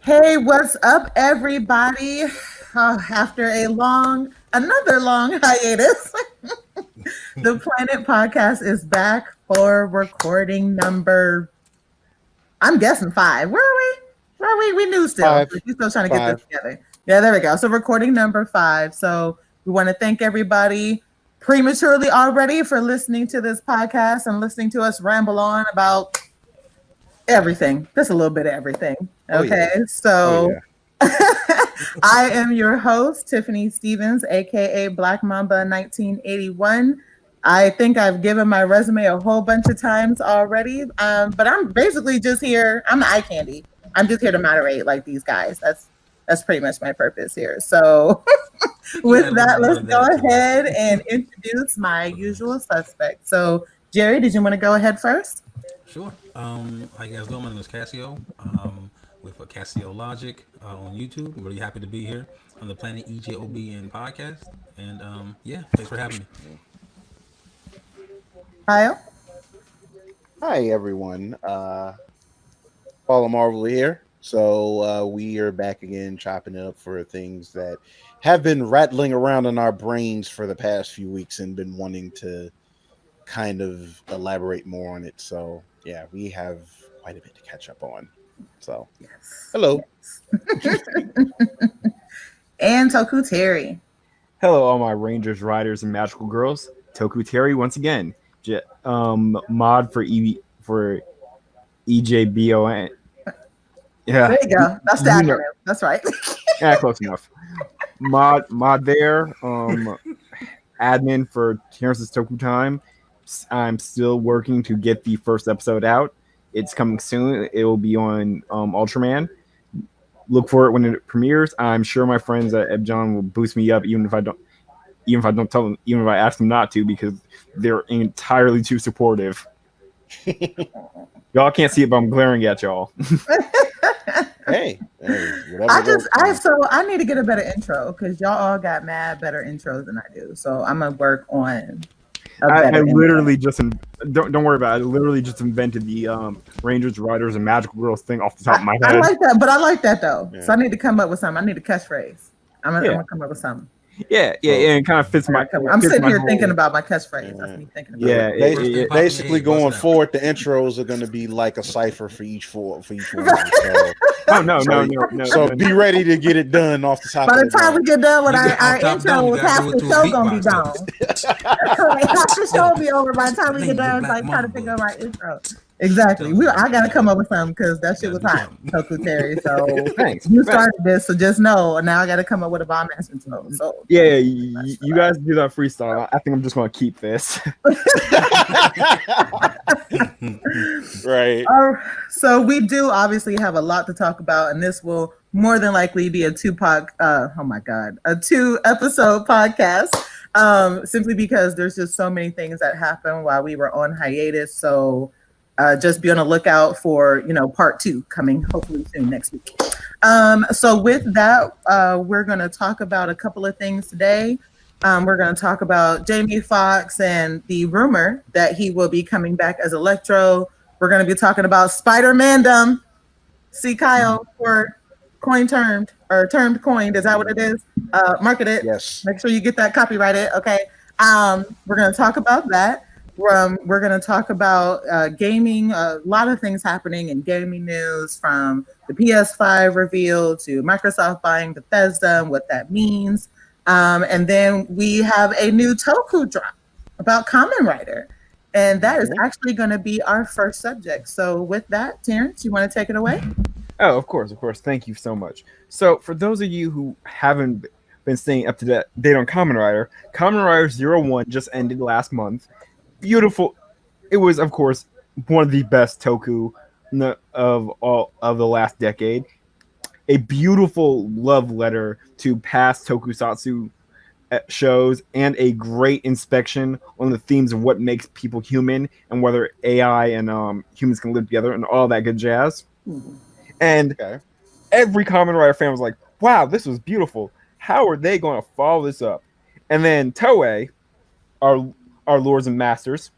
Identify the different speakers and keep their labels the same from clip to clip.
Speaker 1: Hey, what's up, everybody? After another long hiatus, the Planet Podcast is back for recording number, I'm guessing 5. Where are we? Where are we? We new still.
Speaker 2: Five.
Speaker 1: We're still trying to get this
Speaker 2: Five.
Speaker 1: together. Yeah, there we go. So recording number 5. So we want to thank everybody prematurely already for listening to this podcast and listening to us ramble on about everything, just a little bit of everything. Okay, so I am your host, Tiffany Stevens, aka Black Mamba 1981. I think I've given my resume a whole bunch of times already, but I'm basically just here. I'm the eye candy. I'm just here to moderate like these guys. That's pretty much my purpose here. So with that, let's go ahead and introduce my usual suspect. So Jerry, did you want to go ahead first?
Speaker 3: Sure. How you guys doing? My name is Cassio. With Cassio Logic on YouTube. I'm really happy to be here on the Planet EJOB podcast. And yeah, thanks for having me.
Speaker 1: Kyle?
Speaker 2: Hi, everyone. Paula Marvel here. So we are back again, chopping it up for things that have been rattling around in our brains for the past few weeks and been wanting to kind of elaborate more on it. So yeah, we have quite a bit to catch up on. So
Speaker 1: Yes.
Speaker 2: hello.
Speaker 1: Yes. And Toku Terry.
Speaker 4: Hello, all my Rangers, Riders, and Magical Girls. Toku Terry once again. Mod for EJBON. Yeah,
Speaker 1: There you go. That's the acronym. That's right.
Speaker 4: Yeah, close enough. Mod there. Admin for Terrence's Toku Time. I'm still working to get the first episode out. It's coming soon. It will be on Ultraman. Look for it when it premieres. I'm sure my friends at Ebjon will boost me up, even if I don't tell them, even if I ask them not to, because they're entirely too supportive. Y'all can't see it, but I'm glaring at y'all.
Speaker 2: Hey,
Speaker 1: I need to get a better intro because y'all all got mad better intros than I do. So I'm gonna work on.
Speaker 4: I literally just don't worry about it. I literally just invented the Rangers, Riders, and Magical Girls thing off the top of my head.
Speaker 1: I like that, but I like that though. Yeah. So I need to come up with something. I need a catchphrase. I'm gonna come up with something.
Speaker 4: Yeah, it kind of fits my.
Speaker 1: I'm sitting here thinking about my catchphrase. That's me thinking about.
Speaker 2: Yeah, basically going forward, the intros are going to be like a cipher for each one. So,
Speaker 4: no.
Speaker 2: So be ready to get it done off the top.
Speaker 1: By the time we get done with our intro, half the show gonna be gone. Half the show will be over by the time we get done. Like trying to figure out our intro. Exactly. I gotta come up with something because that shit was hot, Toku Terry. So
Speaker 4: thanks.
Speaker 1: You started this, so just know now I gotta come up with a bomb ass intro. So
Speaker 4: yeah, you guys do that freestyle. I think I'm just gonna keep this.
Speaker 2: Right.
Speaker 1: So we do obviously have a lot to talk about, and this will more than likely be a 2 episode podcast. Simply because there's just so many things that happened while we were on hiatus. So just be on the lookout for, part 2 coming hopefully soon next week. So with that, we're going to talk about a couple of things today. We're going to talk about Jamie Foxx and the rumor that he will be coming back as Electro. We're going to be talking about Spider-Man-dom. See Kyle for coined. Is that what it is? Market it.
Speaker 2: Yes.
Speaker 1: Make sure you get that copyrighted. Okay. We're going to talk about that. We're going to talk about gaming, a lot of things happening in gaming news, from the PS5 reveal to Microsoft buying Bethesda and what that means. And then we have a new Toku drop about Kamen Rider. And that is actually going to be our first subject. So with that, Terrence, you want to take it away?
Speaker 4: Oh, of course. Thank you so much. So for those of you who haven't been staying up to date on Kamen Rider 01 just ended last month. Beautiful. It was, of course, one of the best Toku of all of the last decade. A beautiful love letter to past tokusatsu shows, and a great inspection on the themes of what makes people human and whether AI and humans can live together and all that good jazz. And every Kamen Rider fan was like, wow, this was beautiful. How are they going to follow this up? And then Toei, our lords and masters,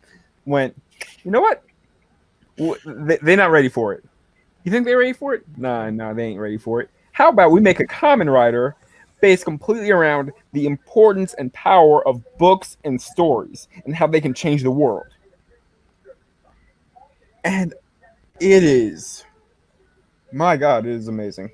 Speaker 4: went, you know what? They're not ready for it. You think they're ready for it? Nah, they ain't ready for it. How about we make a Kamen Rider based completely around the importance and power of books and stories and how they can change the world? And it is, my God, it is amazing.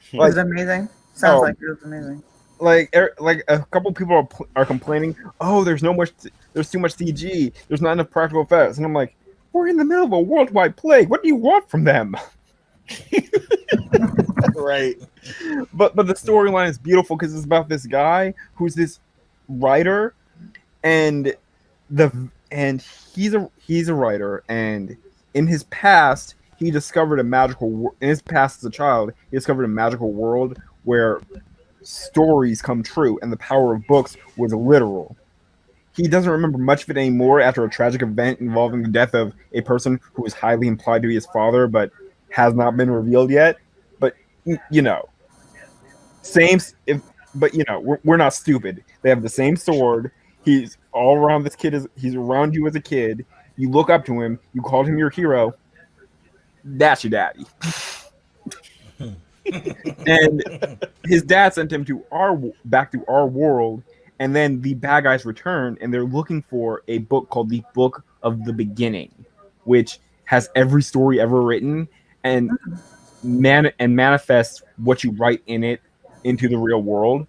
Speaker 1: Is
Speaker 4: Like,
Speaker 1: it amazing? Sounds
Speaker 4: oh,
Speaker 1: like it was amazing.
Speaker 4: like a couple people are complaining. Oh, there's too much CG. There's not enough practical effects, and I'm like, we're in the middle of a worldwide plague. What do you want from them?
Speaker 2: Right.
Speaker 4: But the storyline is beautiful because it's about this guy who's this writer, and and he's a writer, and in his past he discovered in his past as a child he discovered a magical world where stories come true and the power of books was literal. He doesn't remember much of it anymore after a tragic event involving the death of a person who is highly implied to be his father but has not been revealed yet. But you know, same if but you know, we're not stupid. They have the same sword. He's all around this kid. He's around you as a kid. You look up to him. You called him your hero. That's your daddy. And his dad sent him to back to our world, and then the bad guys return, and they're looking for a book called the Book of the Beginning, which has every story ever written and manifests what you write in it into the real world.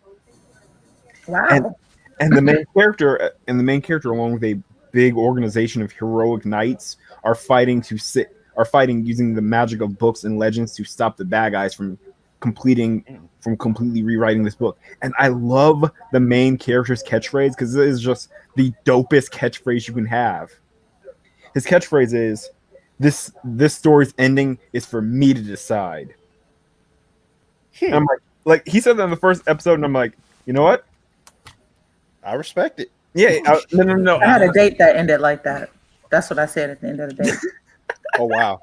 Speaker 4: And
Speaker 1: Wow.
Speaker 4: and the main character, along with a big organization of heroic knights, are fighting using the magic of books and legends to stop the bad guys from completely rewriting this book. And I love the main character's catchphrase because it is just the dopest catchphrase you can have. His catchphrase is, "This story's ending is for me to decide." And I'm like he said that in the first episode, and I'm like, you know what?
Speaker 2: I respect it.
Speaker 4: Yeah, no.
Speaker 1: I had a date that ended like that. That's what I said at the end of the date.
Speaker 2: Oh wow.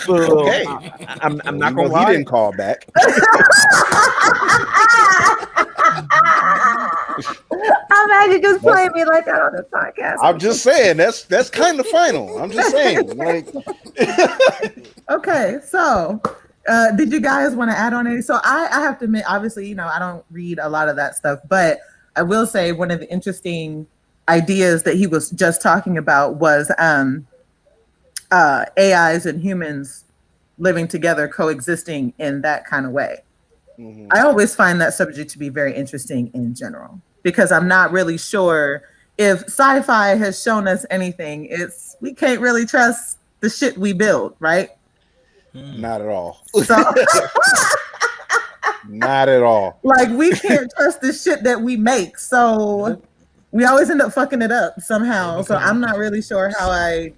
Speaker 4: Okay, I'm not gonna lie.
Speaker 2: He didn't call back.
Speaker 1: Imagine just playing me like that on this podcast.
Speaker 2: I'm just saying that's kind of final. I'm just saying, like.
Speaker 1: Okay, so did you guys want to add on any? So I have to admit, obviously, I don't read a lot of that stuff, but I will say one of the interesting ideas that he was just talking about was AIs and humans living together, coexisting in that kind of way. Mm-hmm. I always find that subject to be very interesting in general, because I'm not really sure if sci-fi has shown us anything. We can't really trust the shit we build, right?
Speaker 2: Not at all.
Speaker 1: So,
Speaker 2: not at all.
Speaker 1: Like, we can't trust the shit that we make. So we always end up fucking it up somehow. So I'm not really sure how I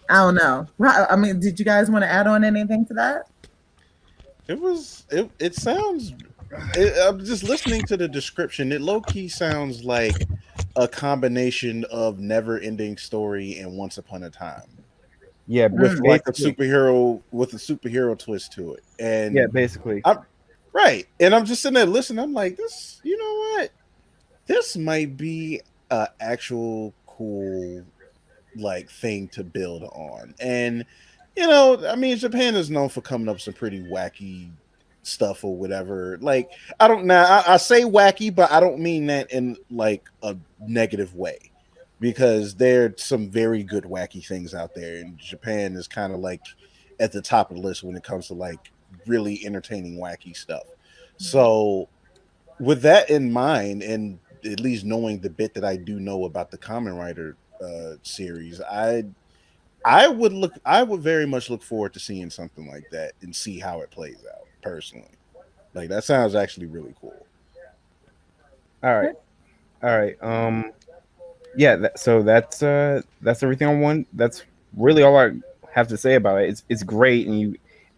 Speaker 1: don't know. I mean, did you guys want to add on anything to that?
Speaker 2: It sounds, I'm just listening to the description. It low-key sounds like a combination of Never-Ending Story and Once Upon a Time.
Speaker 4: Yeah,
Speaker 2: with like a superhero twist to it. And
Speaker 4: yeah, basically.
Speaker 2: Right. And I'm just sitting there listening. I'm like, this, you know what? This might be an actual cool like thing to build on. And I mean, Japan is known for coming up with some pretty wacky stuff or whatever. Like, I say wacky, but I don't mean that in like a negative way, because there's some very good wacky things out there, and Japan is kind of like at the top of the list when it comes to like really entertaining wacky stuff. So with that in mind, and at least knowing the bit that I do know about the Kamen Rider series, I would very much look forward to seeing something like that and see how it plays out personally. Like, that sounds actually really cool.
Speaker 4: All right. Yeah, so that's everything on one. That's really all I have to say about it. It's great,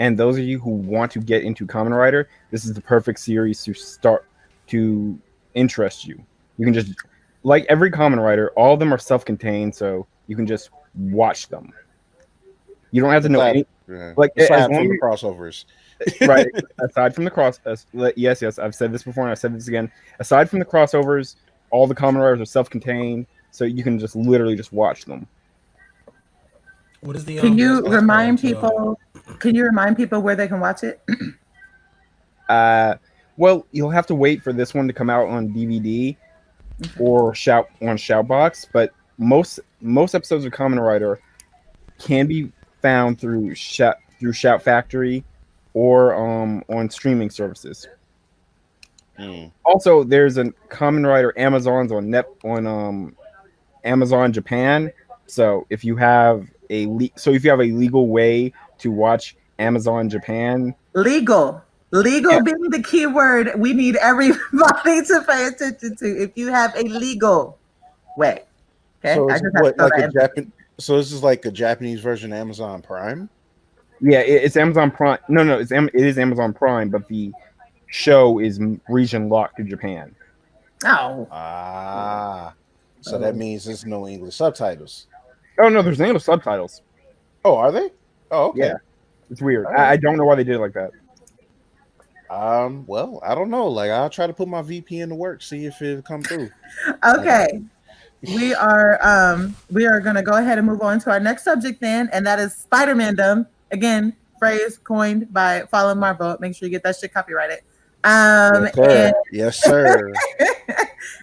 Speaker 4: and those of you who want to get into Kamen Rider, this is the perfect series to start to interest you. You can just, like every Kamen Rider, all of them are self-contained, so you can just watch them. You don't have to know any. Like,
Speaker 2: aside from the crossovers,
Speaker 4: right? Aside from the yes, I've said this before, and I've said this again. Aside from the crossovers, all the Kamen Riders are self-contained, so you can just literally just watch them.
Speaker 3: What is the
Speaker 1: Can
Speaker 3: best
Speaker 1: you
Speaker 3: platform
Speaker 1: remind
Speaker 3: to
Speaker 1: people? Can you remind people where they can watch it?
Speaker 4: Well, you'll have to wait for this one to come out on DVD or Shoutbox, but most episodes of Kamen Rider can be found through Shout Factory or on streaming services.
Speaker 2: Mm.
Speaker 4: Also, there's a Kamen Rider Amazon's on Amazon Japan. So if you have if you have a legal way to watch Amazon Japan,
Speaker 1: Legal. Legal
Speaker 4: yeah.
Speaker 1: being the key word we need everybody to pay attention to. If you have a legal way. Okay.
Speaker 2: So
Speaker 1: I
Speaker 2: it's
Speaker 1: just have to
Speaker 2: what
Speaker 1: throw
Speaker 2: like a
Speaker 1: that in.
Speaker 2: Japan. So this is like a Japanese version of Amazon Prime.
Speaker 4: Yeah, it's Amazon Prime. No, it is Amazon Prime, but the show is region locked to Japan.
Speaker 1: Oh.
Speaker 2: Ah, so that
Speaker 1: Oh.
Speaker 2: means there's no English subtitles.
Speaker 4: Oh no, there's English subtitles.
Speaker 2: Oh, are they? Oh,
Speaker 4: Yeah,
Speaker 2: okay.
Speaker 4: it's weird.
Speaker 2: All
Speaker 4: I
Speaker 2: right.
Speaker 4: don't know why they did it like that.
Speaker 2: Well, I don't know. Like, I'll try to put my VPN to work, see if it'll come through.
Speaker 1: Okay. We are gonna go ahead and move on to our next subject then, and that is Spider-Man-dom. Again, phrase coined by Follow Marvel. Make sure you get that shit copyrighted.
Speaker 2: Yes, sir. Yes, sir.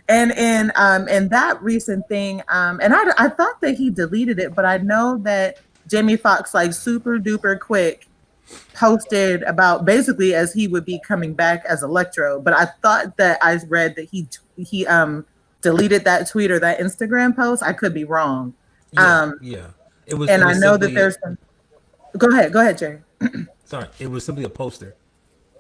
Speaker 1: And in that recent thing, and I thought that he deleted it, but I know that Jamie Foxx like super duper quick posted about basically as he would be coming back as Electro. But I thought that I read that he deleted that tweet or that Instagram post. I could be wrong.
Speaker 3: Yeah, yeah. It was.
Speaker 1: And
Speaker 3: It
Speaker 1: I
Speaker 3: was
Speaker 1: know that
Speaker 3: simply.
Speaker 1: there's some. Go ahead, Jerry.
Speaker 3: Sorry, it was simply a poster.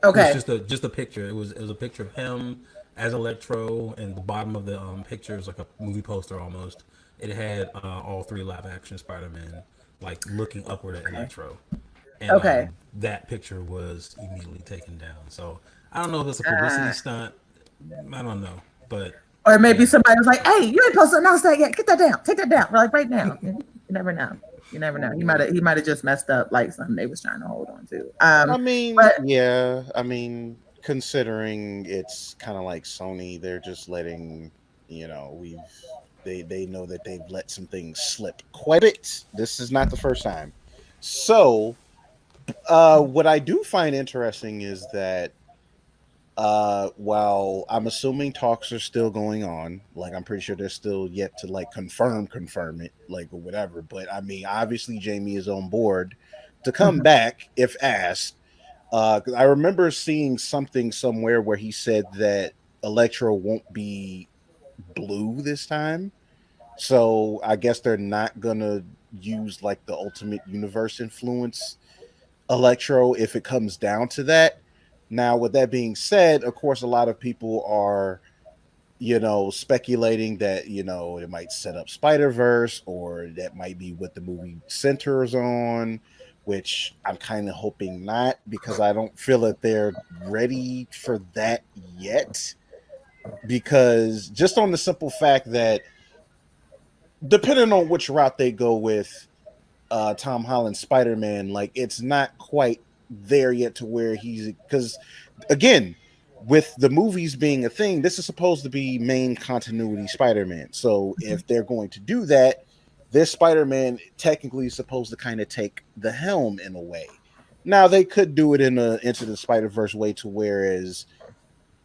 Speaker 3: It was
Speaker 1: Okay.
Speaker 3: just a picture. It was a picture of him as Electro, and the bottom of the picture is like a movie poster almost. It had all three live action Spider Man like looking upward at Electro, and
Speaker 1: Okay.
Speaker 3: that picture was immediately taken down. So I don't know if it's a publicity
Speaker 1: Uh,
Speaker 3: stunt. I don't know, but
Speaker 1: or maybe
Speaker 3: yeah,
Speaker 1: somebody was like, "Hey, you ain't supposed to announce that yet. Get that down. Take that down. We're like right now." You never know. You never know. He might have just messed up like something they was trying to hold on to.
Speaker 2: I mean,
Speaker 1: But
Speaker 2: yeah. I mean, considering it's kind of like Sony, they're just letting they know that they've let some things slip quite a bit. This is not the first time. So, what I do find interesting is that while I'm assuming talks are still going on, like I'm pretty sure they're still yet to like confirm it, like or whatever. But I mean, obviously Jamie is on board to come
Speaker 1: mhm,
Speaker 2: back if asked. 'Cause I remember seeing something somewhere where he said that Electro won't be blue this time. So I guess they're not gonna use like the Ultimate Universe influence Electro if it comes down to that. Now, with that being said, of course, a lot of people are, speculating that, it might set up Spider Verse or that might be what the movie centers on, which I'm kind of hoping not because I don't feel that they're ready for that yet. Because just on the simple fact that depending on which route they go with Tom Holland Spider-Man, like it's not quite there yet to where he's because again, with the movies being a thing, this is supposed to be main continuity Spider-Man. So
Speaker 1: mhm.
Speaker 2: if they're going to do that, this Spider-Man technically is supposed to kind of take the helm in a way. Now they could do it in a Into the Spider-Verse way to whereas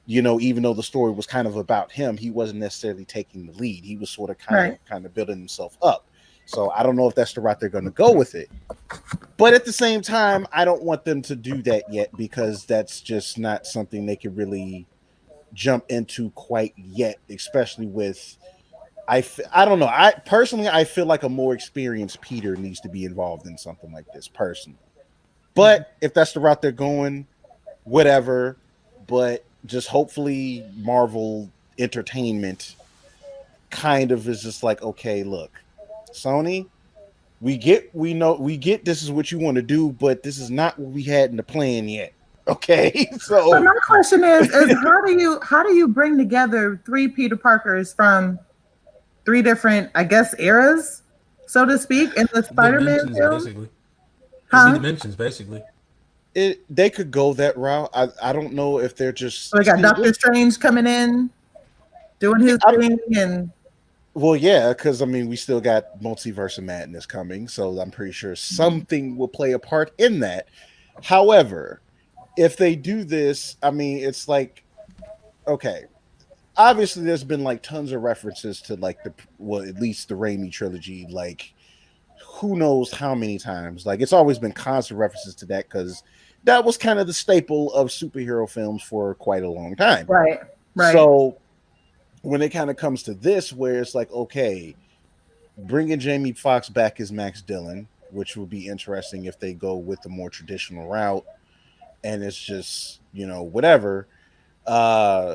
Speaker 2: even though the story was kind of about him, he wasn't necessarily taking the lead. He was sort of
Speaker 1: Right.
Speaker 2: kind of building himself up. So I don't know if that's the route they're going to go with it. But at the same time, I don't want them to do that yet because that's just not something they can really jump into quite yet, especially with I don't know. I feel like a more experienced Peter needs to be involved in something like this personally. But if that's the route they're going, whatever. But just hopefully Marvel Entertainment kind of is just like, okay, look, Sony, we get this is what you want to do, but this is not what we had in the plan yet. Okay.
Speaker 1: But
Speaker 2: So
Speaker 1: my question is how do you bring together three Peter Parkers from three different, I guess, eras, so to speak, in the Spider-Man
Speaker 3: dimensions
Speaker 1: film?
Speaker 3: basically. It'd be
Speaker 1: Huh?
Speaker 3: dimensions basically.
Speaker 2: they could go that route. I don't know if they're
Speaker 1: So
Speaker 2: just
Speaker 1: we got
Speaker 2: see
Speaker 1: Doctor Strange coming in, doing
Speaker 2: yeah,
Speaker 1: his thing, and
Speaker 2: Well, yeah, because I mean, we still got Multiverse of Madness coming, so I'm pretty sure something will play a part in that. However, if they do this, I mean, it's like, okay, obviously there's been like tons of references to like at least the Raimi trilogy, like who knows how many times. Like it's always been constant references to that because that was kind of the staple of superhero films for quite a long time.
Speaker 1: Right.
Speaker 2: So when it kind of comes to this, where it's like, okay, bringing Jamie Foxx back as Max Dillon, which would be interesting if they go with the more traditional route, and it's just whatever. But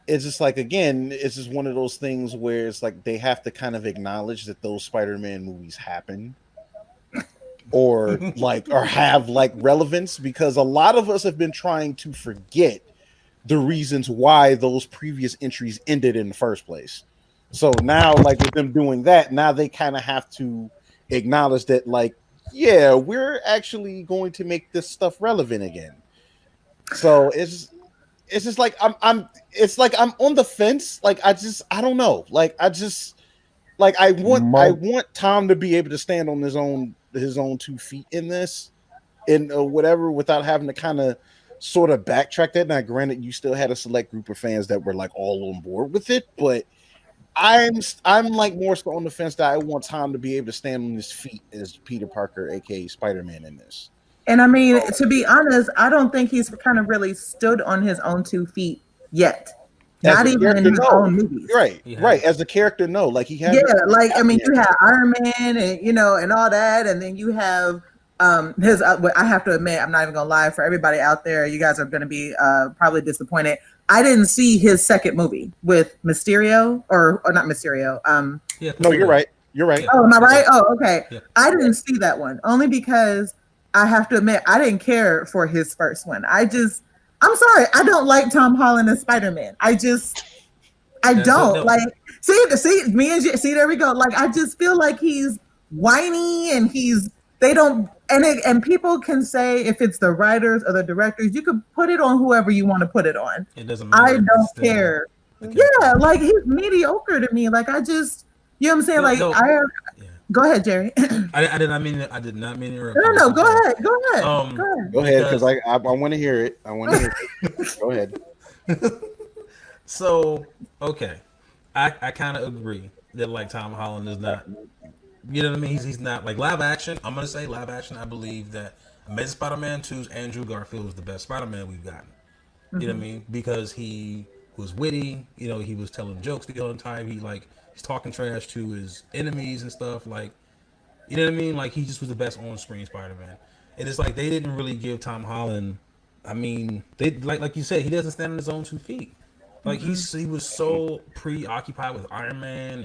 Speaker 2: it's just like, again, it's just one of those things where it's like they have to kind of acknowledge that those Spider-Man movies happen or have like relevance, because a lot of us have been trying to forget the reasons why those previous entries ended in the first place. So now, like with them doing that, now they kind of have to acknowledge that, like, yeah, we're actually going to make this stuff relevant again. So it's just like I'm on the fence. Like I don't know. Like I want Tom to be able to stand on his own 2 feet in this, and whatever, without having to kind of sort of backtrack that. Now, granted, you still had a select group of fans that were like all on board with it, but I'm like more so on the fence that I want Tom to be able to stand on his feet as Peter Parker, aka Spider-Man, in this.
Speaker 1: And I mean, to be honest, I don't think he's kind of really stood on his own 2 feet yet. Not even in his own movies.
Speaker 2: Right. As a character, no. Like he has.
Speaker 1: Yeah, like I mean, you have Iron Man and and all that, and then you have his. I have to admit, I'm not even gonna lie, for everybody out there, you guys are gonna be probably disappointed. I didn't see his second movie with Mysterio, or not Mysterio.
Speaker 2: No, you're right. You're right.
Speaker 1: Oh, am I right? Oh, okay. Yeah. I didn't see that one only because I have to admit I didn't care for his first one. I'm sorry, I don't like Tom Holland as Spider-Man. I don't like. See, me and you, see, there we go. Like I just feel like he's whiny and they don't. And people can say if it's the writers or the directors, you could put it on whoever you want to put it on.
Speaker 3: It doesn't matter.
Speaker 1: I don't care. Yeah, like he's mediocre to me. Like I just, you know what I'm saying? Like Go ahead, Jerry.
Speaker 3: I did not mean it. I did not mean it.
Speaker 1: No. Go ahead.
Speaker 2: Go ahead, because I want to hear it. I want to hear it. Go ahead.
Speaker 3: So, okay, I kind of agree that like Tom Holland is not. You know what I mean? He's not like live action. I'm gonna say live action. I believe that Amazing Spider-Man 2's Andrew Garfield was the best Spider-Man we've gotten. Mm-hmm. You know what I mean? Because he was witty. He was telling jokes the whole time. He's talking trash to his enemies and stuff. Like, you know what I mean? Like he just was the best on-screen Spider-Man. And it's like they didn't really give Tom Holland. I mean, they like you said, he doesn't stand on his own 2 feet. Like he was so preoccupied with Iron Man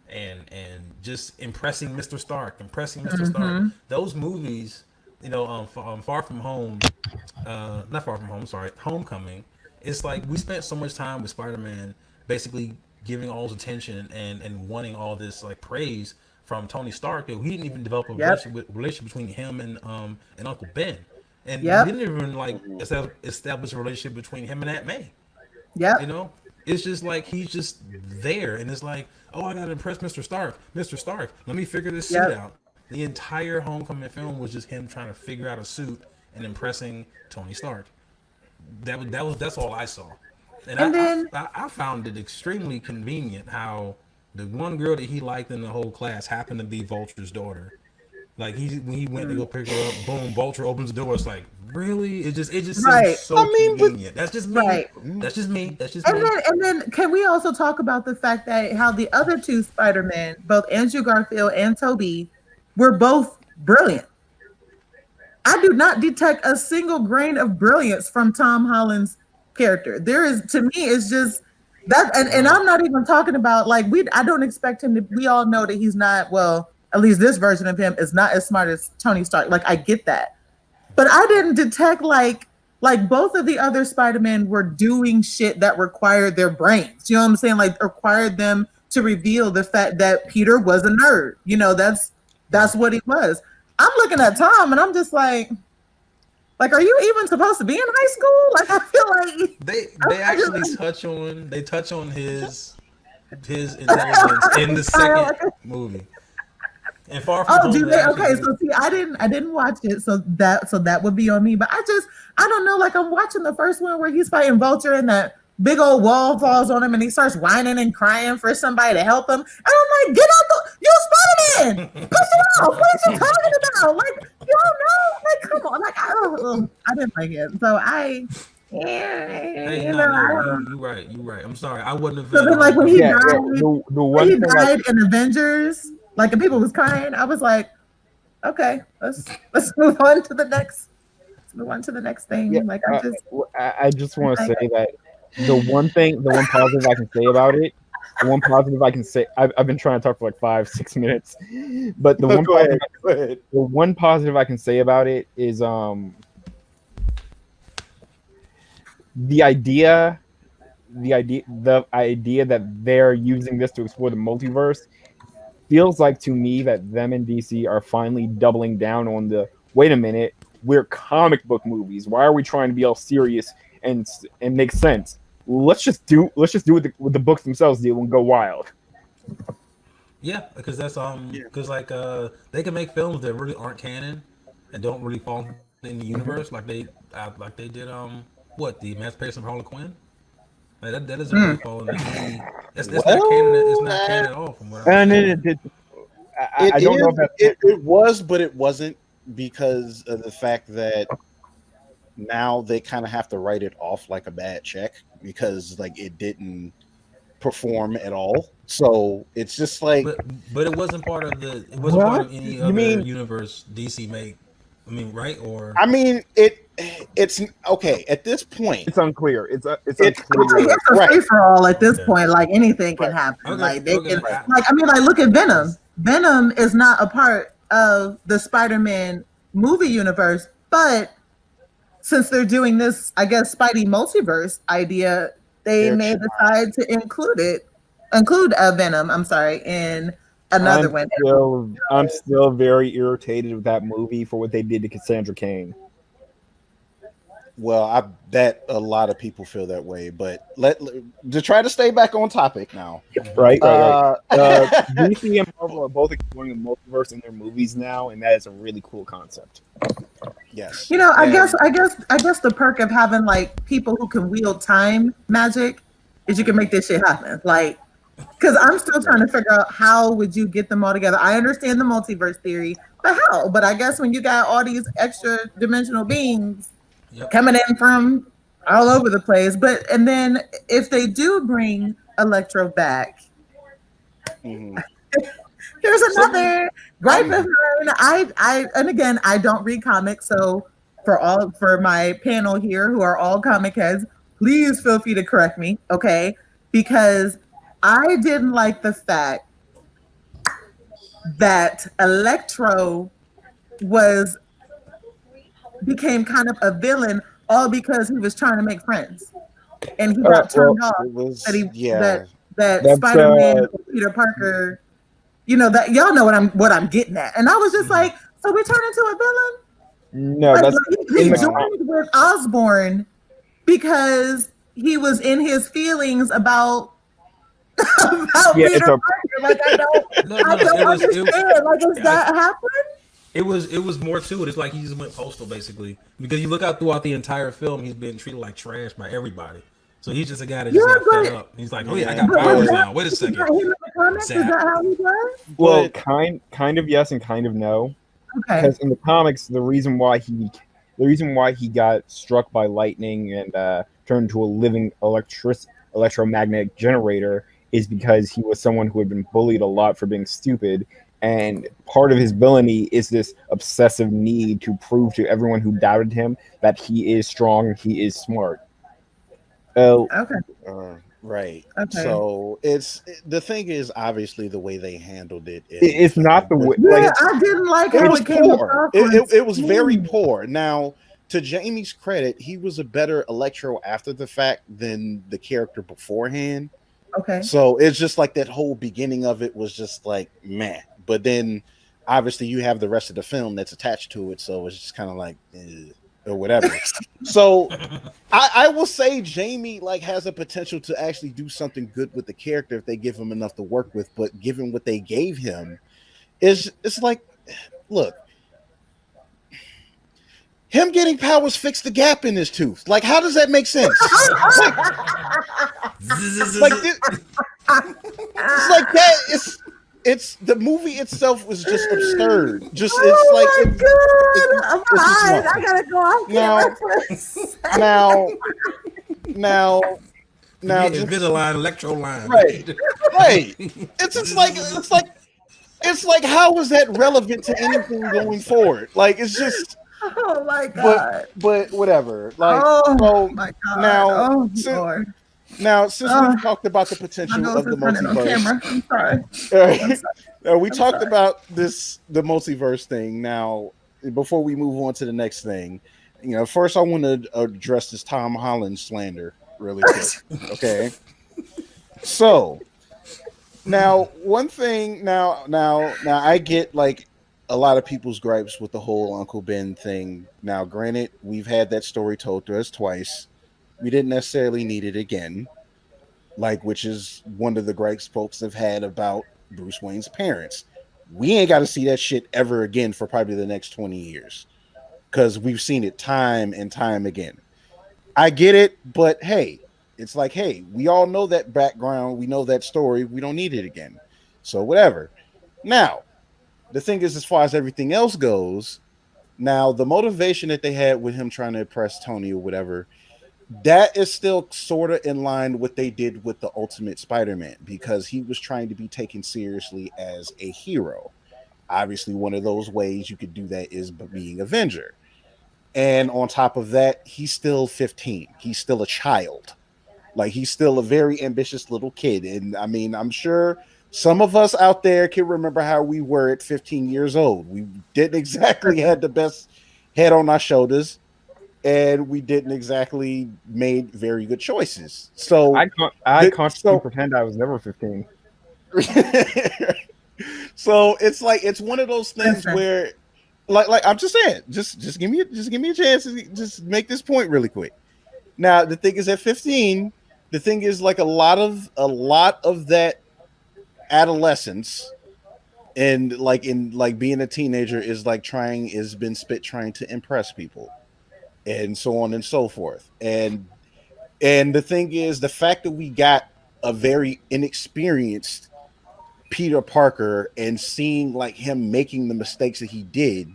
Speaker 3: and just impressing Mr. Stark. Stark. Those movies, Far From Home, not Far From Home, sorry, Homecoming. It's like we spent so much time with Spider-Man basically giving all his attention and wanting all this like praise from Tony Stark that we didn't even develop a relationship between him and Uncle Ben. And we didn't even like establish a relationship between him and Aunt May.
Speaker 1: Yeah.
Speaker 3: It's just like he's just there, and it's like, oh, I gotta impress Mr. Stark. Mr. Stark, let me figure this suit out. The entire Homecoming film was just him trying to figure out a suit and impressing Tony Stark. That's all I saw. And then I found it extremely convenient how the one girl that he liked in the whole class happened to be Vulture's daughter. Like when he went to go pick her up, boom, Vulture opens the door. It's like, really? It just seems so convenient. That's just me. Right. That's just me.
Speaker 1: And then can we also talk about the fact that how the other two Spider-Men, both Andrew Garfield and Tobey, were both brilliant. I do not detect a single grain of brilliance from Tom Holland's character. There is, to me, it's just that, and I'm not even talking about like I don't expect him to. We all know that he's not, well, at least this version of him is not as smart as Tony Stark. Like I get that, but I didn't detect like both of the other Spider-Men were doing shit that required their brains. You know what I'm saying? Like required them to reveal the fact that Peter was a nerd. That's what he was. I'm looking at Tom and I'm just like Like, are you even supposed to be in high school? Like, I feel like
Speaker 3: They actually touch on his intelligence in the second movie. And Far From
Speaker 1: oh,
Speaker 3: Home,
Speaker 1: do
Speaker 3: they
Speaker 1: they?
Speaker 3: actually
Speaker 1: Okay,
Speaker 3: do.
Speaker 1: so see, I didn't watch it, so that would be on me. But I don't know. Like, I'm watching the first one where he's fighting Vulture, and that big old wall falls on him, and he starts whining and crying for somebody to help him. And I'm like, get out the, you Spider-Man, push it off. What are you talking about? Like, you don't know? Like, come on. Like, I didn't like it, so yeah,
Speaker 3: Hey,
Speaker 1: you
Speaker 3: no,
Speaker 1: know,
Speaker 3: no,
Speaker 1: I don't.
Speaker 3: you right, you right. I'm sorry, I wouldn't have
Speaker 1: So
Speaker 3: had a
Speaker 1: then,
Speaker 3: hard
Speaker 1: like,
Speaker 3: time.
Speaker 4: Yeah, yeah. The
Speaker 1: when
Speaker 4: one
Speaker 1: he
Speaker 4: thing
Speaker 1: died in Avengers, like, and people was crying, I was like, okay, let's move on to the next. Let's move on to the next
Speaker 4: yeah,
Speaker 1: thing. Like,
Speaker 4: I just want to
Speaker 1: like,
Speaker 4: say that the one positive I can say about it, the one positive I can say, I've been trying to talk for like 5, 6 minutes, but
Speaker 2: Go ahead. Go ahead.
Speaker 4: the one positive I can say about it is the idea that they're using this to explore the multiverse feels like to me that them and DC are finally doubling down on the wait a minute, we're comic book movies. Why are we trying to be all serious and make sense? Let's just do what the books themselves do and go wild.
Speaker 3: Yeah, because that's
Speaker 2: Yeah.
Speaker 3: because like they can make films that really aren't canon and don't really fall in the universe like they did what the Emancipation of Harley Quinn. Like that doesn't really fall into any. That's not canon. It's
Speaker 2: Well,
Speaker 3: not canon at all from what I
Speaker 4: And
Speaker 3: understand.
Speaker 2: it
Speaker 4: I don't know
Speaker 2: is.
Speaker 4: if that's
Speaker 2: It was, but it wasn't because of the fact that now they kind of have to write it off like a bad check because like it didn't perform at all. So it's just like,
Speaker 3: But it wasn't part of the. It wasn't part
Speaker 4: what
Speaker 3: of any
Speaker 4: you
Speaker 3: other
Speaker 4: mean.
Speaker 3: universe DC made. I mean, right? Or
Speaker 2: I mean, it's okay at this point.
Speaker 4: It's unclear. It's
Speaker 2: It's
Speaker 1: like,
Speaker 4: unclear.
Speaker 1: it's a
Speaker 2: right,
Speaker 1: free for all at this
Speaker 3: okay,
Speaker 1: point. Like, anything can
Speaker 2: right,
Speaker 1: happen.
Speaker 3: okay,
Speaker 1: Like, they
Speaker 3: okay.
Speaker 1: can.
Speaker 2: right.
Speaker 1: Like, I mean, like, look at Venom.
Speaker 3: That's
Speaker 1: Venom is not a part of the Spider-Man movie universe, but since they're doing this, I guess, Spidey multiverse idea, they
Speaker 2: They're
Speaker 1: may
Speaker 2: trying.
Speaker 1: decide to include Venom. I'm sorry, in another one.
Speaker 4: I'm still very irritated with that movie for what they did to Cassandra Cain.
Speaker 2: Well, I bet a lot of people feel that way, but to try to stay back on topic now.
Speaker 4: Right.
Speaker 2: Uh,
Speaker 4: DC and Marvel are both exploring the multiverse in their movies now, and that is a really cool concept.
Speaker 2: yes,
Speaker 1: You know, I
Speaker 2: and
Speaker 1: guess, the perk of having like people who can wield time magic is you can make this shit happen. Like, because I'm still trying to figure out how would you get them all together. I understand the multiverse theory, but how? But I guess when you got all these extra dimensional beings
Speaker 3: yep.
Speaker 1: coming in from all over the place, and then if they do bring Electro back,
Speaker 2: mhm.
Speaker 1: here's
Speaker 2: So
Speaker 1: another gripe of
Speaker 2: I'm
Speaker 1: mine. And again, I don't read comics, so for my panel here who are all comic heads, please feel free to correct me, okay? Because I didn't like the fact that Electro was became kind of a villain all because he was trying to make friends, and he got
Speaker 4: Well,
Speaker 1: turned off
Speaker 2: it was
Speaker 1: that he
Speaker 2: yeah.
Speaker 1: that
Speaker 4: that's
Speaker 1: Spider-Man or Peter Parker, that y'all know what I'm getting at. And I was just
Speaker 3: Hmm.
Speaker 1: like, so we turned into a villain?
Speaker 4: no,
Speaker 1: Like,
Speaker 4: that's
Speaker 1: he
Speaker 4: in the
Speaker 1: joined with Osborn because he was in his feelings about
Speaker 4: yeah,
Speaker 1: Peter
Speaker 4: it's a
Speaker 1: Parker. Like, I don't
Speaker 3: No.
Speaker 1: I don't
Speaker 3: It was
Speaker 1: understand. Like, does
Speaker 3: I,
Speaker 1: that happen?
Speaker 3: it was more to it. It's like he just went postal basically because you look out throughout the entire film, he's been treated like trash by everybody. So he's just a guy that
Speaker 1: Yeah,
Speaker 3: just got fed
Speaker 1: but
Speaker 3: up. He's like, oh yeah, I
Speaker 2: Yeah,
Speaker 3: got
Speaker 1: but was
Speaker 3: powers
Speaker 2: but
Speaker 1: that
Speaker 3: now. Wait a
Speaker 1: was
Speaker 3: second,
Speaker 1: that him in the comics? Is
Speaker 3: Zap.
Speaker 1: that how he was?
Speaker 4: well,
Speaker 2: but
Speaker 4: kind of yes and kind of no.
Speaker 1: Okay.
Speaker 4: Because in the comics, the reason why he got struck by lightning and turned into a living electromagnetic generator is because he was someone who had been bullied a lot for being stupid, and part of his villainy is this obsessive need to prove to everyone who doubted him that he is strong, he is smart. Uh,
Speaker 1: Okay.
Speaker 2: right.
Speaker 1: Okay.
Speaker 2: So the thing is obviously the way they handled it in the
Speaker 4: it's not
Speaker 2: film
Speaker 4: the
Speaker 2: was
Speaker 4: way
Speaker 1: Yeah,
Speaker 4: like
Speaker 1: I didn't like
Speaker 2: it
Speaker 1: how
Speaker 2: was
Speaker 1: it came
Speaker 2: poor.
Speaker 1: across on
Speaker 2: It was very
Speaker 1: screen.
Speaker 2: poor. Now, to Jamie's credit, he was a better Electro after the fact than the character beforehand.
Speaker 1: Okay.
Speaker 2: So it's just like that whole beginning of it was just like meh. But then obviously you have the rest of the film that's attached to it, so it's just kind of like or whatever. So I will say Jamie like has a potential to actually do something good with the character if they give him enough to work with. But given what they gave him, it's like, look, him getting powers fixed the gap in his tooth. Like, how does that make sense? like it's like that. It's the movie itself was just absurd. Just it's like
Speaker 1: I'm fine. I gotta go off
Speaker 2: now just
Speaker 3: Invisalign, Electro line.
Speaker 2: right. It's like how is that relevant to anything going forward? Like it's just
Speaker 1: Oh my god.
Speaker 2: but whatever. Like
Speaker 1: oh my god.
Speaker 2: Since we've talked about the potential of the multiverse,
Speaker 1: I'm sorry.
Speaker 2: We talked about the multiverse thing. Now, before we move on to the next thing, first I want to address this Tom Holland slander really quick. Okay, so now one thing. Now I get like a lot of people's gripes with the whole Uncle Ben thing. Now, granted, we've had that story told to us twice. We didn't necessarily need it again, which is one of the gripes folks have had about Bruce Wayne's parents. We ain't got to see that shit ever again for probably the next 20 years because we've seen it time and time again. I get it, but hey, it's like, hey, we all know that background. We know that story. We don't need it again. So whatever. Now, the thing is, as far as everything else goes, now the motivation that they had with him trying to impress Tony or whatever, that is still sort of in line with what they did with the Ultimate Spider-Man because he was trying to be taken seriously as a hero. Obviously, one of those ways you could do that is being Avenger. And on top of that, he's still 15. He's still a child. Like, he's still a very ambitious little kid. And I mean, I'm sure some of us out there can remember how we were at 15 years old. We didn't exactly have the best head on our shoulders. And we didn't exactly made very good choices. So
Speaker 4: I consciously pretend I was never 15.
Speaker 2: So it's like it's one of those things where, like I'm just saying, just give me a chance to just make this point really quick. Now the thing is, at 15, the thing is like a lot of that adolescence and in being a teenager is like trying to impress people. And so on and so forth. And the thing is, the fact that we got a very inexperienced Peter Parker and seeing like him making the mistakes that he did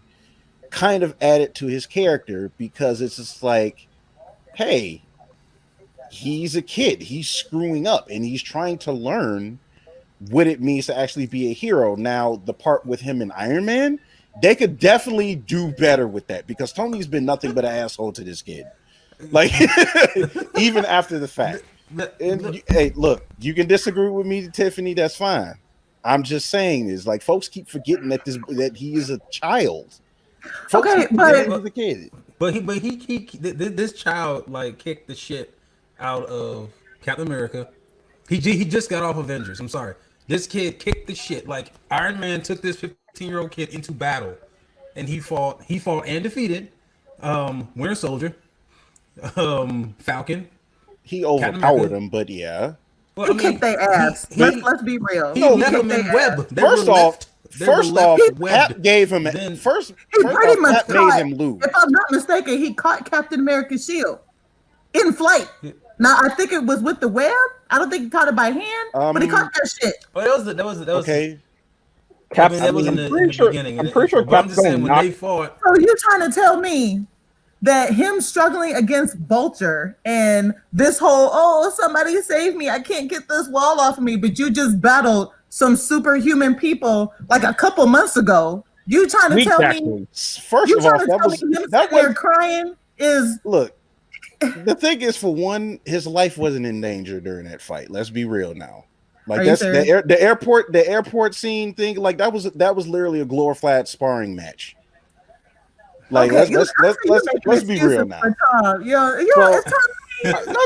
Speaker 2: kind of added to his character because it's just like, hey, he's a kid. He's screwing up and he's trying to learn what it means to actually be a hero. Now, the part with him and Iron Man, they could definitely do better with that because Tony's been nothing but an asshole to this kid. Like, even after the fact. Hey, look, you can disagree with me, Tiffany. That's fine. I'm just saying is like folks keep forgetting that he is a child. Folks
Speaker 1: okay, but
Speaker 2: he's a kid.
Speaker 3: But this child like kicked the shit out of Captain America. He just got off Avengers. I'm sorry. This kid kicked the shit. Like Iron Man took this 15-year-old kid into battle, and he fought and defeated Winter Soldier, Falcon.
Speaker 2: He overpowered him, but yeah.
Speaker 1: Well, he kicked their ass. Let's be real.
Speaker 3: He left them in web.
Speaker 2: First off, Cap gave him first.
Speaker 1: He pretty much
Speaker 2: made him lose.
Speaker 1: If I'm not mistaken, he caught Captain America's shield in flight. Now I think it was with the web. I don't think he caught it by hand, but he caught that shit.
Speaker 3: Well, that was
Speaker 2: okay.
Speaker 3: I mean, that was in the beginning.
Speaker 4: I'm pretty sure
Speaker 3: but I'm just saying when they fought.
Speaker 1: So you're trying to tell me that him struggling against Vulture and this whole somebody save me, I can't get this wall off of me, but you just battled some superhuman people like a couple months ago. You trying to tell me?
Speaker 2: First of all, that was
Speaker 1: crying is
Speaker 2: look. The thing is, for one, his life wasn't in danger during that fight. Let's be real now. Like that's the airport scene thing. Like that was literally a glorified sparring match. Like let's be real now. No,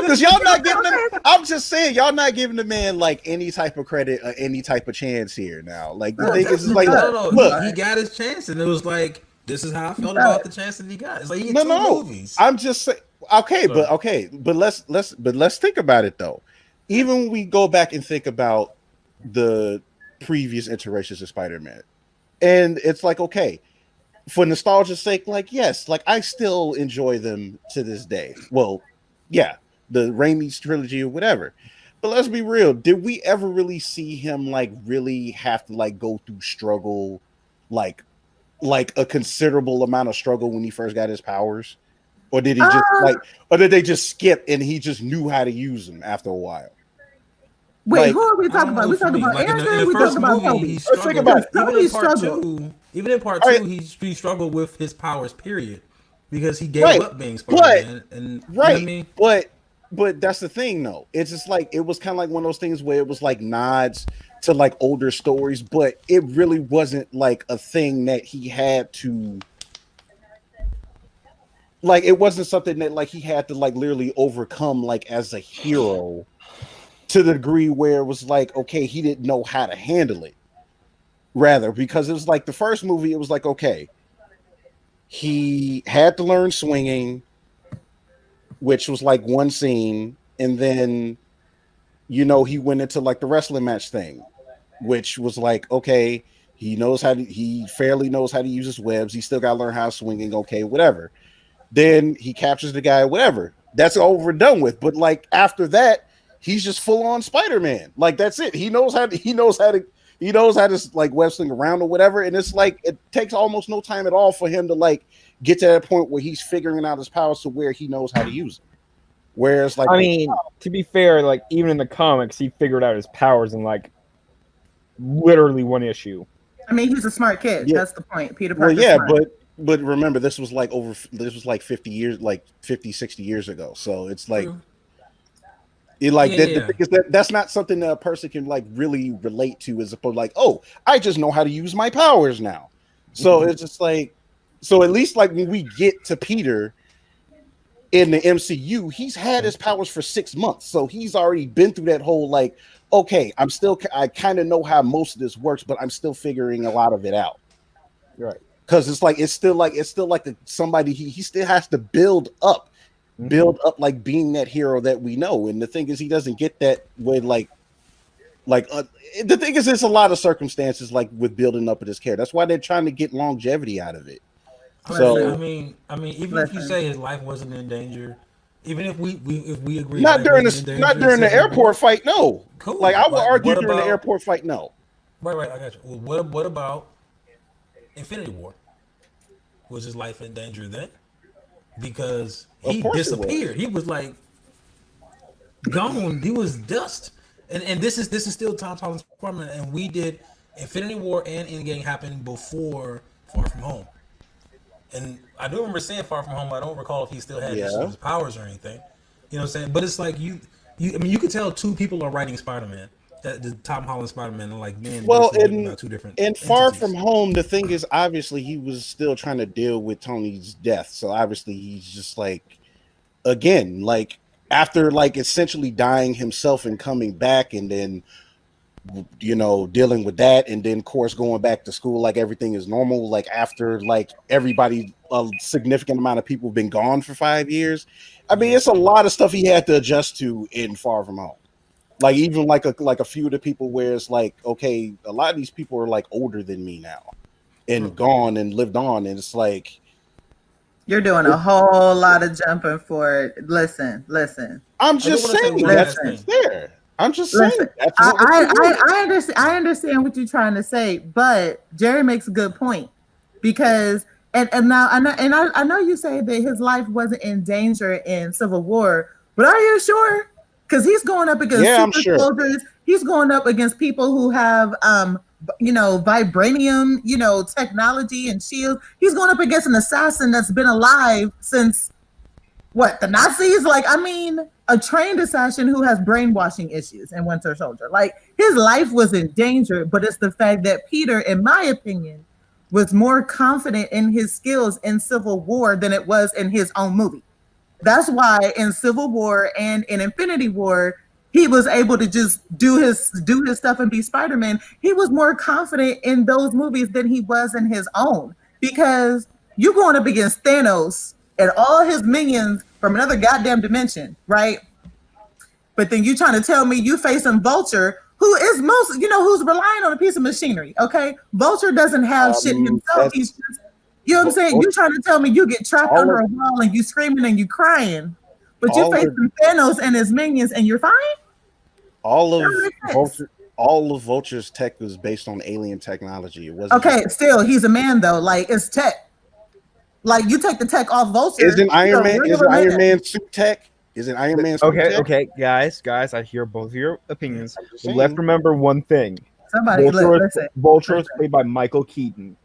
Speaker 2: because y'all not giving him. I'm just saying, y'all not giving the man like any type of credit or any type of chance here now. Like the thing is, like
Speaker 3: look, he got his chance, and it was like This is how I felt about the chance that he got. It's like he had
Speaker 2: No,
Speaker 3: two
Speaker 2: no.
Speaker 3: movies.
Speaker 2: I'm just saying. But let's think about it though. Even when we go back and think about the previous iterations of Spider-Man, and it's like, okay, for nostalgia's sake, like yes, like I still enjoy them to this day. Well, yeah, the Raimi's trilogy or whatever. But let's be real. Did we ever really see him like really have to like go through struggle, like like a considerable amount of struggle when he first got his powers? Or did he just
Speaker 1: Uh,
Speaker 2: like, or did they just skip and he just knew how to use them after a while?
Speaker 1: Wait,
Speaker 2: Like,
Speaker 1: who are we
Speaker 3: I
Speaker 1: talking
Speaker 3: don't
Speaker 1: about?
Speaker 3: know
Speaker 1: We
Speaker 3: what you
Speaker 1: talking
Speaker 3: mean.
Speaker 1: about
Speaker 3: Like in
Speaker 1: Andrew?
Speaker 3: the
Speaker 1: We
Speaker 3: first
Speaker 1: talking about
Speaker 3: movie, he
Speaker 1: Toby?
Speaker 2: let's think
Speaker 3: struggled.
Speaker 2: about it.
Speaker 3: Even
Speaker 1: Toby
Speaker 3: in part
Speaker 1: struggled.
Speaker 3: two, even in part
Speaker 2: All
Speaker 3: two,
Speaker 2: right,
Speaker 3: he struggled with his powers. Period, because he gave
Speaker 2: right,
Speaker 3: up being Spider
Speaker 2: but
Speaker 3: Man, and you know what I
Speaker 2: right,
Speaker 3: mean.
Speaker 2: but that's the thing though. It's just like it was kind of like one of those things where it was like nods to like older stories, but it really wasn't like a thing that he had to like. It wasn't something that like he had to like literally overcome like as a hero to the degree where it was like okay, he didn't know how to handle it. Rather, because it was like the first movie, it was like okay, he had to learn swinging, which was like one scene, and then he went into like the wrestling match thing, which was like okay, he fairly knows how to use his webs. He still got to learn how to swinging. Okay, whatever. Then he captures the guy. Whatever. That's over and done with. But like after that, he's just full on Spider-Man. Like that's it. He knows how to like web sling around or whatever. And it's like it takes almost no time at all for him to like get to that point where he's figuring out his powers to where he knows how to use them. Whereas like
Speaker 4: I mean, to be fair, like even in the comics, he figured out his powers in like literally one issue.
Speaker 1: I mean, he's a smart kid.
Speaker 2: Yeah.
Speaker 1: That's the point. Peter
Speaker 2: Well,
Speaker 1: Parker's
Speaker 2: yeah,
Speaker 1: smart.
Speaker 2: but remember this was like 50 years, like 50, 60 years ago. So it's like
Speaker 3: True.
Speaker 2: it like
Speaker 3: Yeah,
Speaker 2: that the
Speaker 3: yeah.
Speaker 2: thing is that's not something that a person can like really relate to as opposed like, oh, I just know how to use my powers now. So it's just like so at least like when we get to Peter in the MCU, he's had his powers for 6 months. So he's already been through that whole like, okay, I kind of know how most of this works, but I'm still figuring a lot of it out.
Speaker 4: Right.
Speaker 2: Because it's still like somebody he still has to build up like being that hero that we know. And the thing is he doesn't get that with the thing is there's a lot of circumstances like with building up of this character. That's why they're trying to get longevity out of it. So
Speaker 3: Even if you
Speaker 1: Listen.
Speaker 3: say his life wasn't in danger, even if we agree his life wasn't in
Speaker 2: not
Speaker 3: danger,
Speaker 2: during the
Speaker 3: Civil War,
Speaker 2: airport fight, no.
Speaker 3: cool.
Speaker 2: Like I would
Speaker 3: Like,
Speaker 2: argue
Speaker 3: what
Speaker 2: during the
Speaker 3: about
Speaker 2: airport fight, no.
Speaker 3: right? I got you. Well, what about Infinity War? Was his life in danger then? Because
Speaker 2: Of
Speaker 3: he
Speaker 2: course it was.
Speaker 3: disappeared. He was like gone. He was dust. And this is still Tom Holland's Spider-Man. And we did Infinity War and Endgame happen before Far From Home. And I do remember seeing Far From Home. I don't recall if he still had
Speaker 2: Yeah.
Speaker 3: his powers or anything. You know what I'm saying? But it's like I mean, you could tell two people are writing Spider-Man. That the Tom Holland Spider-Man are like, man,
Speaker 2: Well,
Speaker 3: basically about two different
Speaker 2: in Far
Speaker 3: entities.
Speaker 2: From Home, the thing is, obviously, he was still trying to deal with Tony's death. So obviously, he's just like, again, like after like essentially dying himself and coming back, and then dealing with that, and then of course going back to school like everything is normal. Like after like everybody, a significant amount of people have been gone for 5 years. I mean, it's a lot of stuff he had to adjust to in Far From Home. Like even like a few of the people where it's like, okay, a lot of these people are like older than me now and gone and lived on. And it's like
Speaker 1: You're doing a whole lot of jumping for it. Listen.
Speaker 2: I'm
Speaker 3: I do
Speaker 2: just
Speaker 3: want to say
Speaker 2: saying
Speaker 3: one
Speaker 2: that's
Speaker 3: last thing.
Speaker 2: there. I'm just saying
Speaker 1: Listen,
Speaker 2: that's what we're doing.
Speaker 1: I understand. I understand what you're trying to say, but Jerry makes a good point because and now I know you say that his life wasn't in danger in Civil War, but are you sure? Because he's going up against
Speaker 2: Yeah, I'm
Speaker 1: super
Speaker 2: sure.
Speaker 1: soldiers. He's going up against people who have vibranium, technology and shields. He's going up against an assassin that's been alive since what, the Nazis? Like, I mean, a trained assassin who has brainwashing issues in Winter Soldier. Like, his life was in danger, but it's the fact that Peter, in my opinion, was more confident in his skills in Civil War than it was in his own movie. That's why in Civil War and in Infinity War, he was able to just do his stuff and be Spider-Man. He was more confident in those movies than he was in his own because You going up against Thanos and all his minions from another goddamn dimension, right? But then you trying to tell me you facing Vulture, who is who's relying on a piece of machinery. Okay, Vulture doesn't have shit himself. He's just, you know what I'm saying? You trying to tell me you get trapped under a wall and you screaming and you crying, but you facing Thanos and his minions and you're fine.
Speaker 2: All of Vulture's tech was based on alien technology. It wasn't
Speaker 1: okay. Still, he's a man though. Like it's tech. Like you take the tech off Vulture.
Speaker 2: Isn't Iron Man suit tech? Is it Iron Man?
Speaker 4: Okay, guys, I hear both of your opinions. But let's remember one thing.
Speaker 1: Somebody,
Speaker 4: Vulture is played by Michael Keaton.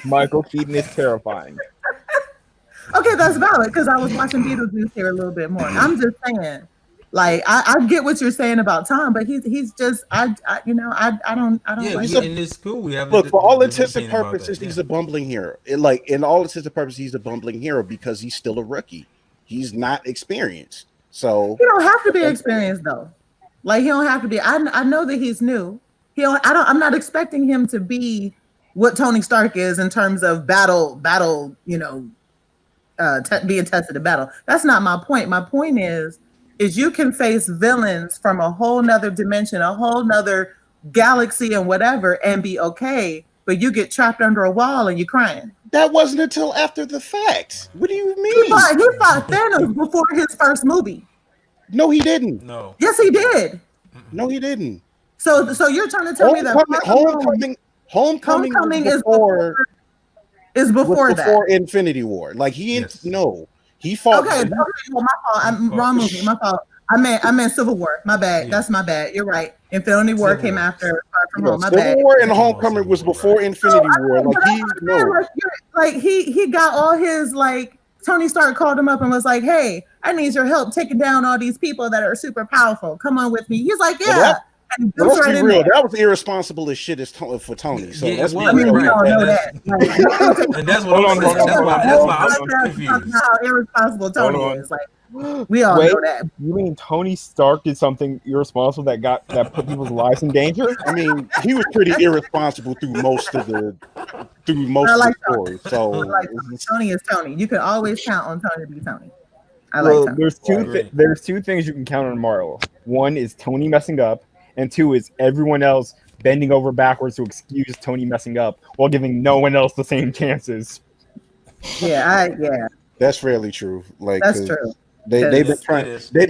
Speaker 4: Michael Keaton is terrifying.
Speaker 1: Okay, that's valid because I was watching Beetlejuice here a little bit more. I'm just saying, like, I get what you're saying about Tom, but he's just I don't
Speaker 3: yeah,
Speaker 1: like
Speaker 3: in this school we have
Speaker 2: look for all intents and purposes he's a bumbling hero. In all intents and purposes he's a bumbling hero because he's still a rookie. He's not experienced, so
Speaker 1: he don't have to be experienced though. Like he don't have to be. I know that he's new. I'm not expecting him to be what Tony Stark is in terms of battle. Being tested in battle. That's not my point. My point is you can face villains from a whole nother dimension, a whole nother galaxy, and whatever, and be okay. But you get trapped under a wall and you're crying.
Speaker 2: That wasn't until after the fact. What do you mean?
Speaker 1: He fought Thanos before his first movie.
Speaker 2: No, he didn't.
Speaker 3: No.
Speaker 1: Yes, he did.
Speaker 2: No, he didn't.
Speaker 1: So you're trying to tell me that Homecoming is before
Speaker 2: Infinity War. Like he fought.
Speaker 1: Okay, well, my fault. Wrong movie. My fault. I meant Civil War. My bad. Yeah. That's my bad. You're right. Infinity War came after Far From Home. My bad.
Speaker 2: Civil War and Homecoming was before Infinity War.
Speaker 1: Like he got all his like Tony Stark called him up and was like, "Hey, I need your help taking down all these people that are super powerful. Come on with me." He's like, "Yeah."
Speaker 2: Let's be real. That was irresponsible as shit for Tony. So let's be real.
Speaker 1: We all know that.
Speaker 3: And that's what I'm saying. That's why I'm confused.
Speaker 1: How irresponsible Tony is. Like we all know that.
Speaker 4: You mean Tony Stark did something irresponsible that put people's lives in danger?
Speaker 2: I mean, he was pretty irresponsible through most of the story. So
Speaker 1: Tony is Tony. You can always count on Tony to be Tony. I like Tony.
Speaker 4: There's two things you can count on Marvel. One is Tony messing up. And two is everyone else bending over backwards to excuse Tony messing up while giving no one else the same chances.
Speaker 1: Yeah.
Speaker 2: That's fairly true. Like
Speaker 1: that's true.
Speaker 2: They've been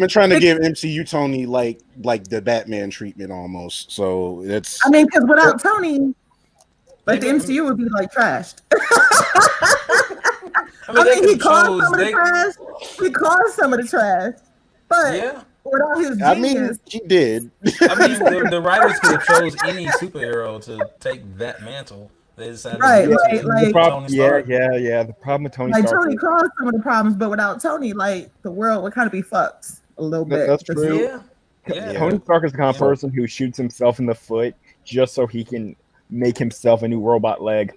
Speaker 2: trying to give MCU Tony like the Batman treatment almost. So it's.
Speaker 1: I mean, because without Tony, like the MCU would be like trashed. I mean, he caused some of the trash. He caused some of the trash, but. Yeah. Without his genius.
Speaker 2: I mean, he did.
Speaker 3: I mean, the writers could have chose any superhero to take that mantle. They decided
Speaker 1: right.
Speaker 3: Tony Stark.
Speaker 4: Yeah. The problem with Tony
Speaker 1: Stark.
Speaker 4: Stark.
Speaker 1: Tony caused some of the problems, but without Tony, like the world would kind of be fucked a little bit.
Speaker 4: That's true. Yeah. Tony Stark is the kind of person who shoots himself in the foot just so he can make himself a new robot leg.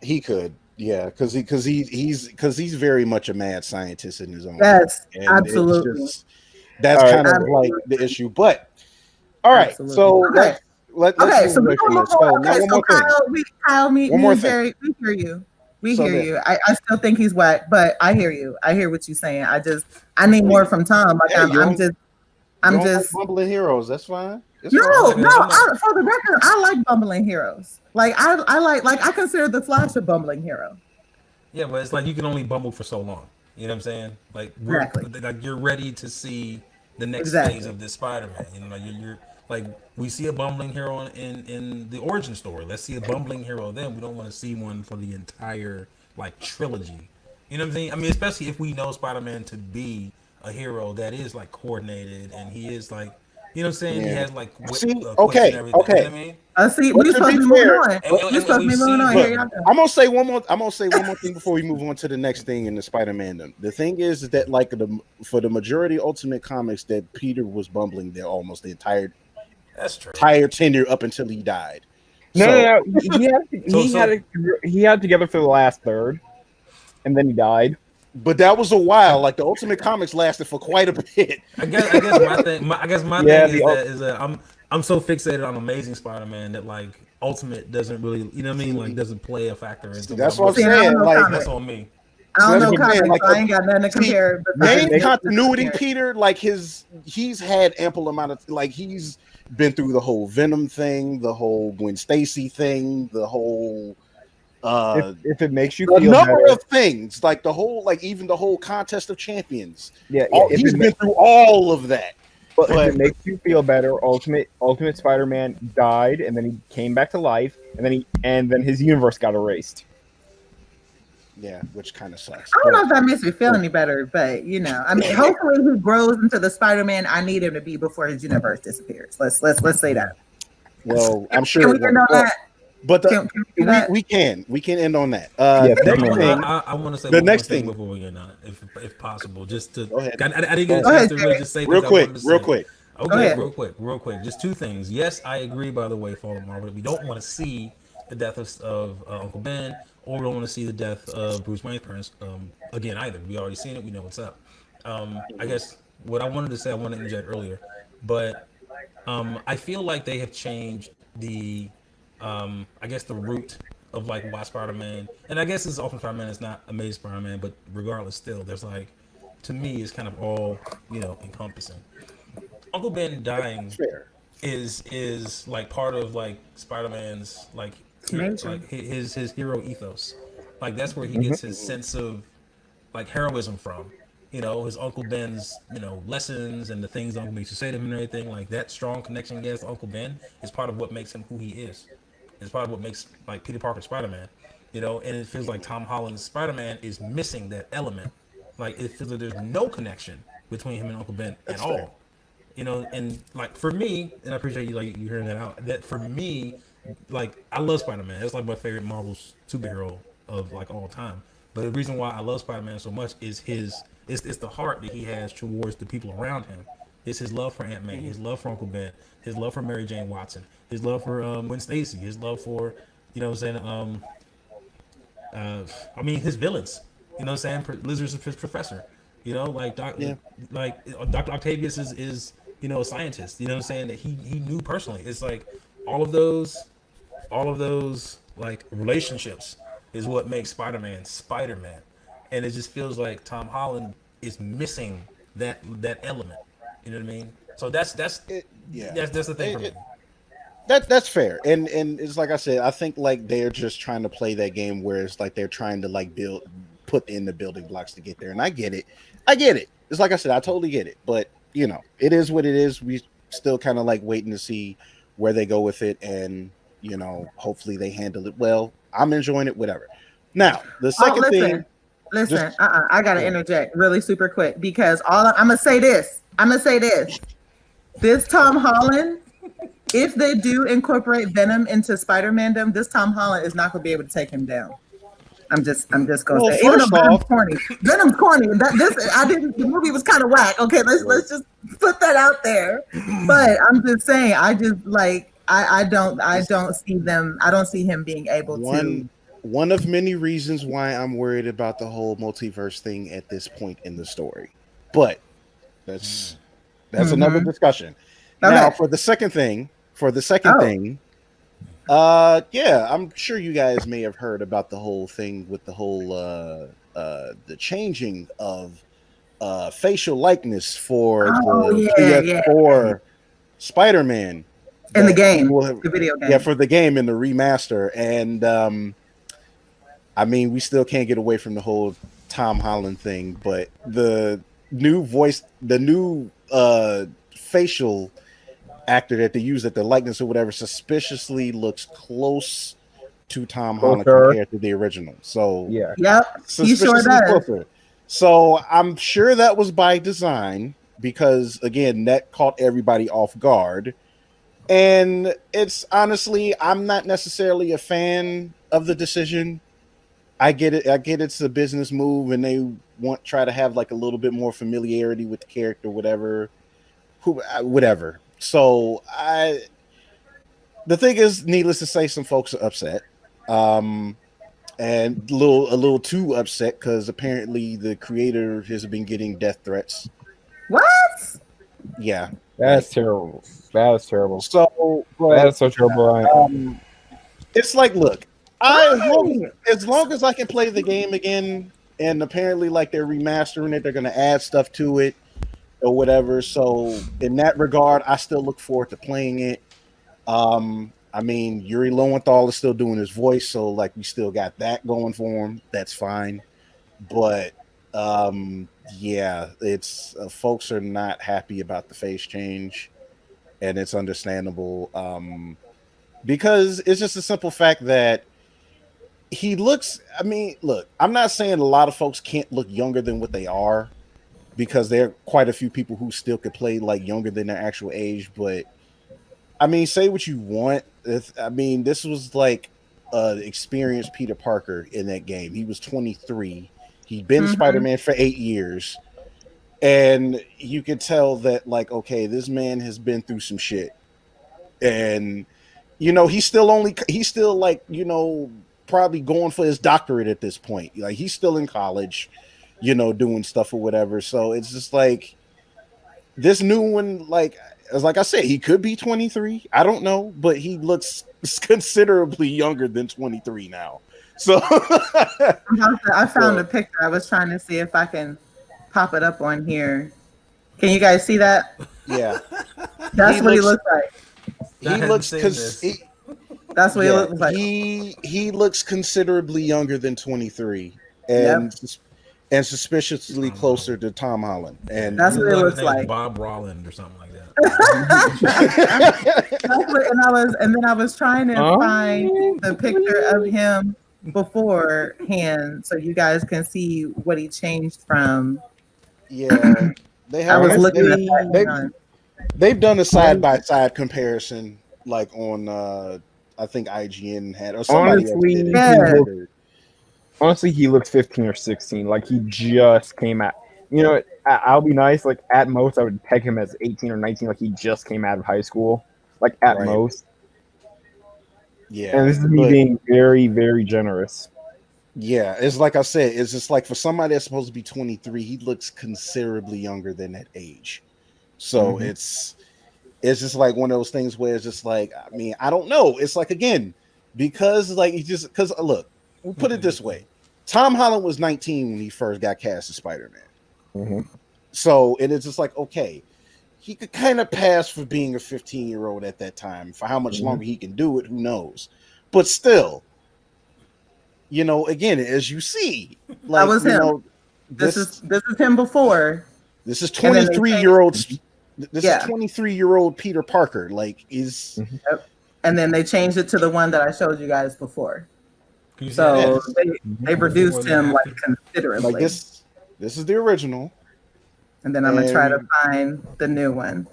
Speaker 2: He could. Yeah, because he's very much a mad scientist in his own.
Speaker 1: Yes, absolutely.
Speaker 2: That's kind of like the issue. But all right,
Speaker 1: absolutely.
Speaker 2: So let's
Speaker 1: so
Speaker 2: move on.
Speaker 1: So Kyle, we hear you. We hear you. I still think he's whack, but I hear you. I hear what you're saying. I need more from Tom. Like I'm just
Speaker 2: bumbling heroes. That's fine.
Speaker 1: For the record, I like bumbling heroes. Like I consider the Flash a bumbling hero.
Speaker 3: Yeah, but it's like you can only bumble for so long. You know what I'm saying? Like like you're ready to see the next phase of this Spider-Man. You know, like you're like we see a bumbling hero in the origin story. Let's see a bumbling hero then. We don't want to see one for the entire like trilogy. You know what I'm saying? I mean, especially if we know Spider-Man to be a hero that is like coordinated and he is like. You know what I'm saying? Yeah. He has like
Speaker 2: okay.
Speaker 3: You know what I mean?
Speaker 1: See, we're supposed to be moving on.
Speaker 2: I'm gonna say one more thing before we move on to the next thing in the Spider-Man. The thing is that like for the majority Ultimate Comics that Peter was bumbling there almost the entire tenure up until he died.
Speaker 4: No. He had together for the last third, and then he died.
Speaker 2: But that was a while. Like the Ultimate Comics lasted for quite a bit.
Speaker 3: I guess my thing is that I'm so fixated on Amazing Spider-Man that like Ultimate doesn't really, you know what I mean, like doesn't play a factor into
Speaker 2: That's
Speaker 3: what
Speaker 2: what I'm
Speaker 3: I'm
Speaker 1: See, I don't
Speaker 2: saying.
Speaker 1: know
Speaker 2: Like,
Speaker 3: That's
Speaker 1: comics.
Speaker 3: on me.
Speaker 1: I don't
Speaker 2: that's
Speaker 1: know
Speaker 2: what I'm saying.
Speaker 1: comics,
Speaker 2: Like,
Speaker 1: so I ain't got nothing to
Speaker 2: see,
Speaker 1: compare.
Speaker 2: main
Speaker 1: Besides
Speaker 2: continuity,
Speaker 1: this.
Speaker 2: Peter. Like he's had ample amount of like he's been through the whole Venom thing, the whole Gwen Stacy thing, the whole
Speaker 4: If it makes you
Speaker 2: a
Speaker 4: feel
Speaker 2: number
Speaker 4: better,
Speaker 2: of things, like the whole, like even the whole contest of champions.
Speaker 4: yeah. If
Speaker 2: He's
Speaker 4: it
Speaker 2: been through all of that.
Speaker 4: But if
Speaker 2: But
Speaker 4: it makes you feel better, Ultimate Spider-Man died, and then he came back to life, and then his universe got erased.
Speaker 2: yeah, which kind of sucks.
Speaker 1: I don't know
Speaker 2: But
Speaker 1: if that makes me feel any better, but I mean, hopefully he grows into the Spider-Man I need him to be before his universe disappears. Let's say that.
Speaker 2: well, I'm sure
Speaker 1: Can we
Speaker 2: it won't.
Speaker 1: end on
Speaker 2: Well,
Speaker 1: that?
Speaker 2: but
Speaker 1: Can we do that?
Speaker 2: we can end on that.
Speaker 4: Yes,
Speaker 2: Next
Speaker 4: definitely.
Speaker 2: thing,
Speaker 3: I want to say
Speaker 2: the
Speaker 3: one more
Speaker 2: next
Speaker 3: thing
Speaker 2: thing.
Speaker 3: before we get on, if possible, just to.
Speaker 2: Go ahead.
Speaker 3: I didn't get a
Speaker 1: Go
Speaker 3: chance
Speaker 1: ahead,
Speaker 3: to really
Speaker 1: Jay.
Speaker 3: just say
Speaker 2: Real
Speaker 3: things I
Speaker 2: quick,
Speaker 3: wanted to
Speaker 2: real
Speaker 3: say.
Speaker 2: quick.
Speaker 1: Go
Speaker 3: Okay,
Speaker 1: ahead.
Speaker 3: real quick. Just two things. Yes, I agree. By the way, Fallen Marvel, that we don't want to see the death of Uncle Ben, or we don't want to see the death of Bruce Wayne's parents again either. We already seen it. We know what's up. I guess what I wanted to say, I wanted to interject earlier, but I feel like they have changed the, I guess the root of like why Spider-Man, and I guess it's Ultimate Spider-Man is not Amazing Spider-Man, but regardless, still there's like, to me, it's kind of all encompassing. Uncle Ben dying
Speaker 2: Fair.
Speaker 3: is like part of like Spider-Man's like
Speaker 1: Major.
Speaker 3: like his hero ethos. Like that's where he gets his sense of like heroism from. His Uncle Ben's lessons and the things Uncle Ben used to say to him and everything. Like that strong connection he has to Uncle Ben is part of what makes him who he is. It's part of what makes like Peter Parker Spider-Man. And it feels like Tom Holland's Spider-Man is missing that element. Like it feels like there's no connection between him and Uncle Ben at
Speaker 2: That's fair.
Speaker 3: all. And like for me, and I appreciate you hearing that out. That for me, like I love Spider Man. It's like my favorite Marvel superhero of like all time. But the reason why I love Spider Man so much is it's the heart that he has towards the people around him. It's his love for Aunt May, his love for Uncle Ben, his love for Mary Jane Watson, his love for Gwen Stacy, his love for what I'm saying, I mean his villains. What I'm saying, Lizard's his professor. Like
Speaker 2: Yeah.
Speaker 3: Dr. Octavius is a scientist. What I'm saying, that he knew personally. It's like all of those like relationships is what makes Spider-Man Spider-Man, and it just feels like Tom Holland is missing that element. You know what I mean? So that's
Speaker 2: Yeah.
Speaker 3: that's the thing for me.
Speaker 2: That's fair, and it's like I said, I think like they're just trying to play that game where it's like they're trying to like put in the building blocks to get there, and I get it. It's like I said, I totally get it, but it is what it is. We still kind of like waiting to see where they go with it, and hopefully they handle it well. I'm enjoying it, whatever. Now the second thing,
Speaker 1: Listen. I gotta interject really super quick because I'm gonna say this. This Tom Holland. If they do incorporate Venom into Spider-Man, this Tom Holland is not going to be able to take him down. I'm just going to say, even though Venom's corny. The movie was kind of whack. Okay, let's just put that out there. But I'm just saying, I don't see him being able to.
Speaker 2: One of many reasons why I'm worried about the whole multiverse thing at this point in the story, but that's another discussion.
Speaker 1: Okay.
Speaker 2: Now for the second thing. Yeah, I'm sure you guys may have heard about the whole thing with the whole the changing of facial likeness for the PS4 Spider-Man
Speaker 1: In the game, the video game.
Speaker 2: Yeah, for the game in the remaster. And I mean, we still can't get away from the whole Tom Holland thing, but the new facial actor that they use at the likeness or whatever suspiciously looks close to Tom Holland compared to the original. So
Speaker 4: yeah,
Speaker 1: he sure does.
Speaker 2: Closer. So I'm sure that was by design because again, that caught everybody off guard. And it's honestly, I'm not necessarily a fan of the decision. I get it. It's a business move, and they try to have like a little bit more familiarity with the character, whatever. So the thing is, needless to say, some folks are upset, and a little too upset because apparently the creator has been getting death threats.
Speaker 1: What?
Speaker 2: Yeah,
Speaker 4: that's terrible. That is terrible.
Speaker 2: So
Speaker 4: that's so terrible.
Speaker 2: It's like, look,
Speaker 1: Right.
Speaker 2: as long as I can play the game again, and apparently, like they're remastering it, they're gonna add stuff to it or whatever. So in that regard, I still look forward to playing it. I mean, Yuri Lowenthal is still doing his voice, so like we still got that going for him. That's fine. But yeah, it's folks are not happy about the face change, and it's understandable. Because it's just a simple fact that he looks. I mean, look, I'm not saying a lot of folks can't look younger than what they are, because there are quite a few people who still could play like younger than their actual age. But I mean, say what you want. I mean, this was like experienced Peter Parker in that game. He was 23. He'd been
Speaker 1: Mhm.
Speaker 2: Spider-Man for 8 years. And you could tell that, like, okay, this man has been through some shit. And, he's still like, probably going for his doctorate at this point. Like, he's still in college, doing stuff or whatever. So it's just like, this new one, like I said, he could be 23. I don't know, but he looks considerably younger than 23 now. So,
Speaker 1: I found a
Speaker 2: so
Speaker 1: picture. I was trying to see if I can pop it up on here. Can you guys see that?
Speaker 2: yeah, he
Speaker 1: That's what he
Speaker 2: looks
Speaker 1: looks like.
Speaker 3: I
Speaker 2: he
Speaker 3: hadn't
Speaker 2: looks
Speaker 3: seen
Speaker 2: cause
Speaker 3: this.
Speaker 2: he,
Speaker 1: That's what he
Speaker 2: yeah,
Speaker 1: looks like.
Speaker 2: he looks considerably younger than 23,
Speaker 1: Yep.
Speaker 2: and suspiciously closer to Tom Holland. And
Speaker 1: That's
Speaker 3: He
Speaker 1: what
Speaker 3: looked
Speaker 1: it
Speaker 3: like his
Speaker 1: looks
Speaker 3: name's
Speaker 1: like.
Speaker 3: Bob Rolland or something like that.
Speaker 1: And then I was trying to find the picture of
Speaker 4: Please.
Speaker 1: him beforehand so you guys can see what he changed from.
Speaker 2: yeah, they
Speaker 1: I
Speaker 2: have
Speaker 1: was looking at
Speaker 4: Honestly,
Speaker 1: that.
Speaker 2: they they've done a side
Speaker 4: hon-
Speaker 2: by side comparison, like on I think IGN had, or somebody else
Speaker 4: honestly,
Speaker 2: did it. I
Speaker 4: he
Speaker 1: Yeah.
Speaker 2: can't
Speaker 4: looks
Speaker 2: remember.
Speaker 4: honestly, he looks 15 or 16. Like he just came out. I'll be nice. Like at most, I would peg him as 18 or 19. Like he just came out of high school. Like at
Speaker 2: Right.
Speaker 4: most. And
Speaker 2: Yeah.
Speaker 4: this is me
Speaker 2: But
Speaker 4: being very, very generous.
Speaker 2: yeah, it's like I said, it's just like for somebody that's supposed to be 23, he looks considerably younger than that age. So
Speaker 4: Mhm.
Speaker 2: it's just like one of those things where it's just like, I mean, I don't know. It's like, again, because like he just, because look, we'll put it this way. Tom Holland was 19 when he first got cast as Spider-Man.
Speaker 4: Mhm.
Speaker 2: So, and it's just like, okay, he could kind of pass for being a 15-year-old at that time. For how much
Speaker 4: Mhm.
Speaker 2: longer he can do it, who knows? But still, again, as you see,
Speaker 1: That
Speaker 2: like,
Speaker 1: was him.
Speaker 2: this
Speaker 1: This is him before.
Speaker 2: this is
Speaker 1: And then they
Speaker 2: 23
Speaker 1: changed.
Speaker 2: year old this is
Speaker 1: Yeah.
Speaker 2: 23-year-old Peter Parker. Like, is
Speaker 4: Mhm.
Speaker 1: Yep. And then they changed it to the one that I showed you guys before.
Speaker 3: Can you see that?
Speaker 1: So
Speaker 2: yes,
Speaker 1: they
Speaker 3: Before
Speaker 1: reduced
Speaker 3: and then
Speaker 1: him like
Speaker 3: after?
Speaker 2: like
Speaker 1: considerably.
Speaker 2: this is the original.
Speaker 1: And then I'm gonna try to
Speaker 2: And
Speaker 1: find the new one.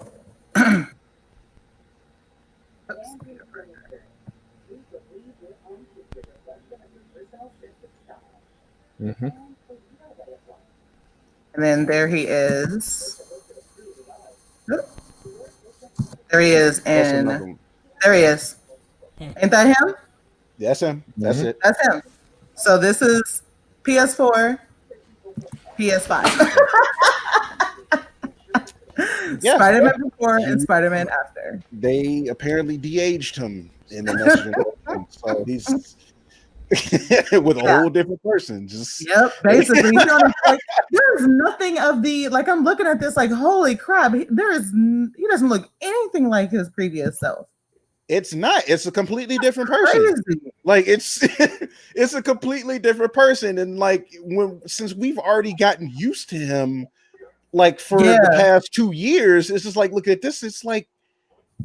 Speaker 4: Mhm.
Speaker 1: And then there he is. There he is,
Speaker 2: that's
Speaker 1: and
Speaker 2: another one.
Speaker 1: there he is. Ain't that him?
Speaker 2: That's him. That's
Speaker 4: Mhm.
Speaker 2: it.
Speaker 1: That's him. So this is PS4, PS5.
Speaker 2: Yeah,
Speaker 1: Spider-Man before and Spider-Man after.
Speaker 2: they apparently de-aged him in the next generation. So he's with a
Speaker 1: Yeah.
Speaker 2: whole different person. Just
Speaker 1: Yep, basically. Like, there's nothing of the like. I'm looking at this like, holy crap! He doesn't look anything like his previous self.
Speaker 2: it's not. It's a completely different person.
Speaker 1: Crazy.
Speaker 2: Like it's it's a completely different person. And like since we've already gotten used to him, like for the
Speaker 1: Yeah,
Speaker 2: past 2 years, it's just like look at this. It's like,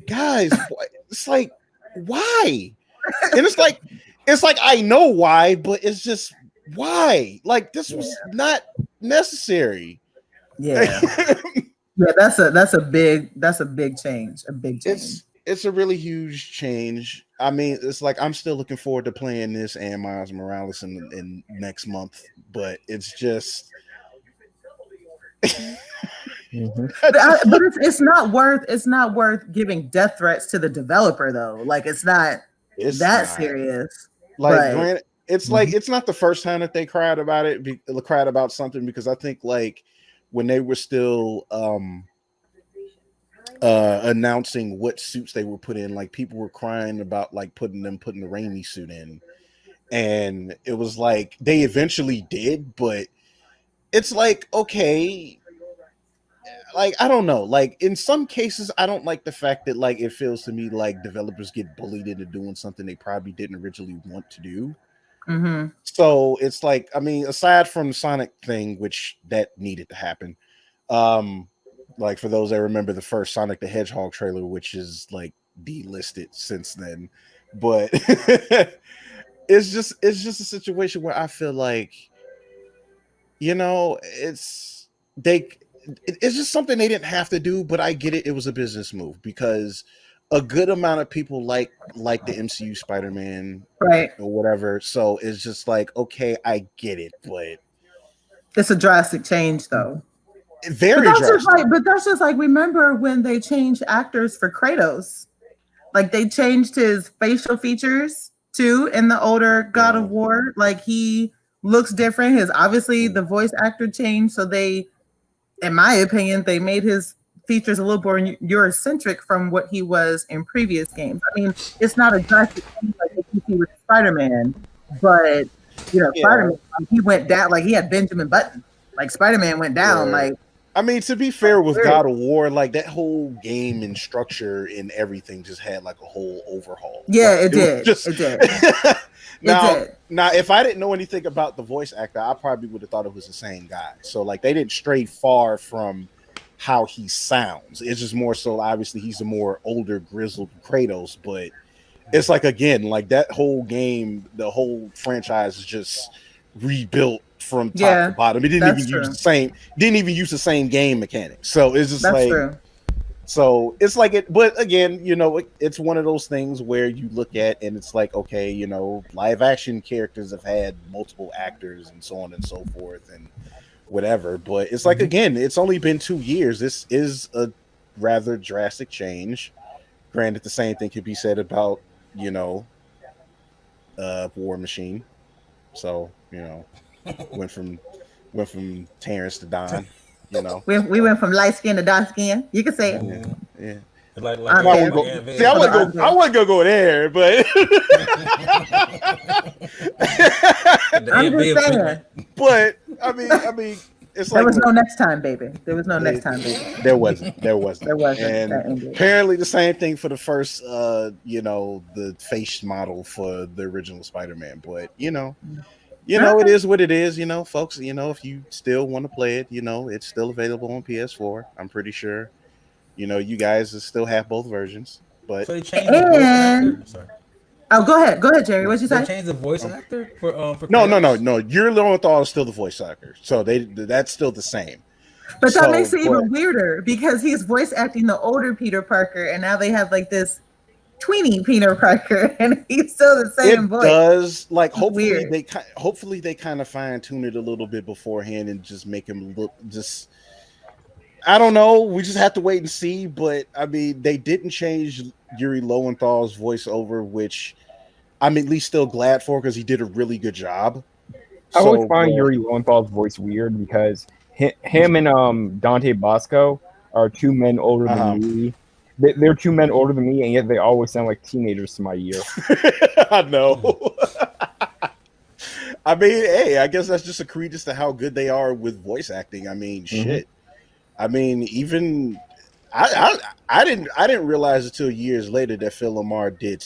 Speaker 2: guys, it's like why? And it's like I know why, but it's just why? Like this was not necessary.
Speaker 1: yeah, yeah. That's a big change. A big change.
Speaker 2: It's a really huge change. I mean, it's like I'm still looking forward to playing this and Miles Morales in next month, but it's just
Speaker 4: Mhm.
Speaker 1: But it's not worth giving death threats to the developer though. Like it's not
Speaker 2: it's
Speaker 1: that
Speaker 2: not.
Speaker 1: serious.
Speaker 2: Like
Speaker 1: But
Speaker 2: granted, it's like it's not the first time that they cried about it, cried about something, because I think like when they were still announcing what suits they were put in. Like people were crying about like putting the Raimi suit in, and it was like they eventually did, but it's like, okay, like I don't know, like in some cases I don't like the fact that like it feels to me like developers get bullied into doing something they probably didn't originally want to do.
Speaker 1: Mm-hmm.
Speaker 2: So it's like, I mean, aside from the Sonic thing, which that needed to happen, like for those that remember the first Sonic the Hedgehog trailer, which is like delisted since then, but it's just a situation where I feel like, you know, it's just something they didn't have to do, but I get it. It was a business move because a good amount of people like the MCU Spider-Man,
Speaker 1: Right.
Speaker 2: or whatever. So it's just like, okay, I get it, but
Speaker 1: It's a drastic change, though.
Speaker 2: very drastic.
Speaker 1: But that's just like, remember when they changed actors for Kratos? Like they changed his facial features too in the older God of War. Like he looks different. His obviously the voice actor changed, so they, in my opinion, they made his features a little more Eurocentric from what he was in previous games. I mean, it's not a drastic change like you see with Spider-Man, but you know, Spider-Man, he went down, like he had Benjamin Button. Like Spider-Man went down, like.
Speaker 2: I mean, to be fair, with God of War, like that whole game and structure and everything just had like a whole overhaul.
Speaker 1: Yeah,
Speaker 2: like,
Speaker 1: it did.
Speaker 2: Now, if I didn't know anything about the voice actor, I probably would have thought it was the same guy. So like they didn't stray far from how he sounds. It's just more so obviously he's a more older, grizzled Kratos, but it's like, again, like that whole game, the whole franchise is just rebuilt from top to bottom. It didn't even use the same game mechanics. So it's just true. So it's like it, but again, you know, it's one of those things where you look at and it's like, okay, you know, live action characters have had multiple actors and so on and so forth and whatever. But it's like, again, it's only been 2 years. This is a rather drastic change. Granted, the same thing could be said about, you know, War Machine. So, you know, went from Terrence to Don. You know,
Speaker 1: we went from light skin to dark skin. You can say it.
Speaker 2: Yeah.
Speaker 3: I
Speaker 2: wasn't gonna go there, but
Speaker 1: I'm just saying.
Speaker 2: But I mean, it's like
Speaker 1: there was no next time, baby. There was no next time, baby.
Speaker 2: There wasn't.
Speaker 1: There wasn't.
Speaker 2: And apparently the same thing for the first, you know, the face model for the original Spider-Man. But you know, it is what it is. You know, folks. You know, if you still want to play it, you know, it's still available on PS4. I'm pretty sure. You know, you guys still have both versions. But
Speaker 3: so they changed the voice actor. Sorry.
Speaker 1: Oh, go ahead, Jerry. What'd you say?
Speaker 3: They changed the voice actor for
Speaker 2: No. Your Lowenthal is still the voice actor, so that's still the same.
Speaker 1: But that makes it even weirder because he's voice acting the older Peter Parker, and now they have like this tweeny Peter Parker, and he's still the same voice.
Speaker 2: It does, like, hopefully they kind of fine tune it a little bit beforehand and just make him look just. I don't know. We just have to wait and see. But I mean, they didn't change Yuri Lowenthal's voiceover, which I'm at least still glad for because he did a really good job.
Speaker 4: I always find Yuri Lowenthal's voice weird because him and Dante Bosco are 2 men older than me. They're 2 men older than me, and yet they always sound like teenagers to my ear.
Speaker 2: I know. I mean, hey, I guess that's just a credence to how good they are with voice acting. I mean, shit. I mean, even I didn't realize until years later that Phil Lamar did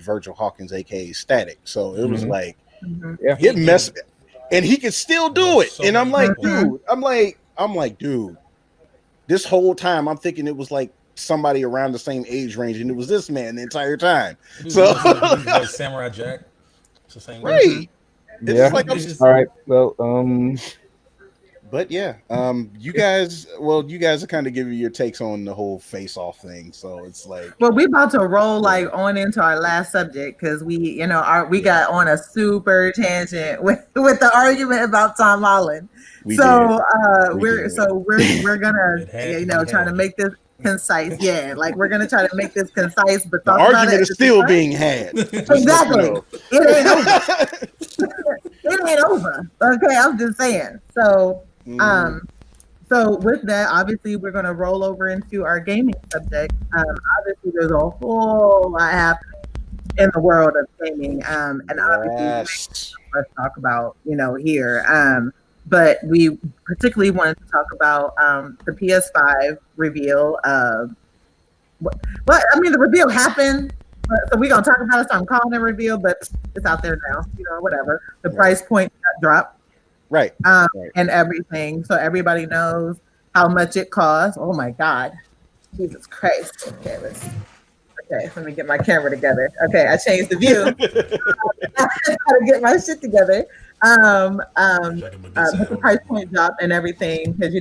Speaker 2: Virgil Hawkins, aka Static. So it was like it messed, and he could still do it. And I'm like, dude, this whole time I'm thinking it was like somebody around the same age range, and it was this man the entire time. So
Speaker 3: like Samurai Jack, it's the same
Speaker 2: right? It's just like
Speaker 4: all right. Well,
Speaker 2: But yeah, you guys are kind of giving your takes on the whole face-off thing, so it's like.
Speaker 1: Well, we about to roll like on into our last subject because we got on a super tangent with the argument about Tom Holland. We're gonna try to make this concise. Yeah, like we're gonna try to make this concise, but
Speaker 2: the argument is still being had.
Speaker 1: Exactly, it ain't over. It ain't over. Okay, I'm just saying. So. So with that, obviously, we're going to roll over into our gaming subject. Obviously, there's a whole lot happening in the world of gaming, and obviously, we
Speaker 2: Yes.
Speaker 1: let's talk about here. But we particularly wanted to talk about the PS5 reveal. Well, I mean, the reveal happened, so we're gonna talk about it. So I'm calling it a reveal, but it's out there now. Whatever. The
Speaker 2: Right.
Speaker 1: price point got dropped,
Speaker 2: Right. Right.
Speaker 1: and everything, so everybody knows how much it costs. Oh my God, Jesus Christ! Okay, let me get my camera together. Okay, I changed the view. How to get my shit together. But the price point dropped and everything because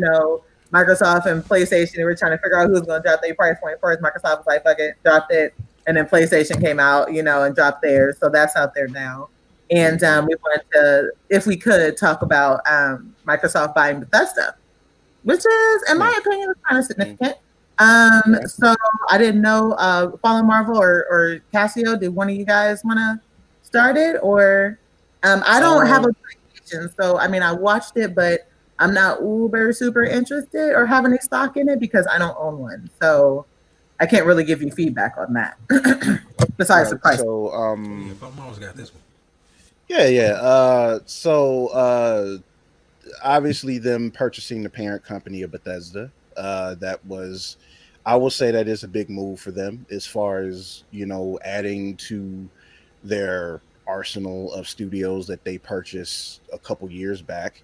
Speaker 1: Microsoft and PlayStation, they were trying to figure out who's going to drop their price point first. Microsoft was like, "Fuck it," dropped it, and then PlayStation came out, and dropped theirs. So that's out there now. And we wanted to, if we could, talk about Microsoft buying Bethesda, which is, in my opinion, is kind of significant. So I didn't know, Fallen Marvel or Casio, did one of you guys want to start it? Or I don't have a PlayStation, so I mean, I watched it, but I'm not uber super interested or have any stock in it because I don't own one. So I can't really give you feedback on that. Besides the price.
Speaker 2: So
Speaker 3: Mom's got this one.
Speaker 2: yeah. Obviously them purchasing the parent company of Bethesda. That was, I will say that is a big move for them as far as adding to their arsenal of studios that they purchased a couple years back.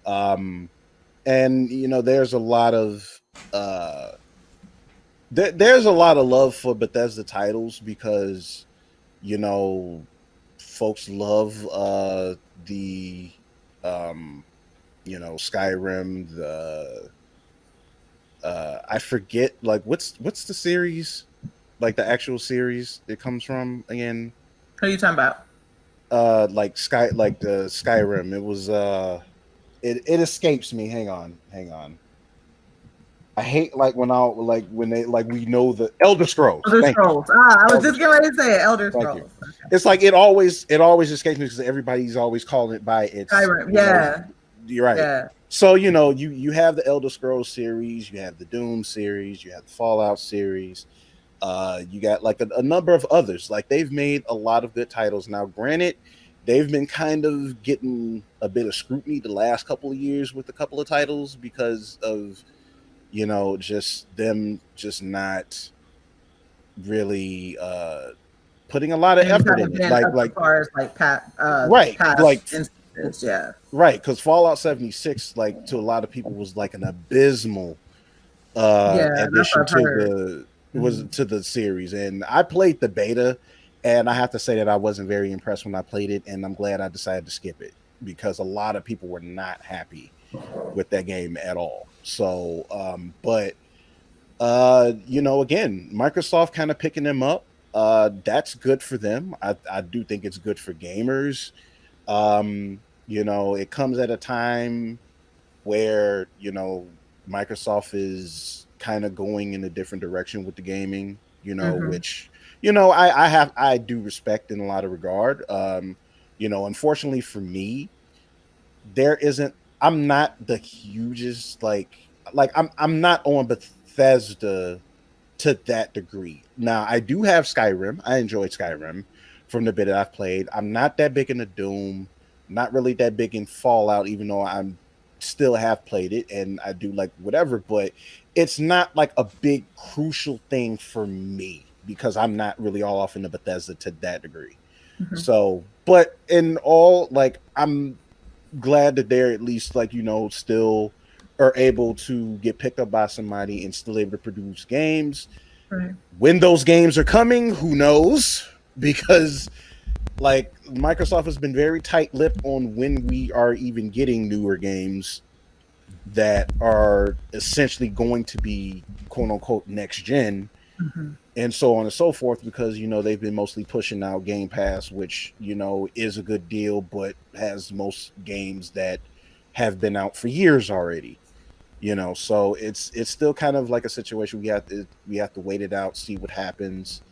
Speaker 2: And there's a lot of there's a lot of love for Bethesda titles because folks love the Skyrim, the I forget, like, what's the series, like the actual series it comes from again.
Speaker 1: Who are you talking about?
Speaker 2: Like the Skyrim. It was it escapes me. Hang on. I hate when they we know the Elder Scrolls.
Speaker 1: Elder Scrolls. I was just getting ready to say it. Elder
Speaker 2: Thank
Speaker 1: Scrolls.
Speaker 2: you. It's like it always escapes me because everybody's always calling it by its
Speaker 1: Skyrim. Yeah.
Speaker 2: You're right.
Speaker 1: Yeah.
Speaker 2: So you have the Elder Scrolls series, you have the Doom series, you have the Fallout series. You got like a number of others. Like they've made a lot of good titles. Now, granted, they've been kind of getting a bit of scrutiny the last couple of years with a couple of titles because of just them just not really putting a lot of effort in it. Like
Speaker 1: as far as
Speaker 2: right, like
Speaker 1: instances, yeah.
Speaker 2: Right, because Fallout 76, like to a lot of people, was like an abysmal addition to the series. And I played the beta, and I have to say that I wasn't very impressed when I played it, and I'm glad I decided to skip it because a lot of people were not happy with that game at all. So, again, Microsoft kind of picking them up. That's good for them. I do think it's good for gamers. It comes at a time where Microsoft is kind of going in a different direction with the gaming, which I do respect in a lot of regard. Unfortunately for me, I'm not the hugest I'm not on Bethesda to that degree. Now I do have Skyrim. I enjoyed Skyrim from the bit that I've played. I'm not that big into Doom, not really that big in Fallout, even though I'm still have played it and I do like whatever, but it's not like a big crucial thing for me because I'm not really all off into Bethesda to that degree. Mm-hmm. So, but in all, I'm glad that they're at least still are able to get picked up by somebody and still able to produce games. Right. When those games are coming, who knows? Because Microsoft has been very tight-lipped on when we are even getting newer games that are essentially going to be quote-unquote next gen, and so on and so forth, because they've been mostly pushing out Game Pass, which is a good deal, but has most games that have been out for years already. So it's still kind of like a situation we have to wait it out, see what happens,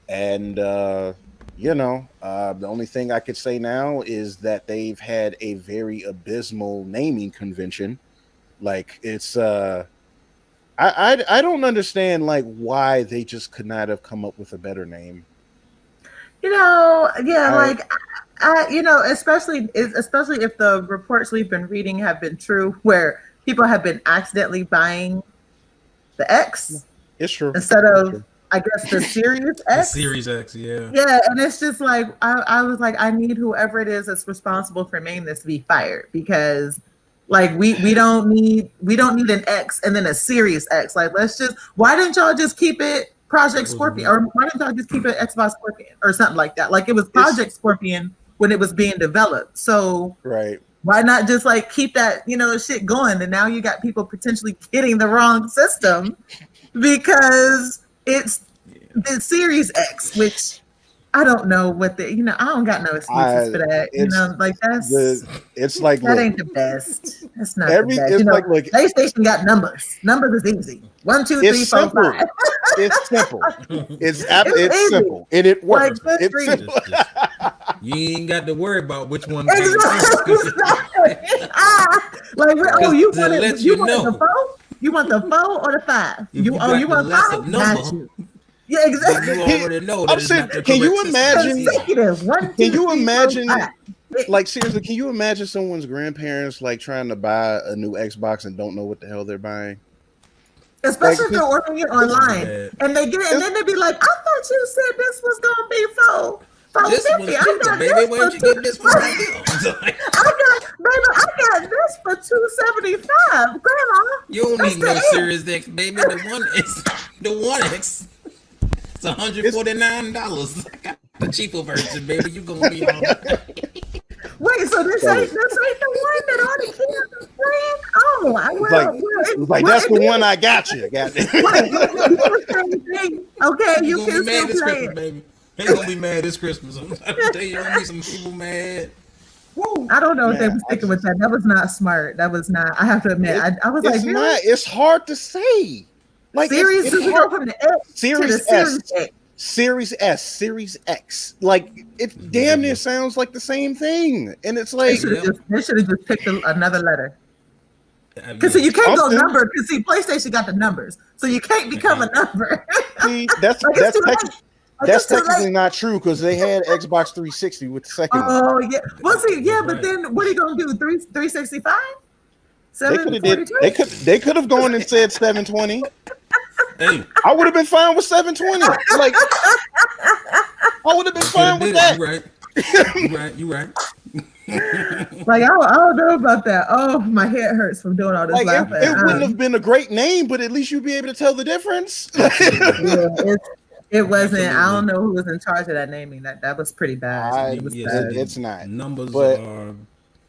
Speaker 2: and the only thing I could say now is that they've had a very abysmal naming convention Like it's I don't understand like why they just could not have come up with a better name.
Speaker 1: Like especially if the reports we've been reading have been true, where people have been accidentally buying the X
Speaker 2: It's true.
Speaker 1: instead of, I guess, the Series
Speaker 3: The
Speaker 1: X.
Speaker 3: Series X, yeah.
Speaker 1: Yeah, and it's just like I was like, I need whoever it is that's responsible for naming this to be fired, because like we don't need an X and then a Series X. Like, why didn't y'all just keep it Project Scorpion, or why didn't y'all just keep it Xbox Scorpion or something like that? Like, it was Project Scorpion when it was being developed. So
Speaker 2: right.
Speaker 1: Why not just like keep that, shit going? And now you got people potentially getting the wrong system because it's the Series X, which I don't know what I don't got no excuses for that. Like
Speaker 2: it's like
Speaker 1: that ain't the best. That's not the best.
Speaker 2: It's like
Speaker 1: PlayStation got numbers. Numbers is easy. 1, 2, 3, 4, 5.
Speaker 2: It's simple. It's simple and it works.
Speaker 1: Like,
Speaker 2: it's simple.
Speaker 3: You ain't got to worry about which one.
Speaker 1: Exactly. You want the 4? You want the 4 or the 5? You want 5? Not you. Yeah, exactly.
Speaker 3: You already know that.
Speaker 2: I'm saying, can you imagine? Can you imagine? Like, seriously, can you imagine someone's grandparents like trying to buy a new Xbox and don't know what the hell they're buying?
Speaker 1: Especially if they're ordering it online, and they get it, and then they be like, "I thought you said this was gonna be $450. I got
Speaker 3: baby, why don't you get this for $2.
Speaker 1: I got this for $275, Grandma.
Speaker 3: You don't need no Series X, baby. The One X. It's $149. I got the cheaper version, baby. You gonna be all right.
Speaker 1: Wait, so this ain't the one that all the kids are playing? Oh,
Speaker 2: that's the one I got you. Got it.
Speaker 1: Okay, you can
Speaker 3: still
Speaker 1: play
Speaker 3: Christmas,
Speaker 1: it. Baby.
Speaker 3: They gonna be mad this Christmas. I'm trying to tell you, gonna be some people mad.
Speaker 1: I don't know if they were sticking with that. That was not smart. That was not. I have to admit, I was like, really?
Speaker 2: It's hard to say. Like,
Speaker 1: Series,
Speaker 2: it's
Speaker 1: hard. From the X
Speaker 2: Series
Speaker 1: to the
Speaker 2: S, Series S, Series X. Like, it damn near sounds like the same thing, and it's like
Speaker 1: they should have just picked another letter. Because you can't go number. Because PlayStation got the numbers, so you can't become a number.
Speaker 2: See, that's technically not true, because they had Xbox 360 with the second one.
Speaker 1: Oh yeah, well, see, yeah, but then what are you gonna do? 365?
Speaker 2: They could have gone and said 720.
Speaker 3: Hey,
Speaker 2: I would have been fine with 720. Like, I would have been fine with that.
Speaker 3: You right.
Speaker 1: Like, I don't know about that. Oh, my head hurts from doing all this laughing.
Speaker 2: It wouldn't have been a great name, but at least you'd be able to tell the difference.
Speaker 1: It wasn't. I don't know who was in charge of that naming. That was pretty bad.
Speaker 2: It's not.
Speaker 3: Numbers
Speaker 2: are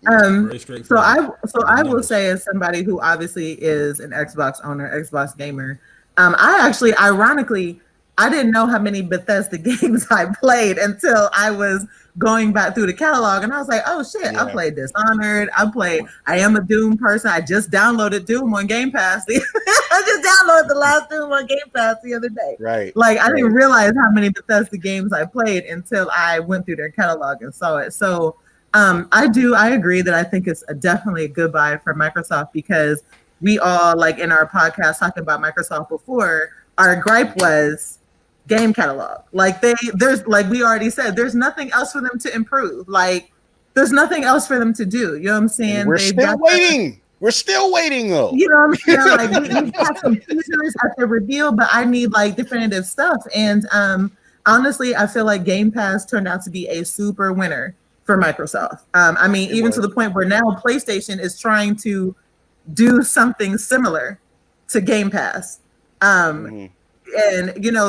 Speaker 3: very straightforward.
Speaker 1: I will say, as somebody who obviously is an Xbox owner, Xbox gamer, ironically, I didn't know how many Bethesda games I played until I was going back through the catalog, and I was like, oh shit, yeah. I played Dishonored, I am a Doom person. I just downloaded Doom on Game Pass. I just downloaded the last Doom on Game Pass the other day.
Speaker 2: Right.
Speaker 1: Like, I didn't realize how many Bethesda games I played until I went through their catalog and saw it. So I agree that I think it's definitely a good buy for Microsoft, because we all, like in our podcast talking about Microsoft before, our gripe was game catalog. Like, there's like we already said, there's nothing else for them to improve. Like, there's nothing else for them to do. You know what I'm saying?
Speaker 2: And we're still waiting. We're still waiting, though.
Speaker 1: You know what I'm saying? Like, we have some teasers at the reveal, but I need like definitive stuff. And honestly, I feel like Game Pass turned out to be a super winner for Microsoft. I mean, even to the point where now PlayStation is trying to do something similar to Game Pass. And,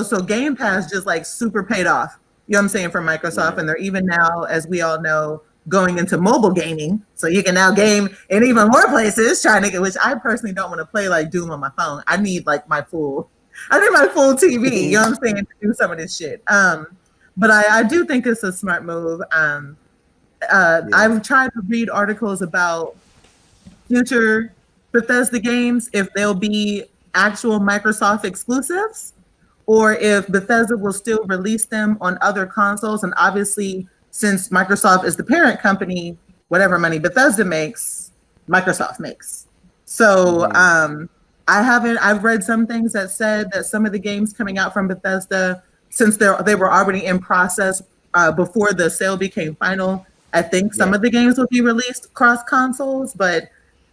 Speaker 1: so Game Pass just like super paid off, you know what I'm saying, for Microsoft. And they're even now, as we all know, going into mobile gaming. So you can now game in even more places, which I personally don't want to play like Doom on my phone. I need like my full TV, you know what I'm saying, to do some of this shit. But I do think it's a smart move. I've tried to read articles about future Bethesda games, if they'll be actual Microsoft exclusives, or if Bethesda will still release them on other consoles. And obviously, since Microsoft is the parent company, whatever money Bethesda makes, Microsoft makes. So I've read some things that said that some of the games coming out from Bethesda, since they were already in process before the sale became final, I think some of the games will be released cross consoles, but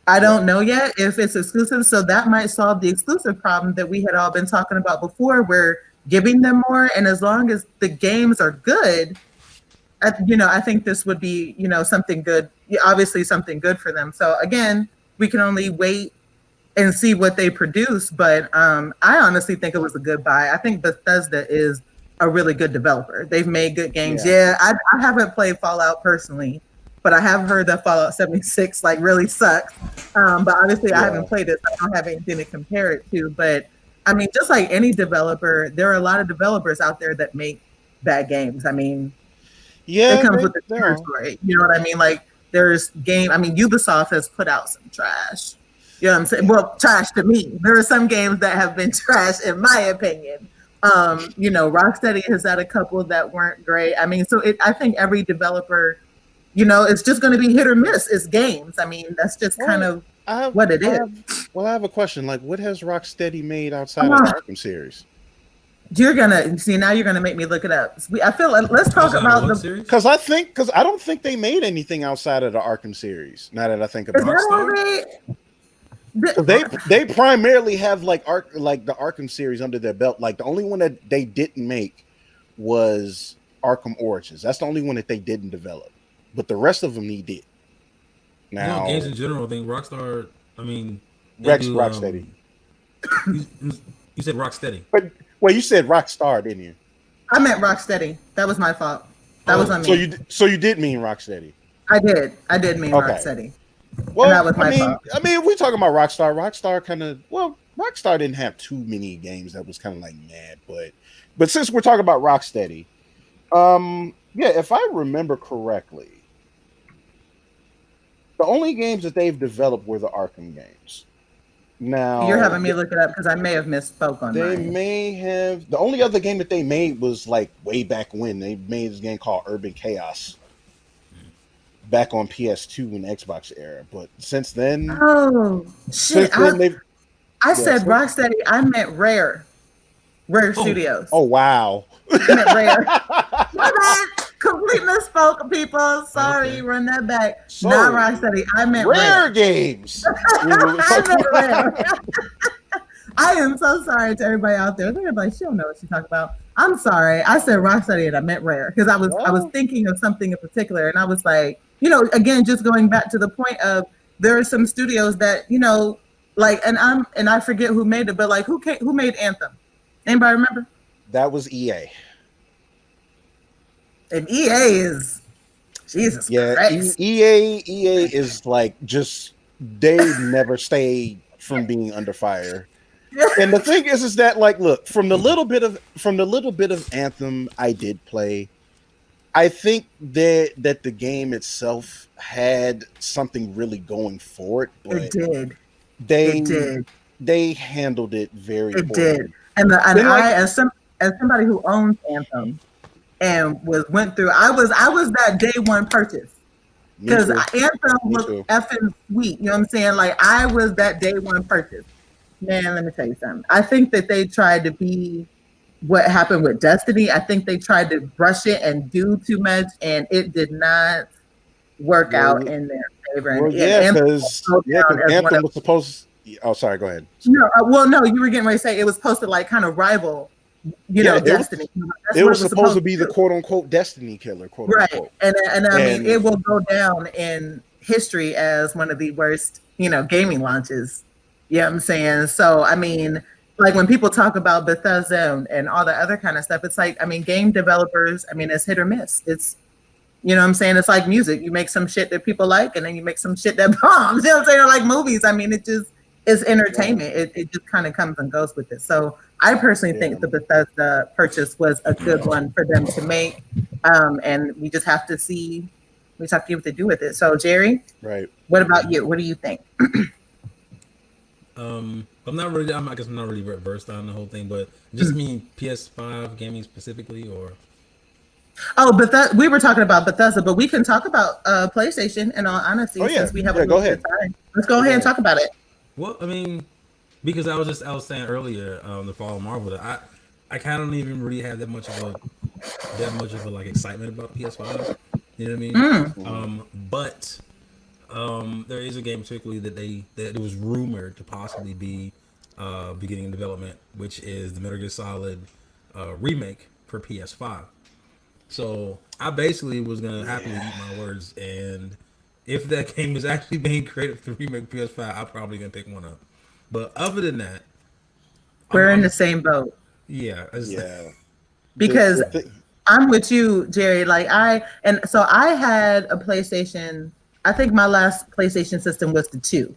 Speaker 1: I don't know yet if it's exclusive. So that might solve the exclusive problem that we had all been talking about before. We're giving them more, and as long as the games are good, I think this would be, something good. Obviously, something good for them. So again, we can only wait and see what they produce. But I honestly think it was a good buy. I think Bethesda is a really good developer. They've made good games. Yeah, I haven't played Fallout personally, but I have heard that Fallout 76 like really sucks. But obviously, I haven't played it, so I don't have anything to compare it to. But I mean, just like any developer, there are a lot of developers out there that make bad games. I mean, it comes with the territory. You know what I mean? Like Ubisoft has put out some trash. You know what I'm saying? Well, trash to me. There are some games that have been trash in my opinion. Rocksteady has had a couple that weren't great. I mean, I think every developer, it's just going to be hit or miss. It's games. I mean, that's just kind of what it is.
Speaker 2: I have a question. Like, what has Rocksteady made outside of the Arkham series?
Speaker 1: You're gonna see now. You're gonna make me look it up. I feel like let's talk about the
Speaker 3: series.
Speaker 2: Because I don't think they made anything outside of the Arkham series. Now that I think about it, they primarily have like the Arkham series under their belt. Like the only one that they didn't make was Arkham Origins. That's the only one that they didn't develop. But the rest of them he did. Now
Speaker 3: games in general, I think Rockstar. I mean,
Speaker 2: Rocksteady.
Speaker 3: You said Rocksteady.
Speaker 2: But well, you said Rockstar, didn't you?
Speaker 1: I meant Rocksteady. That was my fault. That was on me.
Speaker 2: So you did mean Rocksteady.
Speaker 1: I did mean Rocksteady.
Speaker 2: Well,
Speaker 1: and that was my fault.
Speaker 2: I mean, if we're talking about Rockstar, Rockstar didn't have too many games that was kind of like mad, but since we're talking about Rocksteady, if I remember correctly, the only games that they've developed were the Arkham games. Now
Speaker 1: you're having me look it up because I may have misspoke on
Speaker 2: they
Speaker 1: mine.
Speaker 2: may have. The only other game that they made was like way back when they made this game called Urban Chaos back on PS2 and Xbox era. But since then,
Speaker 1: shit! I said Rocksteady. I meant Rare Studios.
Speaker 2: Oh wow!
Speaker 1: I meant Rare. My bad. Complete misspoke, people. Sorry, run that back. Not Rocksteady. I meant
Speaker 2: Rare games.
Speaker 1: I meant Rare. I am so sorry to everybody out there. They're like, she don't know what she's talking about. I'm sorry. I said Rocksteady and I meant Rare because I was thinking of something in particular, and I was like, again, just going back to the point of there are some studios that and I forget who made it, but like who made Anthem? Anybody remember?
Speaker 2: That was EA.
Speaker 1: And EA is Jesus Christ.
Speaker 2: EA is like just they never stay from being under fire. And the thing is that like look, from the little bit of Anthem I did play, I think that the game itself had something really going for it, but
Speaker 1: it did.
Speaker 2: They handled it very poorly.
Speaker 1: Did. And I as somebody who owns Anthem and went through. I was that day one purchase because Anthem was effing sweet. You know what I'm saying? Like I was that day one purchase. Man, let me tell you something. I think that they tried to be what happened with Destiny. I think they tried to brush it and do too much, and it did not work out in their favor.
Speaker 2: Because Anthem was supposed. Oh, sorry. Go ahead.
Speaker 1: No, no, you were getting ready to say it was supposed to like kind of rival. Destiny.
Speaker 2: It was supposed to be the quote unquote Destiny killer, quote unquote.
Speaker 1: And I mean, it will go down in history as one of the worst, gaming launches. You know what I'm saying? So, I mean, like when people talk about Bethesda and all the other kind of stuff, it's like, I mean, game developers, I mean, it's hit or miss. It's, you know what I'm saying? It's like music. You make some shit that people like, and then you make some shit that bombs. You know what I'm saying? Or like movies. I mean, it just is entertainment. It just kind of comes and goes with it. So I personally think the Bethesda purchase was a good one for them to make. And we just have to see what they do with it. So Jerry, what about you? What do you think?
Speaker 3: I'm not really. I guess I'm not really versed on the whole thing, but just mean PS5 gaming specifically, or.
Speaker 1: Oh, but we were talking about Bethesda, but we can talk about PlayStation. In all honesty, since we have a little bit of time, let's go ahead and talk about it.
Speaker 3: Well, I mean, because I was saying earlier, the Fall of Marvel, that I kind of don't even really have that much of a like excitement about PS5. You know what I mean?
Speaker 1: Mm.
Speaker 3: But there is a game particularly that it was rumored to possibly be beginning in development, which is the Metal Gear Solid remake for PS5. So I basically was gonna happily eat my words, and if that game is actually being created for the remake PS5, I'm probably gonna pick one up. But other than that,
Speaker 1: We're in the
Speaker 3: I'm
Speaker 1: same boat
Speaker 3: yeah,
Speaker 2: Yeah.
Speaker 1: because
Speaker 2: The thing.
Speaker 1: I'm with you, Jerry. Like I had a PlayStation. I think my last PlayStation system was the 2.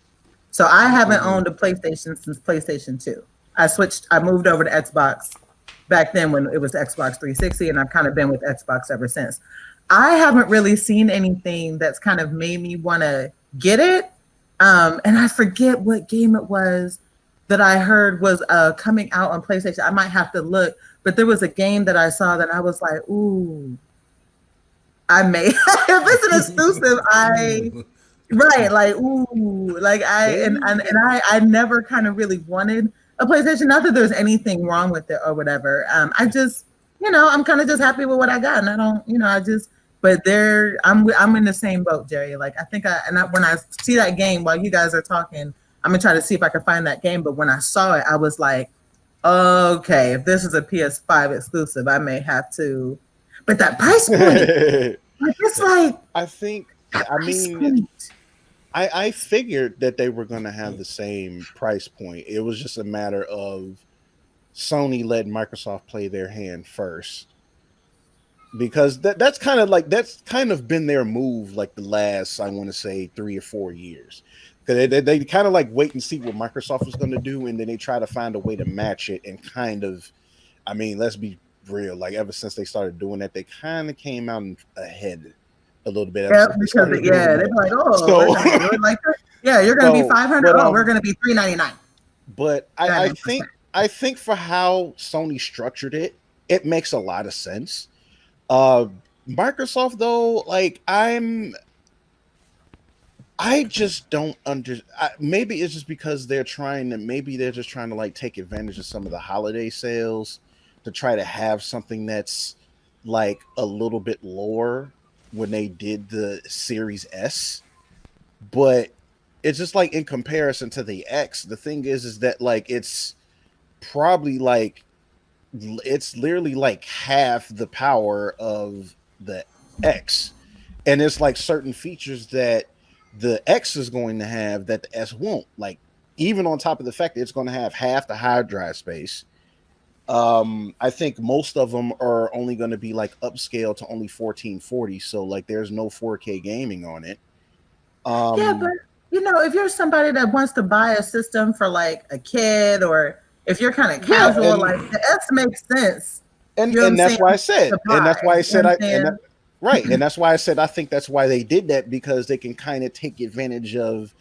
Speaker 1: So I haven't owned a PlayStation since PlayStation 2. I moved over to Xbox back then when it was Xbox 360, and I've kind of been with Xbox ever since. I haven't really seen anything that's kind of made me want to get it. And I forget what game it was that I heard was coming out on PlayStation. I might have to look, but there was a game that I saw that I was like, ooh, I may if it's an exclusive, I right, like ooh, like I never kind of really wanted a PlayStation. Not that there's anything wrong with it or whatever. I just, I'm kind of just happy with what I got, and I don't, I just. But I'm in the same boat, Jerry. Like I think when I see that game while you guys are talking, I'm gonna try to see if I can find that game. But when I saw it, I was like, okay, if this is a PS5 exclusive, I may have to. But that price point, like, it's like
Speaker 2: I think.
Speaker 1: that
Speaker 2: I
Speaker 1: price
Speaker 2: mean,
Speaker 1: point.
Speaker 2: I figured that they were going to have the same price point. It was just a matter of Sony let Microsoft play their hand first, because that's kind of been their move like the last, I want to say, 3 or 4 years, because they kind of like wait and see what Microsoft was going to do, and then they try to find a way to match it, and kind of, I mean, let's be real, like ever since they started doing that, they kind of came out ahead a little bit ever
Speaker 1: Yeah,
Speaker 2: since they
Speaker 1: because
Speaker 2: started doing
Speaker 1: they're
Speaker 2: that.
Speaker 1: like, oh,
Speaker 2: So,
Speaker 1: we're gonna do it like that. Yeah, you're gonna be
Speaker 2: so
Speaker 1: 500.
Speaker 2: but
Speaker 1: Oh, we're gonna be 399.
Speaker 2: but I
Speaker 1: 99%.
Speaker 2: think for how Sony structured it, it makes a lot of sense. Uh, Microsoft though, like I just don't maybe it's just because maybe they're just trying to like take advantage of some of the holiday sales to try to have something that's like a little bit lower when they did the Series S. But it's just like in comparison to the X, the thing is that like it's probably like it's literally like half the power of the X. And it's like certain features that the X is going to have that the S won't. Like, even on top of the fact that it's going to have half the hard drive space. I think most of them are only going to be like upscale to only 1440. So like there's no 4K gaming on it.
Speaker 1: Yeah, but if you're somebody that wants to buy a system for like a kid, or if you're kind of
Speaker 2: Yeah,
Speaker 1: casual, like the S makes sense. You know what I'm
Speaker 2: and that's
Speaker 1: saying?
Speaker 2: why I said,
Speaker 1: To
Speaker 2: and that's
Speaker 1: buy.
Speaker 2: why I
Speaker 1: You know
Speaker 2: said
Speaker 1: what I'm
Speaker 2: I and
Speaker 1: saying?
Speaker 2: that, right, and that's why I said I think that's why they did that, because they can kind of take advantage of,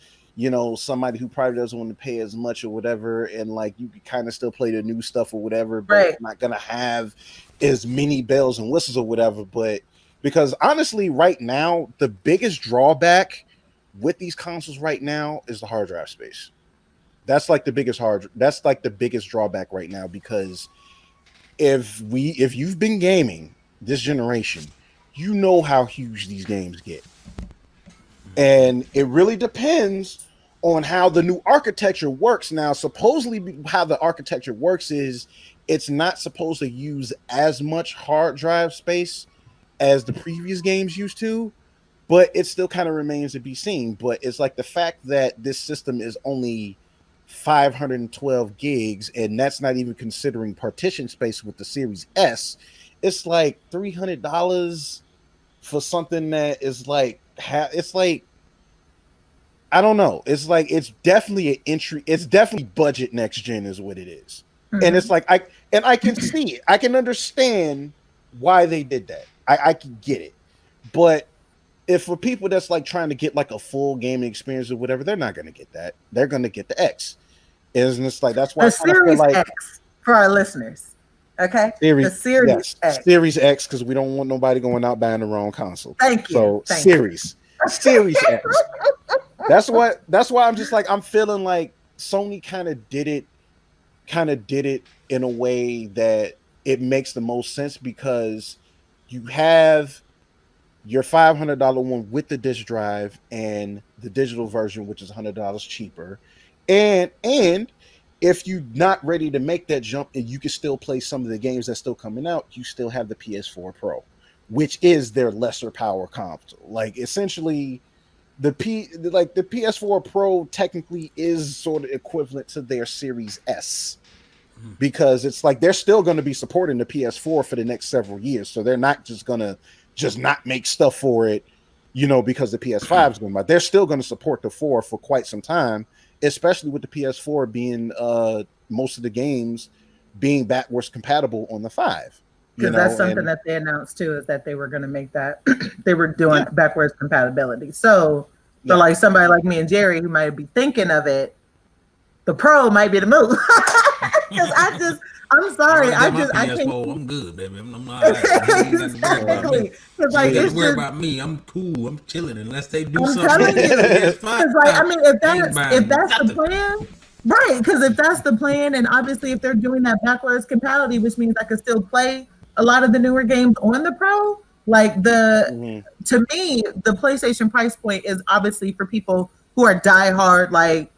Speaker 2: somebody who probably doesn't want to pay as much or whatever, and like you can kind of still play the new stuff or whatever, but
Speaker 1: Right.
Speaker 2: it's not gonna have as many bells and whistles or whatever. But because honestly, right now, the biggest drawback with these consoles right now is the hard drive space. That's like the biggest drawback right now, because if you've been gaming this generation, you know how huge these games get. And it really depends on how the new architecture works. Now, supposedly how the architecture works is it's not supposed to use as much hard drive space as the previous games used to, but it still kind of remains to be seen. But it's like the fact that this system is only 512 gigs, and that's not even considering partition space with the Series S. It's like $300 for something that is like it's like, I don't know. It's like it's definitely an entry. It's definitely budget next gen is what it is. And it's
Speaker 1: Mhm.
Speaker 2: like I can see it. I can understand why they did that. I can get it. But if for people that's like trying to get like a full gaming experience or whatever, they're not going to get that. They're going to get the X. Isn't it's like that's why I
Speaker 1: The
Speaker 2: kind of feel
Speaker 1: Series
Speaker 2: like
Speaker 1: X for our listeners. Okay. The
Speaker 2: Series,
Speaker 1: Series
Speaker 2: yes,
Speaker 1: X.
Speaker 2: Series X, because we don't want nobody going out buying the wrong console.
Speaker 1: Thank you.
Speaker 2: So
Speaker 1: Thank you.
Speaker 2: Series X. That's why I'm just like I'm feeling like Sony kind of did it in a way that it makes the most sense because you have your $500 one with the disk drive and the digital version, which is $100 cheaper. And if you're not ready to make that jump and you can still play some of the games that's still coming out, you still have the PS4 Pro, which is their lesser power console. Like essentially the PS4 Pro technically is sort of equivalent to their Series S because it's like they're still going to be supporting the PS4 for the next several years. So they're not just going to just not make stuff for it, because the PS5 is going to. They're still going to support the 4 for quite some time, especially with the PS4 being most of the games being backwards compatible on the 5.
Speaker 1: Because that's something that they announced too, is that they were going to make that they were doing backwards compatibility. So like somebody like me and Jerry who might be thinking of it, the Pro might be the move. Because I'm sorry, I can't.
Speaker 3: I'm good, baby. I'm not. Exactly. Because like it's worry about me. I'm cool. I'm chilling unless they do something.
Speaker 1: Because like I mean, if that's the plan. Right, because if that's the plan, and obviously if they're doing that backwards compatibility, which means I could still play a lot of the newer games on the Pro, like to me, the PlayStation price point is obviously for people who are diehard like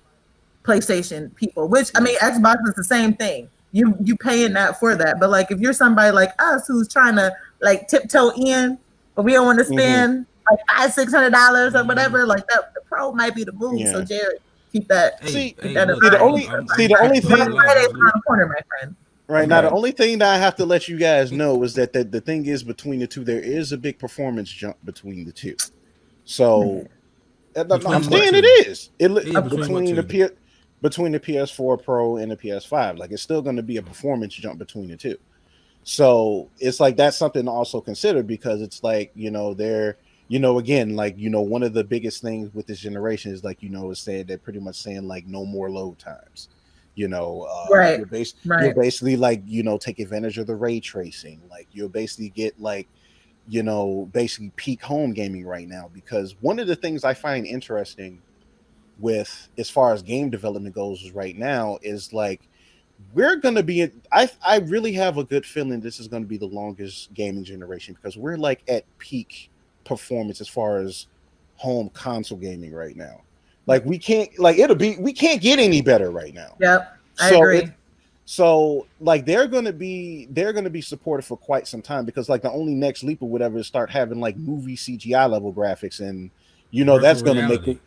Speaker 1: PlayStation people, which I mean Xbox is the same thing. You paying that for that, but like if you're somebody like us who's trying to like tiptoe in, but we don't want to spend like $500-$600 or whatever, like that, the Pro might be the move. So Jared, keep that.
Speaker 2: The only thing
Speaker 1: corner, my friend.
Speaker 2: Right now, the only thing that I have to let you guys know is that the thing is between the two, there is a big performance jump between the two. So I'm saying it is between the PS4 Pro and the PS5. Like it's still going to be a performance jump between the two. So it's like that's something to also consider because it's like they're again like one of the biggest things with this generation is like it's said they're pretty much saying like no more load times.
Speaker 1: Right.
Speaker 2: You'll basically like take advantage of the ray tracing. Like you'll basically get like basically peak home gaming right now, because one of the things I find interesting with as far as game development goes right now is like we're going to be I really have a good feeling this is going to be the longest gaming generation because we're like at peak performance as far as home console gaming right now. Like we can't get any better right now.
Speaker 1: Yep. I agree.
Speaker 2: So like they're gonna be supported for quite some time because like the only next leap or whatever is start having like movie CGI level graphics, and that's gonna make it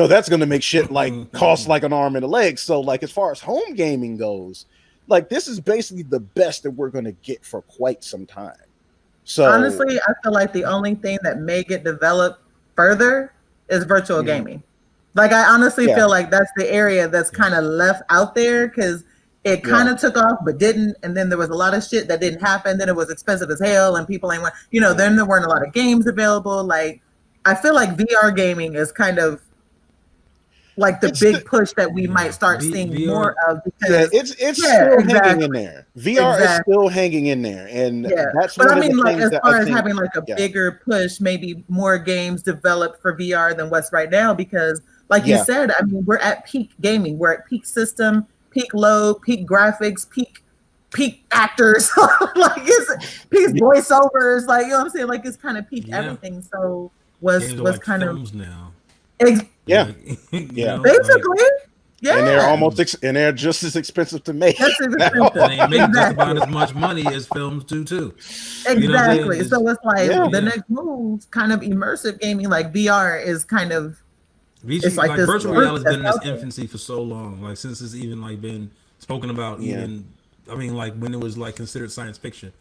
Speaker 2: that's gonna make shit like cost like an arm and a leg. So like as far as home gaming goes, like this is basically the best that we're gonna get for quite some time. So
Speaker 1: honestly, I feel like the only thing that may get developed further is virtual gaming. Like I honestly feel like that's the area that's kind of left out there because it kind of took off but didn't, and then there was a lot of shit that didn't happen. Then it was expensive as hell, and people ain't want. Then there weren't a lot of games available. Like I feel like VR gaming is kind of like the big push that we might start seeing VR, more of. Because
Speaker 2: it's still hanging in there. VR is still hanging in there, and that's.
Speaker 1: But I mean, like as far as having like a bigger push, maybe more games developed for VR than what's right now, because like you said, I mean, we're at peak gaming, we're at peak system, peak load, peak graphics, peak actors, like it's peak voiceovers, like what I'm saying, like it's kind of peak everything. So was like kind of
Speaker 3: now.
Speaker 1: Basically,
Speaker 2: and they're just as expensive to make.
Speaker 1: That's expensive.
Speaker 3: They make just about as much money as films do too.
Speaker 1: Exactly. So it's like the next move, kind of immersive gaming, like VR is kind of.
Speaker 3: It's like virtual reality has been in its infancy for so long, like since it's even like been spoken about. Even I mean, like when it was like considered science fiction.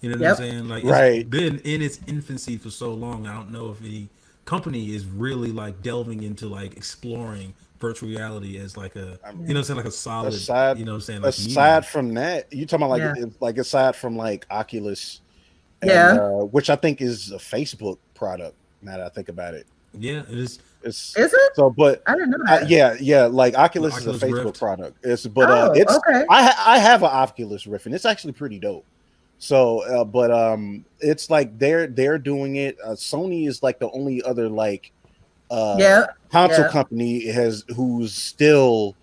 Speaker 3: You know what I'm saying? Like it's been in its infancy for so long. I don't know if the company is really like delving into like exploring virtual reality as like a like a solid like
Speaker 2: aside from that, you talking about like aside from like Oculus, and, which I think is a Facebook product. Now that I think think it
Speaker 3: is.
Speaker 1: Is it?
Speaker 2: So, but
Speaker 1: I didn't know that.
Speaker 2: Like Oculus is a Facebook
Speaker 3: Rift
Speaker 2: product. It's okay. I have an Oculus Rift, and it's actually pretty dope. So, it's like they're doing it. Sony is like the only other like console company who's still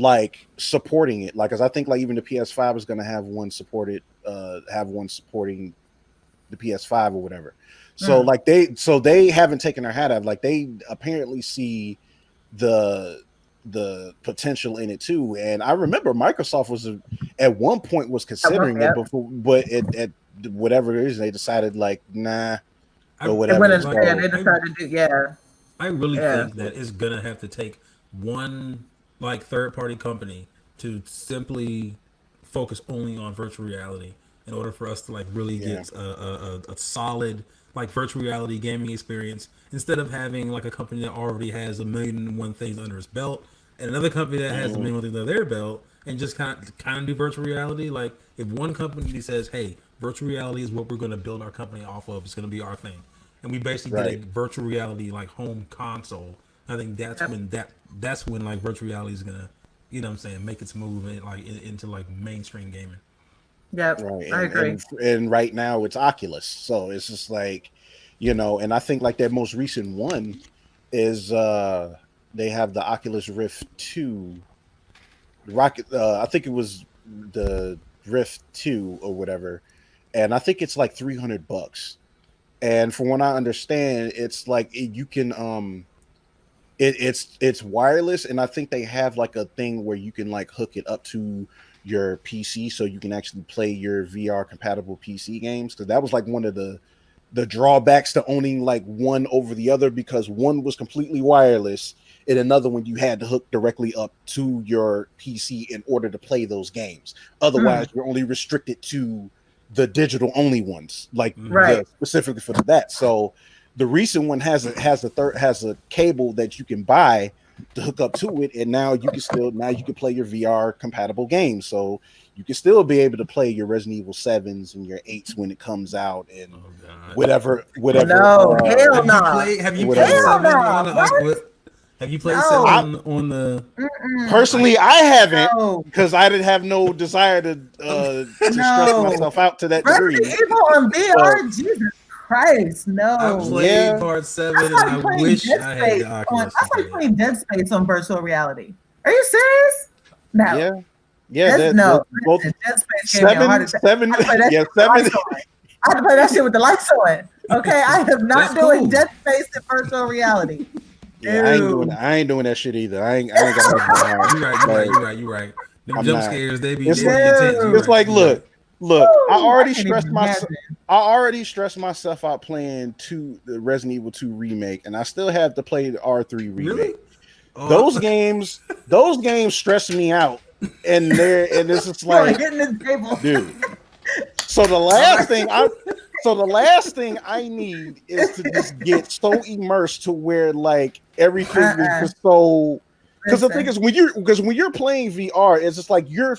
Speaker 2: like supporting it. Like, cause I think like even the PS5 is gonna have one supporting the PS5 or whatever. So like they haven't taken their hat off. Like they apparently see the potential in it too. And I remember Microsoft was at one point was considering it before, but at whatever it is, they decided like nah or whatever.
Speaker 1: They decided to do
Speaker 3: I really think that it's gonna have to take one like third party company to simply focus only on virtual reality in order for us to like really get a solid like virtual reality gaming experience, instead of having like a company that already has 1,000,001 things under its belt and another company that has 1,000,001 things under their belt and just kind of do virtual reality. Like if one company says, hey, virtual reality is what we're going to build our company off of, it's going to be our thing, and we basically get a virtual reality like home console, I think that's when like virtual reality is gonna, you know what I'm saying, make its move into like mainstream gaming.
Speaker 1: Yep,
Speaker 2: right.
Speaker 1: I agree.
Speaker 2: And right now it's Oculus, so it's just like, you know, and I think like that most recent one is they have the Oculus Rift 2 Rocket. I think it was the Rift 2 or whatever, and I think it's like $300. And from what I understand, it's like you can it's wireless, and I think they have like a thing where you can like hook it up to your PC so you can actually play your VR compatible PC games, because that was like one of the drawbacks to owning like one over the other, because one was completely wireless and another one you had to hook directly up to your PC in order to play those games. Otherwise, you're only restricted to the digital only ones, like specifically for that. So the recent one has a cable that you can buy to hook up to it, and now you can play your VR compatible games. So you can still be able to play your Resident Evil 7s and your 8s when it comes out, and whatever.
Speaker 1: No, hell no.
Speaker 3: Have you played 7 on the Have you played 7 on the?
Speaker 2: Personally, I haven't, because I didn't have no desire to stress myself out to that degree.
Speaker 1: Resident Evil on VR, Jesus Christ, no.
Speaker 3: I played part 7, and I wish I had the Oculus.
Speaker 1: I started playing Dead Space on virtual reality. Are you serious? No.
Speaker 2: Yeah. Both
Speaker 1: Dead Space gave me a heart attack.
Speaker 2: 7.
Speaker 1: I had to play that shit with the lights on. Okay, I am not doing Dead Space in virtual reality.
Speaker 2: Yeah, I ain't doing that shit either. I ain't got that.
Speaker 3: You're right. Them jump scares, they be
Speaker 2: intense.
Speaker 3: It's
Speaker 2: like, look. I already stressed myself out playing the Resident Evil 2 remake, and I still have to play the R3 remake. Really? Those games stress me out, and this is like, dude. So the last thing I need is to just get so immersed to where like everything is just so. Because the thing is, when you're playing VR, it's just like you're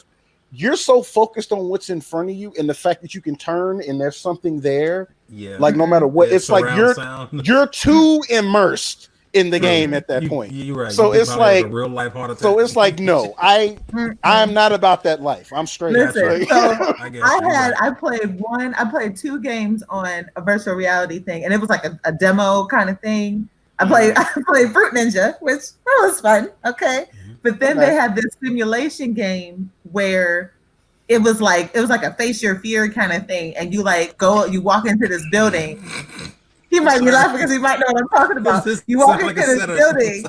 Speaker 2: so focused on what's in front of you and the fact that you can turn and there's something there. Yeah. Like no matter what, it's like you're too immersed in the game at that point.
Speaker 3: You're right.
Speaker 2: So it's like
Speaker 3: a real life heart attack.
Speaker 2: So it's like, no, I'm not about that life. I'm straight.
Speaker 1: Listen, so I played 2 games on a virtual reality thing, and it was like a demo kind of thing. I played Fruit Ninja, which that was fun. Okay. But then they had this simulation game where it was like a face your fear kind of thing, and you walk into this building. He might be laughing because he might know what I'm talking about. You walk into this building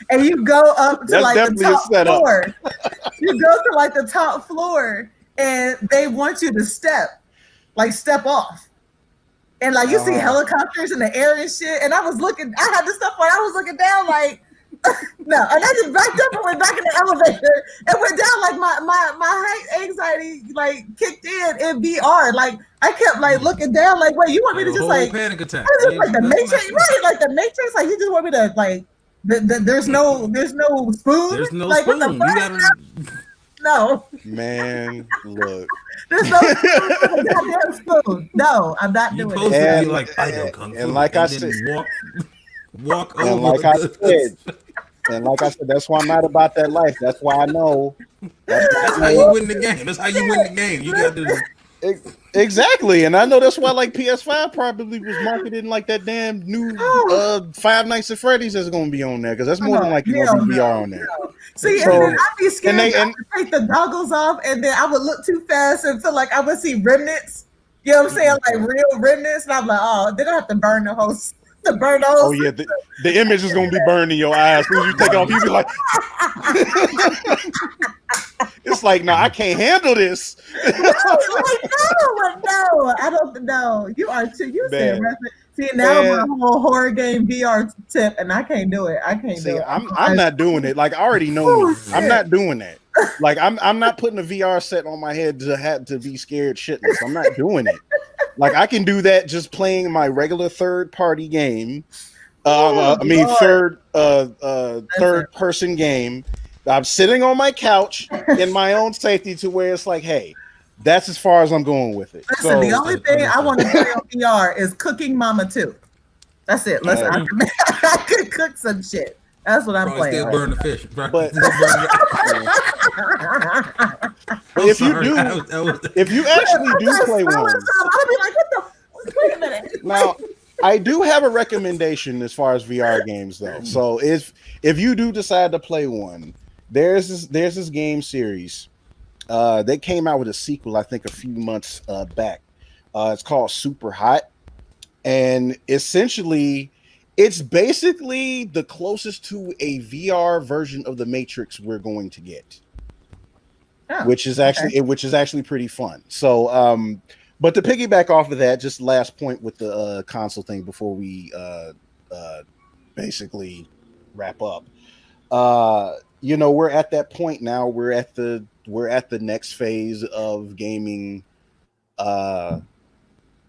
Speaker 1: and you go up to like the top floor. You go to like the top floor, and they want you to step off. And like you see helicopters in the air and shit. And I had the stuff where I was looking down like, no, and I just backed up and went back in the elevator and went down. Like my height anxiety like kicked in VR. Like I kept like looking down. Like, wait, you want me to just like
Speaker 3: panic attack?
Speaker 1: Like the Matrix, right? Like the Matrix. Like you just want me to like there's no spoon.
Speaker 3: There's no
Speaker 1: like,
Speaker 3: spoon.
Speaker 1: What the fuck? No.
Speaker 2: Man, look.
Speaker 1: There's no goddamn spoon. No, I'm not doing it.
Speaker 3: To be like, I know Kung Fu.
Speaker 2: And like I said,
Speaker 3: walk
Speaker 2: and
Speaker 3: over.
Speaker 2: Like I said, that's why I'm not about that life. That's why I know.
Speaker 3: That's how you win the game. That's how you win the game. You got to
Speaker 2: exactly, and I know that's why like PS5 probably was marketed like that damn new Five Nights at Freddy's that's going to be on there, because that's more than like you going to be VR on there.
Speaker 1: See,
Speaker 2: So-
Speaker 1: and then I'd be scared
Speaker 2: they-
Speaker 1: to
Speaker 2: and-
Speaker 1: take the goggles off, and then I would look too fast and feel like I would see remnants. You know what I'm saying? Like real remnants, and I'm like, oh, they're gonna have to burn the whole,
Speaker 2: Oh yeah, the image is gonna be burned in your eyes. As soon as you take it off, you be like, it's like, no, I can't handle this.
Speaker 1: No, I don't know. You are too. You said
Speaker 2: Man.
Speaker 1: see now
Speaker 2: Man.
Speaker 1: my whole horror game VR tip, and I can't do it. I can't
Speaker 2: See,
Speaker 1: do it.
Speaker 2: I'm not doing it. Like I already know
Speaker 1: Oh,
Speaker 2: me. I'm
Speaker 1: shit.
Speaker 2: not doing that. Like I'm not putting a VR set on my head to have to be scared shitless. I'm not doing it. Like I can do that just playing my regular third party game.
Speaker 1: Oh, Lord.
Speaker 2: Third person game. I'm sitting on my couch in my own safety to where it's like, hey, that's as far as I'm going with it.
Speaker 1: Listen,
Speaker 2: So
Speaker 1: the only thing I want to play on VR is Cooking Mama 2. That's it. Listen, I could cook some shit. That's what I'm
Speaker 3: Probably
Speaker 1: playing.
Speaker 3: still burn the fish.
Speaker 2: But-
Speaker 3: Still burn the-
Speaker 2: but
Speaker 3: I'm
Speaker 2: if you
Speaker 3: sorry,
Speaker 2: do,
Speaker 3: that was-
Speaker 2: if you actually do
Speaker 1: Just
Speaker 2: play
Speaker 1: smelling
Speaker 2: one,
Speaker 1: something, I'll be like, what the? Wait a minute.
Speaker 2: now I do have a recommendation as far as VR games though. So if you do decide to play one, there's this game series. They came out with a sequel, I think, a few months back. It's called Super Hot, and essentially, it's basically the closest to a VR version of the Matrix we're going to get, which is actually pretty fun. So, but to piggyback off of that, just last point with the console thing before we basically wrap up. We're at that point now. We're at the next phase of gaming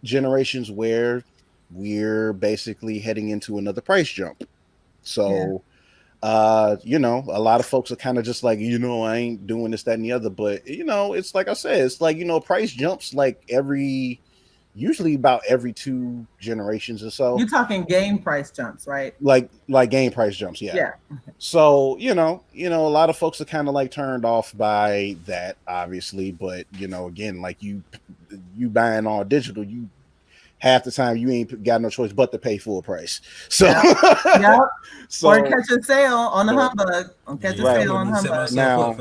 Speaker 2: generations where we're basically heading into another price jump. So a lot of folks are kind of just like, I ain't doing this, that, and the other. But it's like I said, it's like, price jumps like usually about every 2 generations or so.
Speaker 1: You're talking game price jumps, right?
Speaker 2: Like game price jumps, yeah. So a lot of folks are kind of like turned off by that, obviously. But again, like you buying all digital, you half the time you ain't got no choice but to pay full price. So,
Speaker 1: So or catch a sale on the humbug. Catch a sale on humbug.
Speaker 2: Now,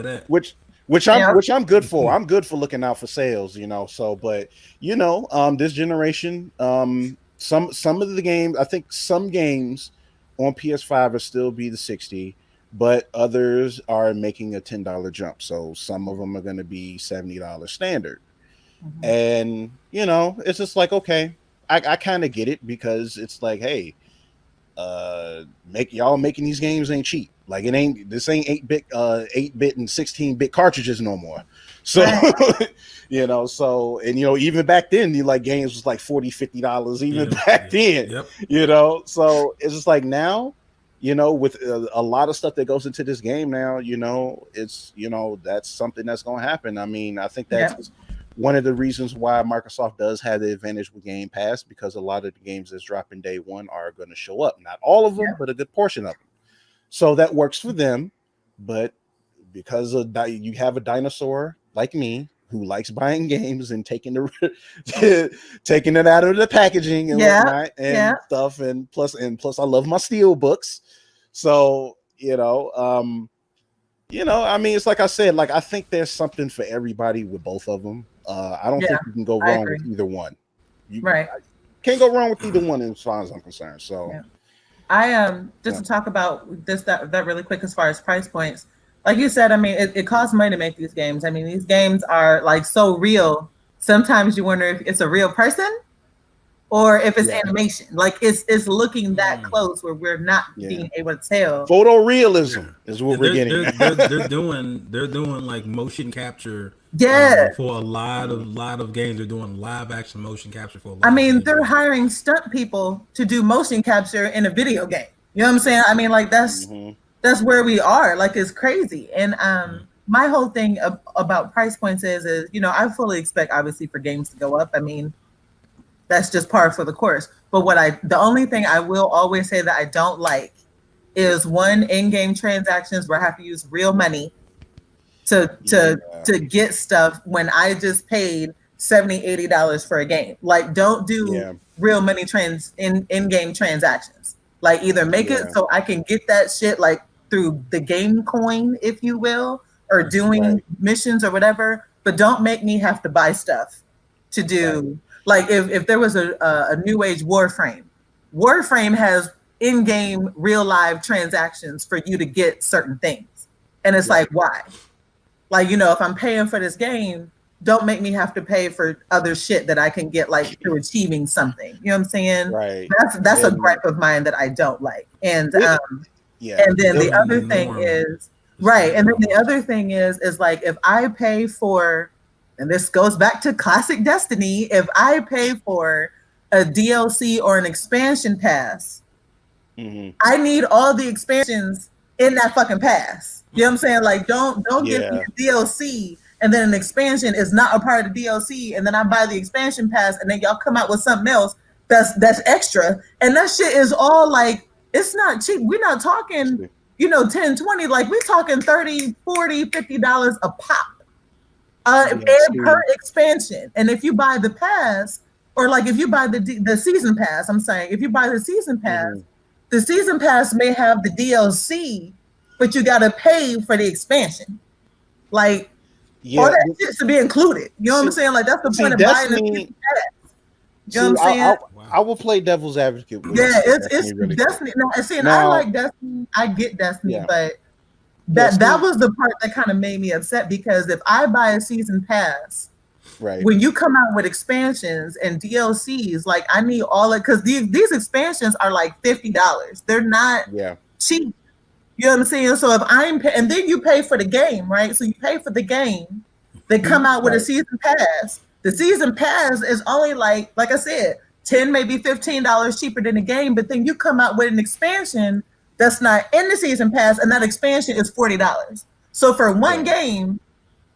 Speaker 2: which I'm good for. I'm good for looking out for sales, So, but this generation, some of the games, I think some games on PS5 will still be the 60, but others are making a $10 jump. So some of them are going to be $70 standard. Mm-hmm. And it's just like, okay, I kind of get it, because it's like, hey, making these games ain't cheap. Like this ain't 8-bit and 16-bit cartridges no more. So so, and even back then, games was like $40-$50 even back then. So it's just like now, with a lot of stuff that goes into this game now, it's that's something that's going to happen. I mean, I think that's one of the reasons why Microsoft does have the advantage with Game Pass, because a lot of the games that's dropping day one are going to show up. Not all of them, but a good portion of them. So that works for them. But because you have a dinosaur like me who likes buying games and taking it out of the packaging and whatnot and stuff, and plus I love my steel books. So I mean, it's like I said, like I think there's something for everybody with both of them. I don't think you can go wrong with either one. You can't go wrong with either one as far as I'm concerned. So
Speaker 1: I just to talk about that really quick, as far as price points, like you said, I mean, it costs money to make these games. I mean, these games are like so real. Sometimes you wonder if it's a real person or if it's animation. Like it's looking that close where we're not being able to tell.
Speaker 2: Photorealism is what we're getting.
Speaker 3: They're doing like motion capture. For a lot of games, they're doing live action motion capture for.
Speaker 1: I mean, they're hiring stunt people to do motion capture in a video game. You know what I'm saying? I mean, like that's where we are. Like it's crazy. And my whole thing about price points is I fully expect obviously for games to go up. I mean, that's just par for the course. But the only thing I will always say that I don't like is in-game transactions where I have to use real money to get stuff when I just paid $70-$80 for a game. Like, don't do real money in-game transactions. Like, either make it so I can get that shit like through the game coin, if you will, or doing missions or whatever, but don't make me have to buy stuff to do. Like if there was a new age Warframe has in-game real live transactions for you to get certain things. And it's like, why? Like, if I'm paying for this game, don't make me have to pay for other shit that I can get like through achieving something. You know what I'm saying?
Speaker 2: Right.
Speaker 1: That's a gripe of mine that I don't like. And
Speaker 2: yeah.
Speaker 1: And then the other thing is And then the other thing is like if I pay for, and this goes back to classic Destiny, if I pay for a DLC or an expansion pass, I need all the expansions in that fucking pass. You know what I'm saying? Like don't give me a DLC and then an expansion is not a part of the DLC, and then I buy the expansion pass, and then y'all come out with something else that's extra, and that shit is all like, it's not cheap. We're not talking, 10, 20, like we're talking $30, $40, $50 a pop per expansion. And if you buy the pass, or like if you buy the season pass, I'm saying if you buy the season pass, the season pass may have the DLC, but you got to pay for the expansion. Like, all that shit to be included. You know what I'm saying? Like, that's the point of buying the season pass. You know what I'm saying?
Speaker 2: I will play devil's advocate with
Speaker 1: it's
Speaker 2: really
Speaker 1: Destiny. I like Destiny. I get Destiny, but that was the part that kind of made me upset, because if I buy a season pass, when you come out with expansions and DLCs, like I need all of, because these expansions are like $50. They're not cheap. You know what I'm saying? So if and then you pay for the game, right? So you pay for the game. They come out with a season pass. The season pass is only like I said, $10, maybe $15 cheaper than the game. But then you come out with an expansion that's not in the season pass, and that expansion is $40. So for one game,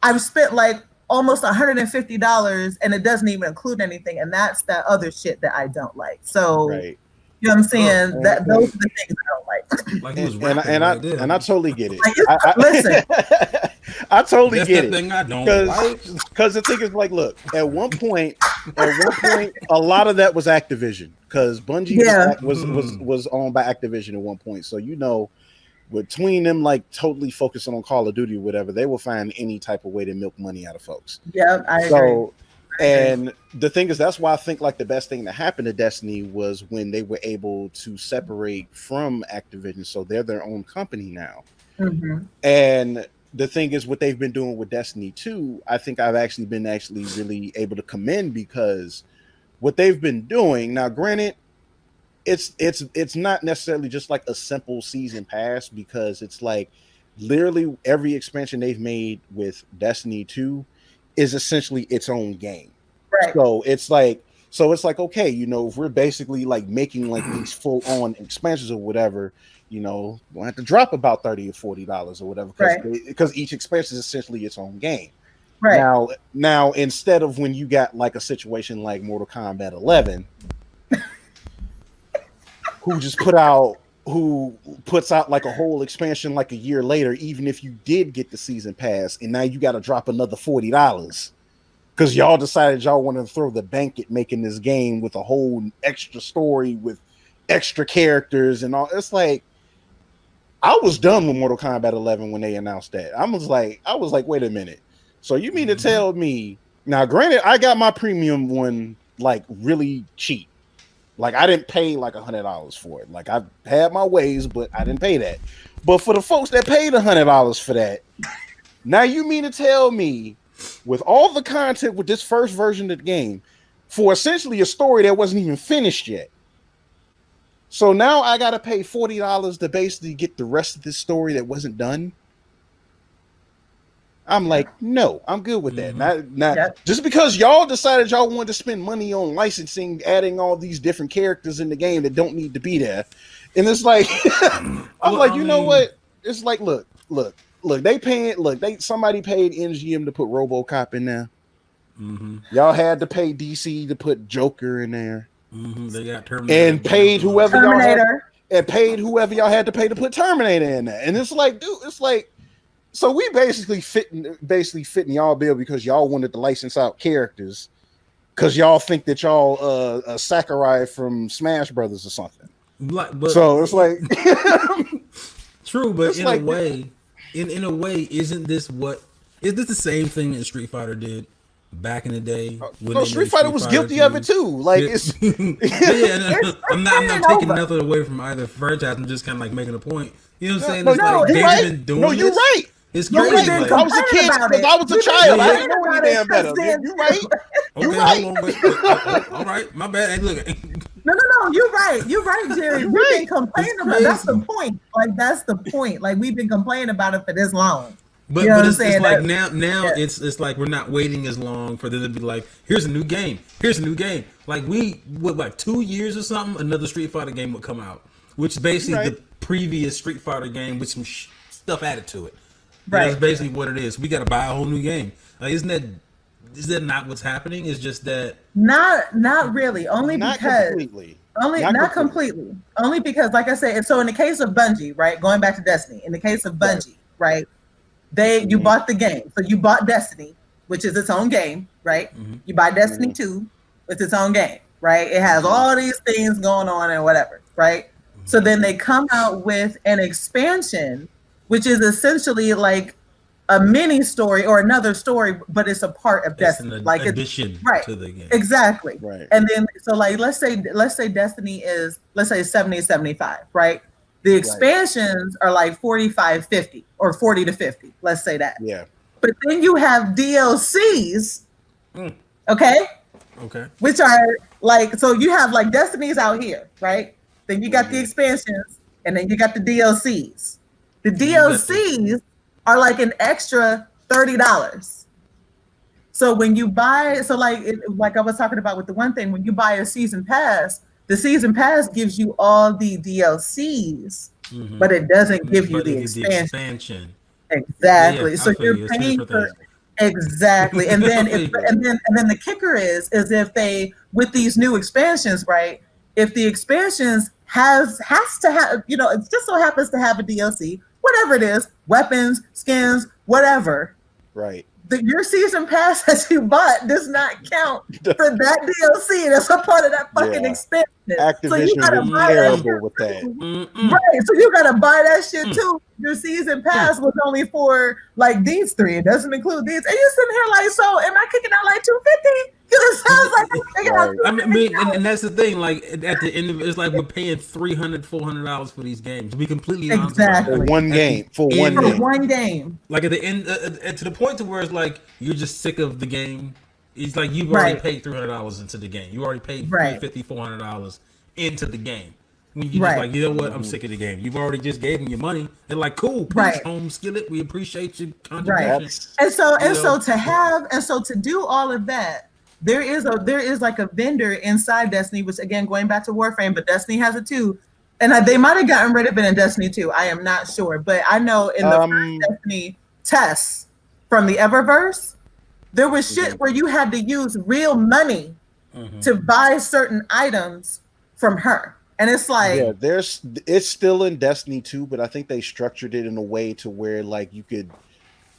Speaker 1: I've spent like almost $150, and it doesn't even include anything. And that's that other shit that I don't like. So. You know what I'm saying? Those are the things I don't like.
Speaker 2: And I totally get it.
Speaker 1: Listen,
Speaker 2: I totally get it.
Speaker 3: Thing I don't like.
Speaker 2: Because the thing is, like, look, at one point, a lot of that was Activision, because Bungie was owned by Activision at one point. So between them, like, totally focusing on Call of Duty or whatever, they will find any type of way to milk money out of folks.
Speaker 1: Yeah, I agree.
Speaker 2: And the thing is, that's why I think like the best thing that happened to Destiny was when they were able to separate from Activision, so they're their own company now. And the thing is, what they've been doing with Destiny 2, I think I've actually been really able to commend, because what they've been doing now, granted, it's not necessarily just like a simple season pass, because it's like literally every expansion they've made with Destiny 2 is essentially its own game.
Speaker 1: Right.
Speaker 2: So it's like, okay, if we're basically like making like these full on expansions or whatever, we'll have to drop about $30 or $40 or whatever, because each expansion is essentially its own game.
Speaker 1: Right.
Speaker 2: Now, instead of when you got like a situation like Mortal Kombat 11, who puts out like a whole expansion like a year later, even if you did get the season pass, and now you got to drop another $40 because y'all decided y'all wanted to throw the bank at making this game with a whole extra story with extra characters and all. It's like, I was done with Mortal Kombat 11 when they announced that. I was like, wait a minute. So you mean to tell me now? Granted, I got my premium one like really cheap. Like, I didn't pay like $100 for it. Like, I had my ways, but I didn't pay that. But for the folks that paid $100 for that, now you mean to tell me, with all the content with this first version of the game, for essentially a story that wasn't even finished yet, so now I got to pay $40 to basically get the rest of this story that wasn't done? I'm like, no, I'm good with that. Not just because y'all decided y'all wanted to spend money on licensing, adding all these different characters in the game that don't need to be there. And it's like, I'm like, you know what? It's like, look, somebody paid MGM to put RoboCop in there. Y'all had to pay DC to put Joker in there.
Speaker 3: They got Terminator.
Speaker 2: And paid whoever y'all had to pay to put Terminator in there. And it's like, dude, it's like, so we basically fitting y'all bill because y'all wanted to license out characters because y'all think that y'all a Sakurai from Smash Brothers or something. So it's like,
Speaker 3: True, but
Speaker 2: It's
Speaker 3: in
Speaker 2: like-
Speaker 3: a way, in a way, isn't this the same thing that Street Fighter did back in the day? When
Speaker 2: No,
Speaker 3: they
Speaker 2: Street
Speaker 3: made
Speaker 2: Fighter was guilty of it too. Like it's
Speaker 3: I'm not
Speaker 1: carrying
Speaker 3: taking
Speaker 1: over.
Speaker 3: nothing away from either franchise. I'm just kind of like making a point. You know what I'm saying?
Speaker 2: no,
Speaker 3: It's like
Speaker 2: you're
Speaker 3: they've
Speaker 2: right.
Speaker 3: been doing
Speaker 2: No, you're
Speaker 3: this.
Speaker 2: right.
Speaker 3: It's
Speaker 1: No,
Speaker 3: crazy.
Speaker 1: we've been
Speaker 3: like,
Speaker 2: I was a kid
Speaker 1: complaining about
Speaker 2: because
Speaker 1: it.
Speaker 2: I was a
Speaker 1: We've been
Speaker 2: child. I didn't
Speaker 1: complaining
Speaker 2: know any
Speaker 1: about it
Speaker 2: damn better.
Speaker 1: since then,
Speaker 2: You're right.
Speaker 3: okay,
Speaker 2: You're right.
Speaker 3: hold on, but all right, my bad. Hey, look,
Speaker 1: No, you're right. You're right, Jerry. We've been complaining
Speaker 3: It's
Speaker 1: about that's the
Speaker 3: crazy.
Speaker 1: point. Like that's the point. Like we've been complaining about it for this long.
Speaker 3: But
Speaker 1: You know what I'm
Speaker 3: it's
Speaker 1: saying?
Speaker 3: like
Speaker 1: That-
Speaker 3: now
Speaker 1: yeah.
Speaker 3: it's like we're not waiting as long for them to be like, here's a new game, here's a new game. Like like 2 years or something, another Street Fighter game would come out, which is basically
Speaker 2: Right.
Speaker 3: the previous Street Fighter game with some stuff added to it.
Speaker 1: Right.
Speaker 3: That's basically what it is. We got to buy a whole new game. Like, is that not what's happening? It's just that
Speaker 1: Not really. Only
Speaker 2: Not
Speaker 1: because
Speaker 2: completely.
Speaker 1: not completely. Only because, like I said, and so in the case of Bungie, right? Going back to Destiny, in the case of Bungie, right? You bought the game, so you bought Destiny, which is its own game, right? You buy Destiny 2, it's its own game, right? It has all these things going on and whatever, right? So then they come out with an expansion, which is essentially like a mini story or another story, but it's a part of
Speaker 3: it's
Speaker 1: Destiny,
Speaker 3: an
Speaker 1: like
Speaker 3: addition
Speaker 1: right.
Speaker 3: to the game.
Speaker 1: Exactly.
Speaker 2: Right.
Speaker 1: And then so like let's say Destiny is 70 75, right? The expansions are like 45 50 or 40 to 50, let's say that.
Speaker 2: Yeah.
Speaker 1: But then you have DLCs,
Speaker 3: Mm.
Speaker 1: okay?
Speaker 3: Okay.
Speaker 1: Which are like, so you have like Destiny's out here, right? Then you got the expansions and then you got the DLCs. The DLCs are like an extra $30. So when you buy, so like I was talking about with the one thing, when you buy a season pass, the season pass gives you all the DLCs, but it doesn't give you
Speaker 3: But
Speaker 1: the
Speaker 3: it gives
Speaker 1: expansion.
Speaker 3: Yeah,
Speaker 1: Exactly.
Speaker 3: I
Speaker 1: So
Speaker 3: feel
Speaker 1: you're
Speaker 3: you. It's two
Speaker 1: paying
Speaker 3: different
Speaker 1: for
Speaker 3: things.
Speaker 1: exactly, and then
Speaker 3: I feel you.
Speaker 1: and then the kicker is if they with these new expansions, right? If the expansions has to have, you know, it just so happens to have a DLC, whatever it is, weapons, skins, whatever.
Speaker 2: Right.
Speaker 1: Your season pass that you bought does not count for that DLC. That's a part of that fucking
Speaker 2: Yeah.
Speaker 1: expansion. So you
Speaker 2: Activision
Speaker 1: gotta
Speaker 2: was
Speaker 1: buy that
Speaker 2: terrible
Speaker 1: shit
Speaker 2: with that.
Speaker 1: too. Right. So you gotta buy that shit too. Your season pass was only for like these three. It doesn't include these. And you sitting here like, so am I kicking out like 250? Because it sounds like I'm kicking out
Speaker 2: Right.
Speaker 3: I mean, and that's the thing. Like at the end of it, it's like we're paying $300-$400 for these games. To be completely honest about
Speaker 1: Exactly.
Speaker 3: it.
Speaker 2: For one game. For one
Speaker 1: for
Speaker 2: game.
Speaker 1: one game.
Speaker 3: Like at the end, to the point to where it's like you're just sick of the game. It's like you've already
Speaker 1: Right.
Speaker 3: paid $300 into the game. You already paid
Speaker 1: Right.
Speaker 3: $350-$400 into the game. When you just
Speaker 1: Right.
Speaker 3: like, you know what, I'm sick of the game. You've already just gave them your money. They're like, cool, please,
Speaker 1: Right.
Speaker 3: home skillet. We appreciate your
Speaker 1: Right.
Speaker 3: contribution.
Speaker 1: And so
Speaker 3: You know?
Speaker 1: to do all of that, there is like a vendor inside Destiny, which again going back to Warframe, but Destiny has it too. And they might have gotten rid of it in Destiny 2. I am not sure, but I know in the first Destiny tests from the Eververse, there was shit where you had to use real money to buy certain items from her, and it's like,
Speaker 2: Yeah, it's still in Destiny 2, but I think they structured it in a way to where like you could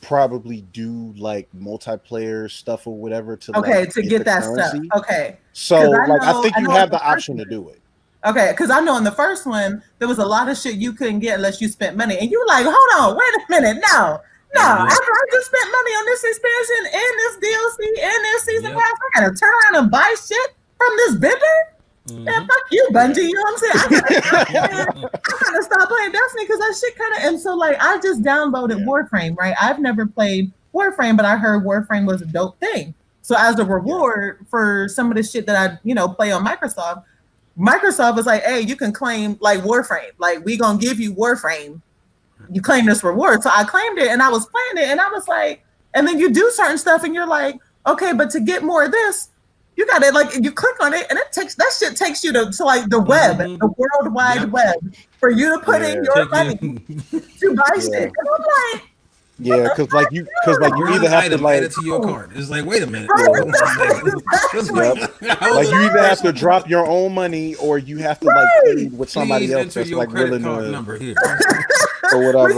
Speaker 2: probably do like multiplayer stuff or whatever to
Speaker 1: okay,
Speaker 2: like,
Speaker 1: to get
Speaker 2: the
Speaker 1: that
Speaker 2: currency.
Speaker 1: stuff. Okay,
Speaker 2: So
Speaker 1: 'Cause I
Speaker 2: like I
Speaker 1: know-
Speaker 2: think
Speaker 1: I
Speaker 2: you
Speaker 1: know
Speaker 2: have
Speaker 1: the
Speaker 2: the option to do it.
Speaker 1: okay, because I know in the first one there was a lot of shit you couldn't get unless you spent money, and you were like, hold on, wait a minute, no. After I just spent money on this expansion and this DLC and this season
Speaker 3: Yep.
Speaker 1: pass, I gotta turn around and buy shit from this vendor? Man, fuck you, Bungie. You know what I'm saying? I gotta stop playing Destiny because that shit kind of. And so, like, I just downloaded Warframe, right? I've never played Warframe, but I heard Warframe was a dope thing. So, as a reward for some of the shit that I, play on Microsoft was like, hey, you can claim like Warframe. Like, we gonna give you Warframe. You claim this reward. So I claimed it and I was playing it and I was like, and then you do certain stuff and you're like, okay, but to get more of this, you got to like, you click on it and that shit takes you to like the web, the World Wide Web, for you to put in your money to buy shit. And I'm like,
Speaker 2: yeah, because like you
Speaker 3: You're
Speaker 2: either have to
Speaker 3: add
Speaker 2: like
Speaker 3: it to your cart. It's like, wait a minute.
Speaker 2: like you either have to drop your own money or you have to like trade with somebody
Speaker 3: Please
Speaker 2: else
Speaker 3: enter
Speaker 2: that's
Speaker 3: your
Speaker 2: like
Speaker 3: credit
Speaker 2: willing
Speaker 3: card
Speaker 2: to.
Speaker 3: number here.
Speaker 2: or whatever.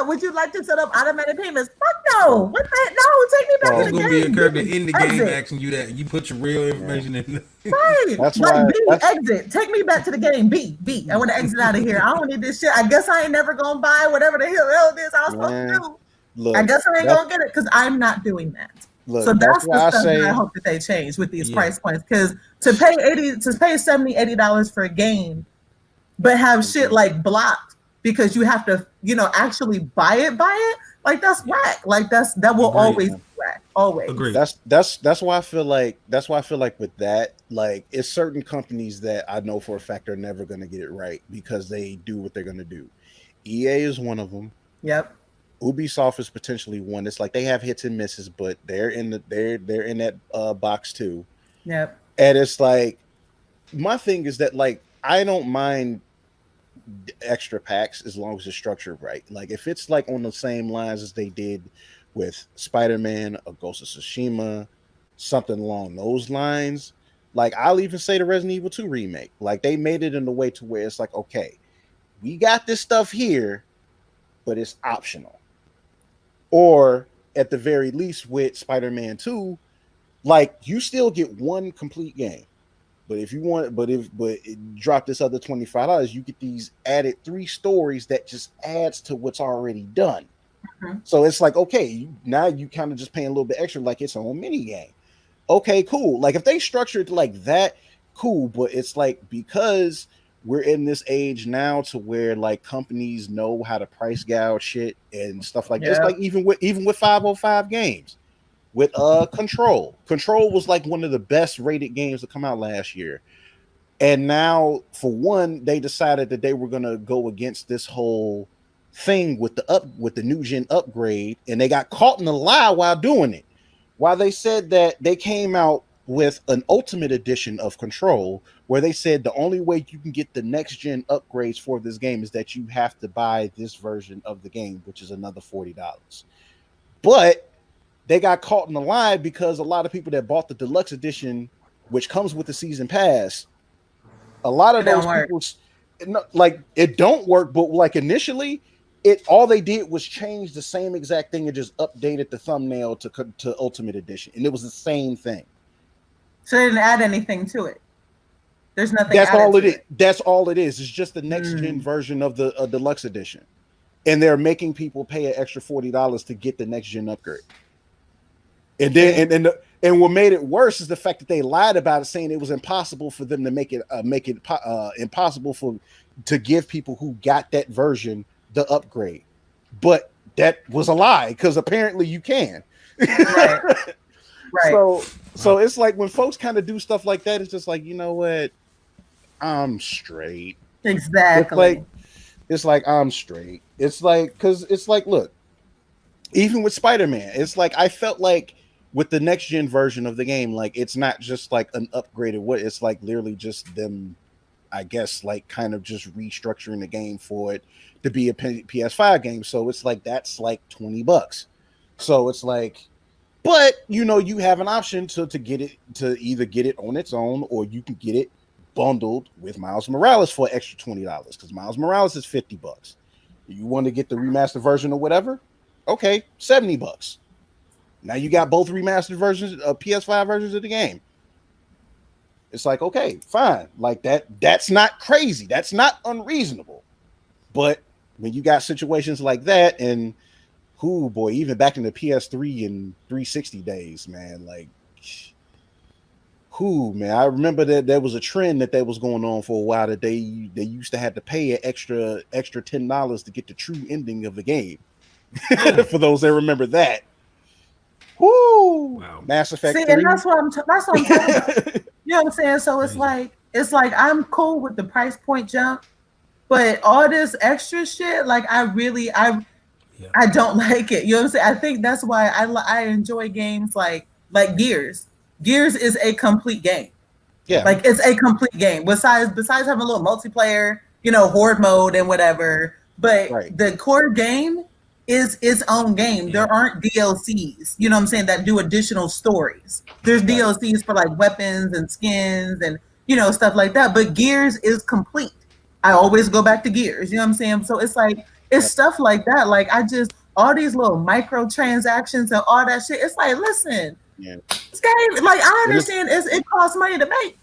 Speaker 1: Would you like to set up automatic payments? Fuck no. What the no, take me back
Speaker 3: There's
Speaker 1: to the
Speaker 3: gonna
Speaker 1: game.
Speaker 3: be a character in the game
Speaker 1: Exit.
Speaker 3: asking you that. You put your real information in.
Speaker 1: Right.
Speaker 2: That's
Speaker 1: like
Speaker 2: why-
Speaker 1: B,
Speaker 2: that's-
Speaker 1: exit. Take me back to the game. B. I want to exit out of here. I don't need this shit. I guess I ain't never gonna buy whatever the hell it is I was supposed
Speaker 2: Man,
Speaker 1: to do.
Speaker 2: Look,
Speaker 1: I guess I ain't
Speaker 2: that's-
Speaker 1: gonna get it because I'm not doing that.
Speaker 2: Look,
Speaker 1: So that's
Speaker 2: why
Speaker 1: the
Speaker 2: I
Speaker 1: stuff
Speaker 2: say,
Speaker 1: that I hope that they change with these
Speaker 3: Yeah.
Speaker 1: price points. Because to pay $70-$80 for a game, but have shit like blocked because you have to, actually buy it, like that's whack. Like that will
Speaker 3: Agreed.
Speaker 1: always be whack. Always.
Speaker 3: Agreed.
Speaker 2: that's why I feel like with that, like, it's certain companies that I know for a fact are never going to get it right because they do what they're going to do. EA is one of them.
Speaker 1: Yep.
Speaker 2: Ubisoft is potentially one. It's like they have hits and misses, but they're in that box too.
Speaker 1: Yep.
Speaker 2: And it's like, my thing is that, like, I don't mind extra packs as long as it's structured right. Like, if it's like on the same lines as they did with Spider-Man or Ghost of Tsushima, something along those lines. Like, I'll even say the Resident Evil 2 remake. Like, they made it in a way to where it's like, okay, we got this stuff here, but it's optional. Or at the very least with Spider-Man 2, like, you still get one complete game. But if you want, drop this other $25, you get these added 3 stories that just adds to what's already done.
Speaker 1: Mm-hmm.
Speaker 2: So it's like, okay, now you kind of just paying a little bit extra, like it's a whole mini game. Okay, cool. Like, if they structure it like that, cool. But it's like, because we're in this age now to where, like, companies know how to price gouge shit and stuff like this. Like, even with 505 games. With Control was like one of the best rated games to come out last year, and now, for one, they decided that they were gonna go against this whole thing with the new gen upgrade, and they got caught in a lie while doing it. While they said that they came out with an ultimate edition of Control, where they said the only way you can get the next gen upgrades for this game is that you have to buy this version of the game, which is another $40. But they got caught in the line because a lot of people that bought the deluxe edition, which comes with the season pass, a lot of those people, like, it don't work. But like, initially, all they did was change the same exact thing and just updated the thumbnail to Ultimate Edition, and it was the same thing.
Speaker 1: So they didn't add anything to it. There's nothing.
Speaker 2: That's all it is.
Speaker 1: it.
Speaker 2: That's all it is. It's just the next gen version of the deluxe edition, and they're making people pay an extra $40 to get the next gen upgrade. And then, and what made it worse is the fact that they lied about it, saying it was impossible for them to make it impossible to give people who got that version the upgrade. But that was a lie, because apparently you can.
Speaker 1: Right. Right.
Speaker 2: So it's like, when folks kind of do stuff like that, it's just like, you know what? I'm straight.
Speaker 1: Exactly.
Speaker 2: It's like I'm straight. It's like, because it's like, look, even with Spider-Man, it's like, I felt like with the next gen version of the game, like, it's not just like an upgraded what, it's like literally just them, I guess, like, kind of just restructuring the game for it to be a PS5 game. So it's like, that's like $20. So it's like, but you have an option to get it, to either get it on its own, or you can get it bundled with Miles Morales for an extra $20, because Miles Morales is $50. You want to get the remastered version or whatever? Okay, $70. Now you got both remastered versions of PS5 versions of the game. It's like, okay, fine. Like, that's not crazy. That's not unreasonable. But when you got situations like that, and boy, even back in the PS3 and 360 days, man, like, man, I remember that there was a trend that was going on for a while, that they used to have to pay an extra $10 to get the true ending of the game. For those that remember that. Woo!
Speaker 3: Wow.
Speaker 2: Mass Effect 3.
Speaker 1: And that's what I'm talking about. You know what I'm saying? So it's like I'm cool with the price point jump, but all this extra shit, like, I don't like it. You know what I'm saying? I think that's why I enjoy games like Gears. Gears is a complete game.
Speaker 2: Yeah.
Speaker 1: Like, it's a complete game. Besides having a little multiplayer, horde mode and whatever, but the core game is its own game. Yeah. There aren't DLCs, you know what I'm saying, that do additional stories. There's DLCs for like weapons and skins and stuff like that. But Gears is complete. I always go back to Gears, you know what I'm saying? So it's like, it's stuff like that. Like all these little microtransactions and all that shit. It's like, listen, this game, like I understand it costs money to make,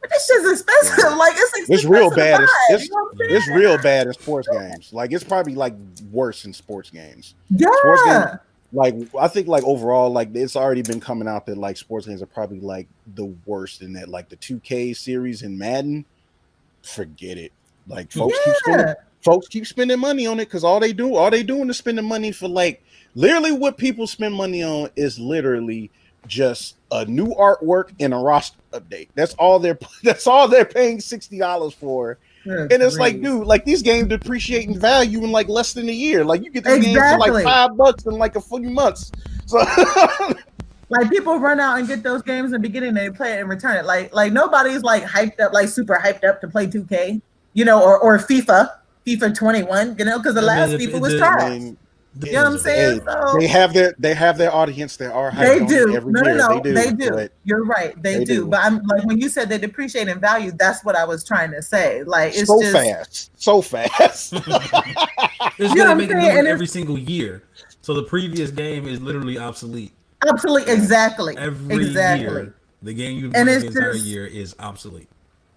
Speaker 1: but this shit's expensive. Yeah. Like it's expensive.
Speaker 2: It's real bad. It's real bad in sports games. Like it's probably like worse in sports games.
Speaker 1: Yeah.
Speaker 2: Sports games, like I think like overall, like it's already been coming out that like sports games are probably like the worst in that. Like the 2K series in Madden, forget it. Like folks keep spending money on it because all they doing is spending money for like literally what people spend money on is literally just a new artwork and a roster update. That's all they're paying $60 for. That's and it's great. Like, dude, like these games depreciate in value in like less than a year. Like you get these games for like $5 in like a few months. So
Speaker 1: like people run out and get those games in the beginning, they play it and return it. Like nobody's like hyped up, like super hyped up to play 2K, you know, or FIFA 21, you know, because the last FIFA was trash. You know what I'm saying? So,
Speaker 2: they have their audience. They are
Speaker 1: they do.
Speaker 2: Every year.
Speaker 1: No, they do. You're right. They do. But I'm like when you said they depreciate in value, that's what I was trying to say. Like it's
Speaker 2: so
Speaker 1: just
Speaker 2: so fast.
Speaker 3: It's gonna make a new one every single year. So the previous game is literally obsolete.
Speaker 1: Absolutely, exactly.
Speaker 3: Every year, the game you play the entire year is obsolete.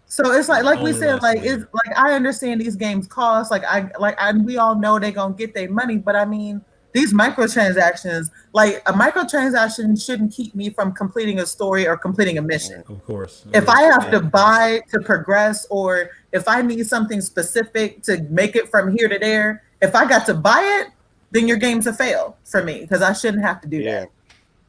Speaker 1: So it's like we said, like it's like I understand these games cost, we all know they're gonna get their money, but I mean these microtransactions, like a microtransaction shouldn't keep me from completing a story or completing a mission.
Speaker 3: Of course.
Speaker 1: If I have to buy to progress, or if I need something specific to make it from here to there, if I got to buy it, then your game's a fail for me because I shouldn't have to do that.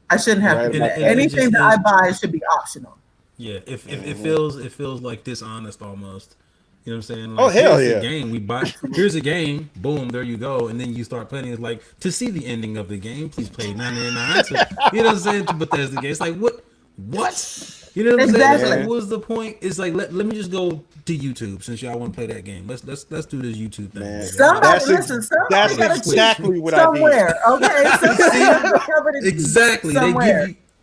Speaker 1: I shouldn't have to do that. Anything that I buy should be optional.
Speaker 3: Yeah, if it feels like dishonest almost. You know what I'm saying?
Speaker 2: Like, hell yeah!
Speaker 3: Here's a game. Boom, there you go. And then you start playing. It's like to see the ending of the game. Please play 99. So, you know what I'm saying? To Bethesda game. It's like what? You know what I'm saying? Like, what's the point? It's like let me just go to YouTube since y'all want to play that game. Let's do this YouTube thing.
Speaker 2: Man.
Speaker 1: Somebody
Speaker 2: that's exactly what
Speaker 1: somewhere.
Speaker 2: I
Speaker 1: Okay,
Speaker 3: exactly.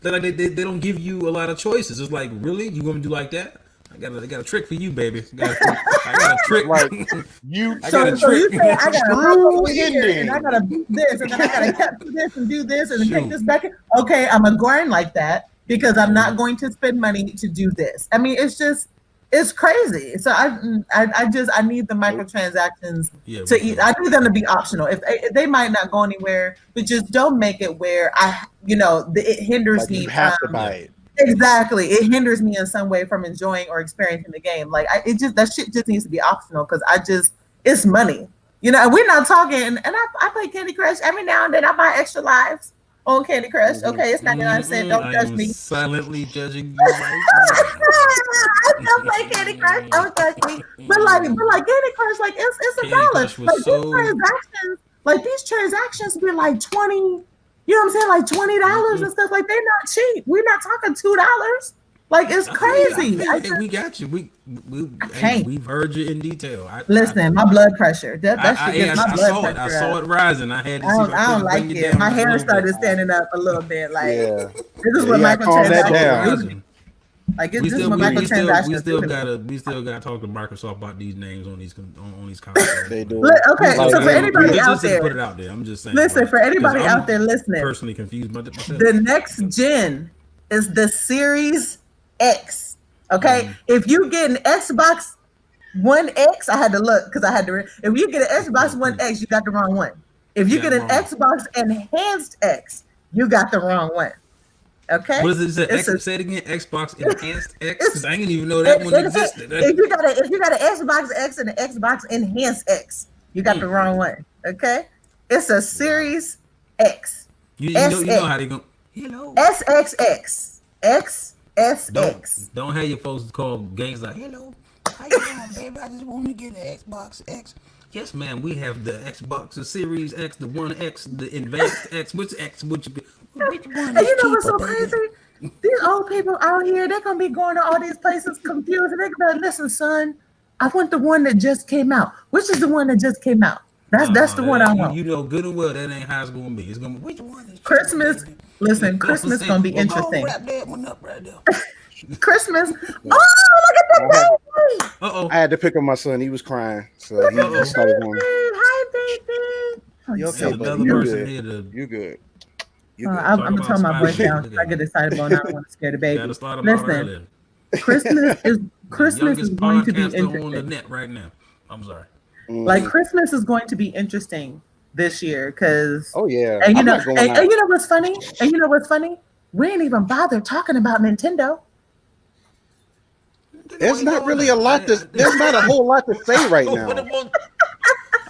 Speaker 3: They don't give you a lot of choices. It's like, really? You want me to do like that? I got a trick for you, baby. I got a trick.
Speaker 2: Like
Speaker 1: you. I got a trick. You say I got to here, and I got to do this, and then I got to capture this and do this, and take this back. Okay, I'm a grind like that because I'm not going to spend money to do this. I mean, it's crazy. So I need the microtransactions to eat. I need them to be optional. If they might not go anywhere, but just don't make it where it hinders me.
Speaker 2: You have to buy it.
Speaker 1: Exactly, it hinders me in some way from enjoying or experiencing the game. Like that shit just needs to be optional because it's money. You know, and we're not talking. And I play Candy Crush every now and then. I buy extra lives on Candy Crush. Mm-hmm. Okay, it's 99¢. Don't judge me.
Speaker 3: Silently judging you.
Speaker 1: I still play Candy Crush. Don't judge me. But like Candy Crush, like it's $1. Like these transactions be like 20. You know what I'm saying? Like $20 and stuff. Like they're not cheap. We're not talking $2. Like it's crazy.
Speaker 3: We got you. We've heard you in detail.
Speaker 1: Listen, my blood pressure. That shit gets my blood pressure.
Speaker 3: I saw it rising. I had to see.
Speaker 1: I don't like it. My hair started standing up a little bit. Like this is what
Speaker 2: microtransactions.
Speaker 1: Like it's just what microtransactions.
Speaker 3: We still gotta talk to Microsoft about these names on these consoles.
Speaker 2: They do.
Speaker 1: Okay, so for anybody out there,
Speaker 3: put it out there. I'm just saying.
Speaker 1: Listen, for anybody out there listening,
Speaker 3: personally confused by
Speaker 1: the next gen is the Series X. Okay, if you get an Xbox One X, I had to look because I had to. If you get an Xbox One X, you got the wrong one. If you get an Xbox Enhanced X, you got the wrong one. Okay.
Speaker 3: What is it? Say it again. Xbox Enhanced X. I didn't even know that one existed.
Speaker 1: If you got an Xbox X and an Xbox Enhanced X, you got the wrong one. Okay. It's a Series X.
Speaker 3: You know how they go.
Speaker 1: Hello. SXX. XSX.
Speaker 3: Don't have your folks call games like, hello. How you doing, baby? I just want to get an Xbox X. Yes, ma'am. We have the Xbox, the Series X, the One X, the Advanced X. Which X would you be? Which one?
Speaker 1: And you know what's so crazy? These old people out here, they're gonna be going to all these places confused, and they're gonna be like, listen, son, I want the one that just came out. Which is the one that just came out? That's the one I want.
Speaker 3: You know good and well that ain't how it's gonna be. It's gonna be which one is
Speaker 1: Christmas. Listen, Christmas gonna be interesting.
Speaker 3: Wrap that one up right there.
Speaker 1: Christmas. Oh, look at the baby.
Speaker 2: I had to pick up my son. He was crying, so he started going.
Speaker 1: Hi, baby.
Speaker 2: You
Speaker 1: It's
Speaker 2: okay,
Speaker 3: There's
Speaker 1: so
Speaker 2: buddy?
Speaker 3: another
Speaker 2: You
Speaker 1: cute.
Speaker 3: person
Speaker 2: good?
Speaker 3: here to
Speaker 2: You good? You good?
Speaker 1: I'm
Speaker 3: talk
Speaker 1: gonna
Speaker 3: about
Speaker 1: turn my voice
Speaker 3: Spider-Man.
Speaker 1: down.
Speaker 3: Look
Speaker 1: I
Speaker 3: at
Speaker 1: get
Speaker 3: you.
Speaker 1: excited, but I don't want to scare the
Speaker 3: Got
Speaker 1: baby.
Speaker 3: to start him out
Speaker 1: Listen,
Speaker 3: early.
Speaker 1: Christmas is
Speaker 3: The
Speaker 1: Christmas is
Speaker 3: youngest
Speaker 1: going to be
Speaker 3: podcaster on the
Speaker 1: interesting.
Speaker 3: net right now. I'm sorry.
Speaker 1: Like
Speaker 2: Mhm.
Speaker 1: Christmas is going to be interesting this year because,
Speaker 2: Oh yeah,
Speaker 1: and
Speaker 2: I'm not going out.
Speaker 1: you know what's funny? And you know what's funny? We ain't even bothered talking about Nintendo.
Speaker 2: There's not really a lot to. There's not a whole lot to say right now.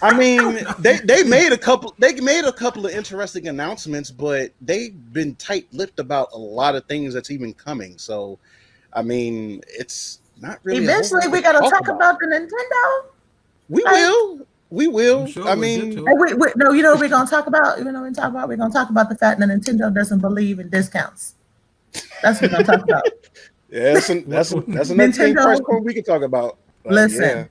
Speaker 2: I mean, they made a couple. They made a couple of interesting announcements, but they've been tight-lipped about a lot of things that's even coming. So, I mean, it's not really a whole
Speaker 1: Eventually,
Speaker 2: lot
Speaker 1: we
Speaker 2: to
Speaker 1: gotta
Speaker 2: talk
Speaker 1: talk
Speaker 2: about.
Speaker 1: about the Nintendo.
Speaker 2: We
Speaker 1: Like,
Speaker 2: will. We
Speaker 3: I'm
Speaker 2: will.
Speaker 3: sure
Speaker 2: I
Speaker 3: we'll get
Speaker 2: mean,
Speaker 3: to
Speaker 1: hey,
Speaker 3: it.
Speaker 1: no, you know what we're gonna talk about? You know what we're talking about? We're gonna talk about the fact that Nintendo doesn't believe in discounts. That's what we're gonna talk about.
Speaker 2: yeah, that's another thing. Price
Speaker 1: Nintendo,
Speaker 2: point we can talk about. Yeah,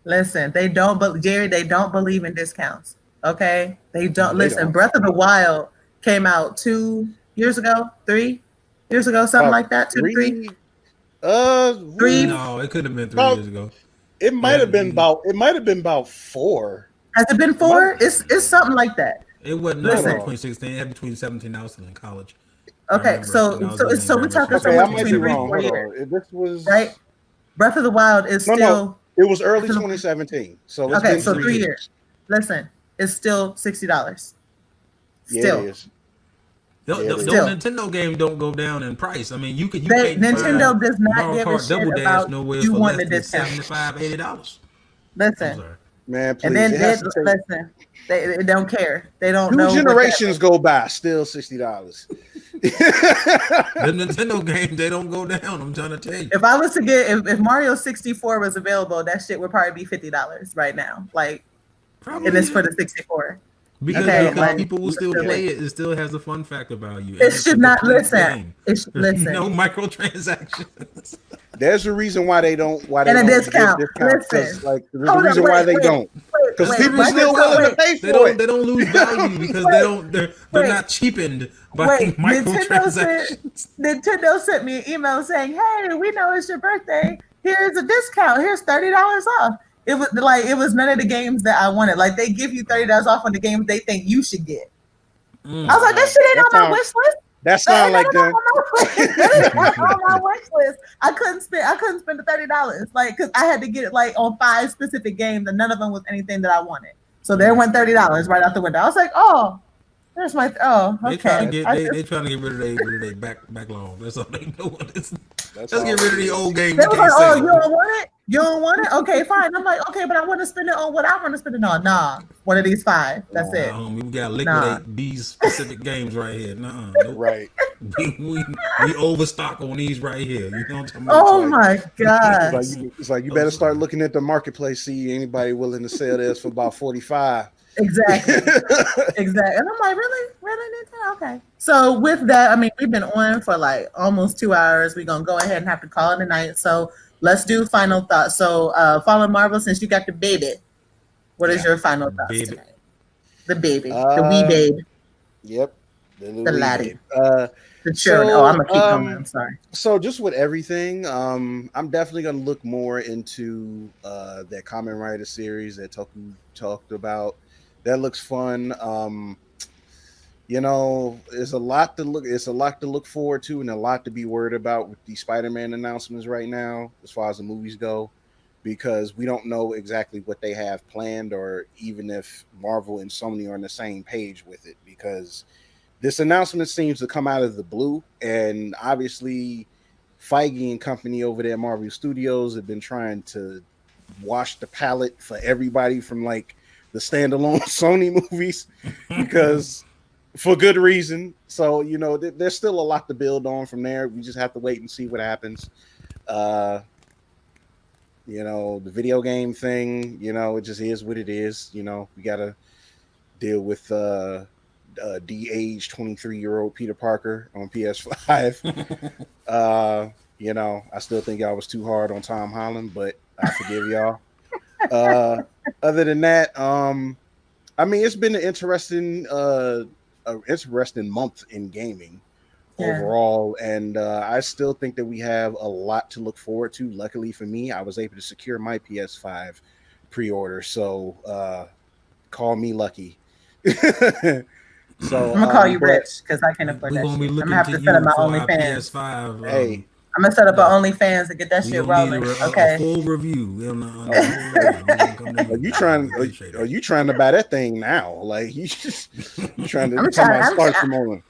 Speaker 1: listen, they don't. But Jerry, they don't believe in discounts. Okay, they don't.
Speaker 3: No,
Speaker 2: they
Speaker 1: Listen,
Speaker 2: don't.
Speaker 1: Breath of the Wild came out 2 years ago, 3 years ago, something
Speaker 2: About
Speaker 1: like that. 2 to 3,
Speaker 2: three.
Speaker 1: 3.
Speaker 2: Ooh,
Speaker 3: no, it could have been 3 years
Speaker 2: about
Speaker 3: ago.
Speaker 2: it
Speaker 3: It
Speaker 2: might have
Speaker 3: had
Speaker 2: been
Speaker 3: been.
Speaker 2: about. It might have been about 4.
Speaker 1: Has it been
Speaker 2: It might.
Speaker 1: 4? It's something like that.
Speaker 3: It wasn't. It
Speaker 2: Hold
Speaker 3: wasn't
Speaker 1: Listen,
Speaker 2: on.
Speaker 3: 2016. It had between 17. I was still in college. I
Speaker 1: okay,
Speaker 3: remember when
Speaker 1: so
Speaker 3: I was living in
Speaker 1: we're
Speaker 3: Gramercy.
Speaker 1: talking
Speaker 3: It was
Speaker 2: Okay,
Speaker 1: somewhere
Speaker 2: I
Speaker 3: between
Speaker 2: might be
Speaker 1: between three,
Speaker 2: wrong.
Speaker 1: 4
Speaker 2: Hold
Speaker 1: years,
Speaker 2: on. This
Speaker 1: right?
Speaker 2: was
Speaker 1: Breath of the Wild is
Speaker 2: no.
Speaker 1: still
Speaker 2: It was early
Speaker 1: Breath of the-
Speaker 2: 2017. So it's
Speaker 1: okay.
Speaker 2: been
Speaker 1: So
Speaker 2: 3
Speaker 1: 3
Speaker 2: years.
Speaker 1: years. Listen, it's still $60.
Speaker 2: Yeah, it
Speaker 1: Still,
Speaker 2: is.
Speaker 3: Those
Speaker 2: Yeah, it is.
Speaker 1: still.
Speaker 3: Nintendo games don't go down in price. I mean, you
Speaker 1: They
Speaker 3: can't find
Speaker 1: Nintendo does not
Speaker 3: Mario
Speaker 1: give a
Speaker 3: Kart
Speaker 1: shit
Speaker 3: Double Dash
Speaker 1: about
Speaker 3: nowhere
Speaker 1: you
Speaker 3: for
Speaker 1: wanting
Speaker 3: less
Speaker 1: a
Speaker 3: than
Speaker 1: discount.
Speaker 3: $75, $80. I'm
Speaker 1: Listen,
Speaker 3: sorry.
Speaker 2: Man,
Speaker 1: and
Speaker 2: please.
Speaker 1: then
Speaker 2: It has to take
Speaker 1: listen. They don't care. They don't
Speaker 2: 2
Speaker 1: know what that
Speaker 2: generations
Speaker 1: means.
Speaker 2: go by, still $60.
Speaker 3: The Nintendo games, they don't go down. I'm trying to tell you.
Speaker 1: If I was to get if Mario 64 was available, that shit would probably be $50 right now. Like, and
Speaker 3: Probably
Speaker 1: it's for
Speaker 3: yeah.
Speaker 1: the 64.
Speaker 2: You
Speaker 3: Because
Speaker 1: Okay,
Speaker 2: know,
Speaker 3: because
Speaker 1: like
Speaker 3: people will still
Speaker 1: silly.
Speaker 3: play it. It still has the fun factor value,
Speaker 1: It
Speaker 3: and it's a
Speaker 1: should not
Speaker 3: complete
Speaker 1: listen.
Speaker 3: game. There's
Speaker 1: Listen.
Speaker 3: no microtransactions.
Speaker 2: there's a reason why they don't
Speaker 1: And a
Speaker 2: give
Speaker 1: discount.
Speaker 2: discounts because
Speaker 1: Listen.
Speaker 2: like there's a
Speaker 1: Hold on,
Speaker 2: reason why they don't because
Speaker 3: That's the
Speaker 2: people
Speaker 1: wait,
Speaker 3: reason
Speaker 2: still
Speaker 1: wait,
Speaker 2: willing
Speaker 3: why
Speaker 2: to
Speaker 1: wait,
Speaker 2: pay
Speaker 3: they
Speaker 2: for it.
Speaker 3: don't lose value because they're
Speaker 1: wait,
Speaker 3: not cheapened by
Speaker 1: wait.
Speaker 3: microtransactions.
Speaker 1: Nintendo sent me an email saying, "Hey, we know it's your birthday. Here's a discount. Here's $30 off." It was none of the games that I wanted. Like, they give you $30 off on the games they think you should get. I was like, that shit ain't
Speaker 2: That
Speaker 1: on my
Speaker 2: sound
Speaker 1: wish list.
Speaker 2: that
Speaker 1: That
Speaker 2: sound
Speaker 1: ain't
Speaker 2: like them.
Speaker 1: on my wish list. I couldn't spend the $30. Like, cause I had to get it like on 5 specific games and none of them was anything that I wanted. So there went $30 right out the window. I was like, oh, there's my
Speaker 3: They trying to
Speaker 1: okay.
Speaker 3: get they trying to get rid of their backlog. That's all they know.
Speaker 2: That's
Speaker 3: Let's
Speaker 2: all
Speaker 3: get rid of
Speaker 2: it
Speaker 3: the
Speaker 2: is.
Speaker 3: old games
Speaker 1: They
Speaker 3: you
Speaker 1: was
Speaker 3: can't
Speaker 1: like, oh, you
Speaker 3: sell.
Speaker 1: don't want it? You don't want it? Okay, fine. I'm like, okay, but I want to spend it on what I want to spend it on. Nah, one of these 5. That's it.
Speaker 3: We gotta
Speaker 1: Nah.
Speaker 3: liquidate these specific games right here. Nope.
Speaker 2: Right.
Speaker 3: We overstock on these right here. You know what I'm talking about?
Speaker 1: Oh
Speaker 2: like-
Speaker 1: my gosh.
Speaker 2: It's like you better start looking at the marketplace, see anybody willing to sell this for about 45.
Speaker 1: Exactly. Exactly. And I'm like, really? Really, Nintendo? Okay. So with that, I mean, we've been on for like almost 2 hours. We're gonna go ahead and have to call it a night. So let's do final thoughts. So Fallen Marvel, since you got the baby, what is your final thoughts
Speaker 3: Baby.
Speaker 1: tonight? The baby. The wee babe.
Speaker 2: Yep.
Speaker 1: The laddie.
Speaker 2: Babe.
Speaker 1: The children.
Speaker 2: So,
Speaker 1: I'm gonna keep going. I'm sorry.
Speaker 2: So just with everything, I'm definitely gonna look more into that Kamen Rider series that Toku talked about. That looks fun. You know, it's a lot to look forward to and a lot to be worried about with the Spider-Man announcements right now, as far as the movies go, because we don't know exactly what they have planned or even if Marvel and Sony are on the same page with it, because this announcement seems to come out of the blue, and obviously Feige and company over there at Marvel Studios have been trying to wash the palette for everybody from like the standalone Sony movies, because for good reason. So, you know, there's still a lot to build on from there. We just have to wait and see what happens. You know, the video game thing, you know, it just is what it is. You know, we got to deal with de-aged 23-year-old Peter Parker on PS5. You know, I still think I was too hard on Tom Holland, but I forgive y'all. Other than that, I mean, it's been an interesting month in gaming overall, and I still think that we have a lot to look forward to. Luckily for me, I was able to secure my PS5 pre-order, so call me lucky. So
Speaker 1: I'm gonna call you
Speaker 2: but
Speaker 1: Rich because I can't afford
Speaker 3: We're
Speaker 1: that
Speaker 3: gonna be
Speaker 1: shit. I'm gonna
Speaker 3: looking
Speaker 1: have
Speaker 3: to
Speaker 1: to set up
Speaker 3: you
Speaker 1: my
Speaker 3: for our
Speaker 1: OnlyFans.
Speaker 3: PS5.
Speaker 2: hey,
Speaker 1: I'm gonna set up an
Speaker 3: Yeah.
Speaker 1: OnlyFans to get that
Speaker 3: We
Speaker 1: shit
Speaker 3: gonna need
Speaker 1: rolling.
Speaker 3: a
Speaker 1: Okay.
Speaker 3: full review on
Speaker 2: oh,
Speaker 3: the full review. We gonna come to
Speaker 2: are
Speaker 3: you.
Speaker 2: you
Speaker 3: Man.
Speaker 2: trying?
Speaker 3: We appreciate
Speaker 2: Are
Speaker 3: it.
Speaker 2: you trying to buy that thing now? Like you trying to
Speaker 1: I'm
Speaker 2: talking
Speaker 1: trying.
Speaker 2: about start some on?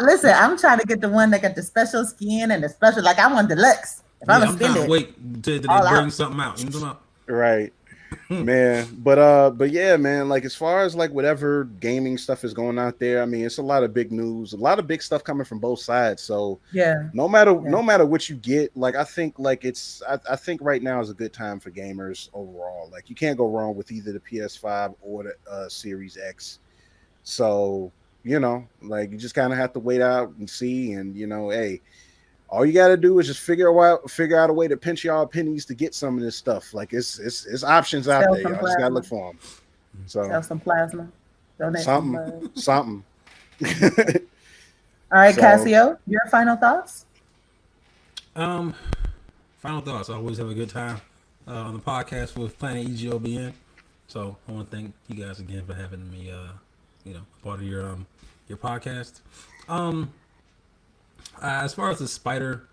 Speaker 1: Listen. I'm trying to get the one that got the special skin and the special. Like I want deluxe. If I'm
Speaker 3: Yeah,
Speaker 1: gonna
Speaker 3: I'm
Speaker 1: spend
Speaker 3: trying to
Speaker 1: it
Speaker 3: wait till they
Speaker 1: all out.
Speaker 3: bring something out. You know what
Speaker 2: Right. Man, but yeah, man, like as far as like whatever gaming stuff is going out there, I mean, it's a lot of big news, a lot of big stuff coming from both sides. So
Speaker 1: Yeah.
Speaker 2: no matter what you get, like I think like I think right now is a good time for gamers overall. Like you can't go wrong with either the PS5 or the Series X. So, like you just kind of have to wait out and see, and hey, all you got to do is just figure out a way to pinch y'all pennies to get some of this stuff. Like it's options out
Speaker 1: Sell
Speaker 2: there.
Speaker 1: some
Speaker 2: Y'all just got to look
Speaker 1: plasma.
Speaker 2: for them. So
Speaker 1: Sell some plasma. Donate some
Speaker 2: something,
Speaker 1: blood.
Speaker 2: something.
Speaker 1: All right,
Speaker 2: So
Speaker 1: Cassio, your final thoughts?
Speaker 3: I'm? Final thoughts. I always have a good time on the podcast with Planet EGOBN. So I want to thank you guys again for having me. Part of your podcast. Um, as far as the Spider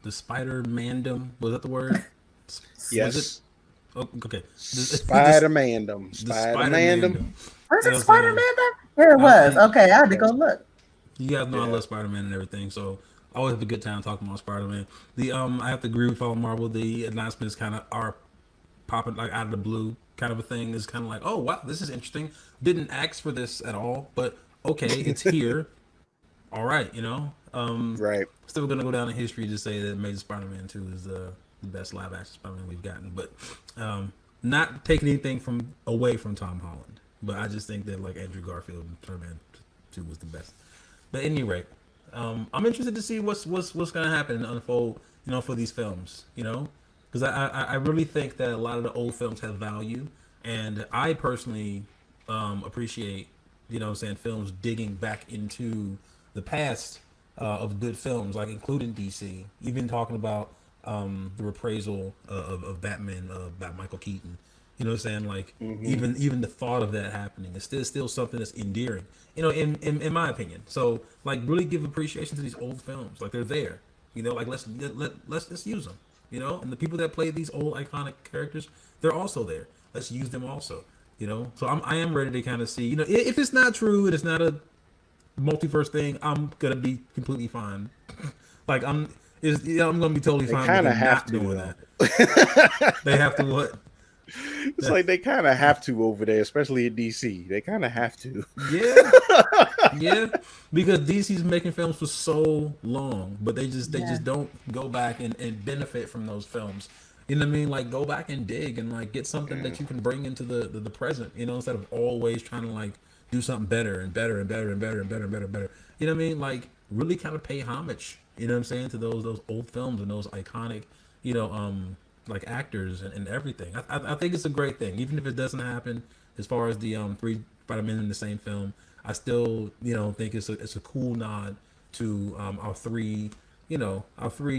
Speaker 3: Mandem, was that the word? Was it?
Speaker 2: yes,
Speaker 3: Oh, okay.
Speaker 2: Spider-Man,
Speaker 3: The
Speaker 2: Spider-Man.
Speaker 3: Spider-Man.
Speaker 1: Was
Speaker 3: You know
Speaker 1: it
Speaker 3: what I'm
Speaker 1: Spider
Speaker 3: saying?
Speaker 1: Man? Yeah, it was.
Speaker 3: I,
Speaker 1: Okay, I had to go look.
Speaker 3: You guys know I
Speaker 2: Yeah.
Speaker 3: love Spider-Man and everything, so I always have a good time talking about Spider-Man. I have to agree with all Marvel. The announcements kind of are popping like out of the blue, kind of a thing. Is kind of like, oh wow, this is interesting. Didn't ask for this at all, but okay, it's here. All right,
Speaker 2: Right.
Speaker 3: still gonna go down in history to say that Amazing Spider-Man 2 is the best live action Spider-Man we've gotten, but not taking anything from away from Tom Holland. But I just think that like Andrew Garfield and Spider-Man 2 was the best. But at any rate, I'm interested to see what's gonna happen and unfold, for these films, because I really think that a lot of the old films have value, and I personally appreciate, what I'm saying, films digging back into the past of good films, like including DC, even talking about the reprisal of Batman by Michael Keaton. You know what I'm saying? Like even the thought of that happening is still something that's endearing. In my opinion. So like really give appreciation to these old films. Like they're there. Like let's use them. And the people that play these old iconic characters, they're also there. Let's use them also. So I am ready to kind of see. If it's not true and it's not a multiverse thing, I'm gonna be completely fine. Like I'm gonna be totally
Speaker 2: They
Speaker 3: fine with
Speaker 2: kind of
Speaker 3: them
Speaker 2: have
Speaker 3: not
Speaker 2: to
Speaker 3: doing
Speaker 2: though.
Speaker 3: that. They have to what?
Speaker 2: It's like they kind of have to over there, especially in DC. They kind of have to.
Speaker 3: Yeah, yeah, because DC's making films for so long, but they just don't go back and benefit from those films. You know what I mean? Like go back and dig and like get something that you can bring into the present. Instead of always trying to like do something better and better and better and better and better and better and better. You know what I mean? Like really kind of pay homage. You know what I'm saying, to those old films and those iconic, like actors and everything. I think it's a great thing, even if it doesn't happen as far as the three Spider-Men in the same film. I still think it's a cool nod to our three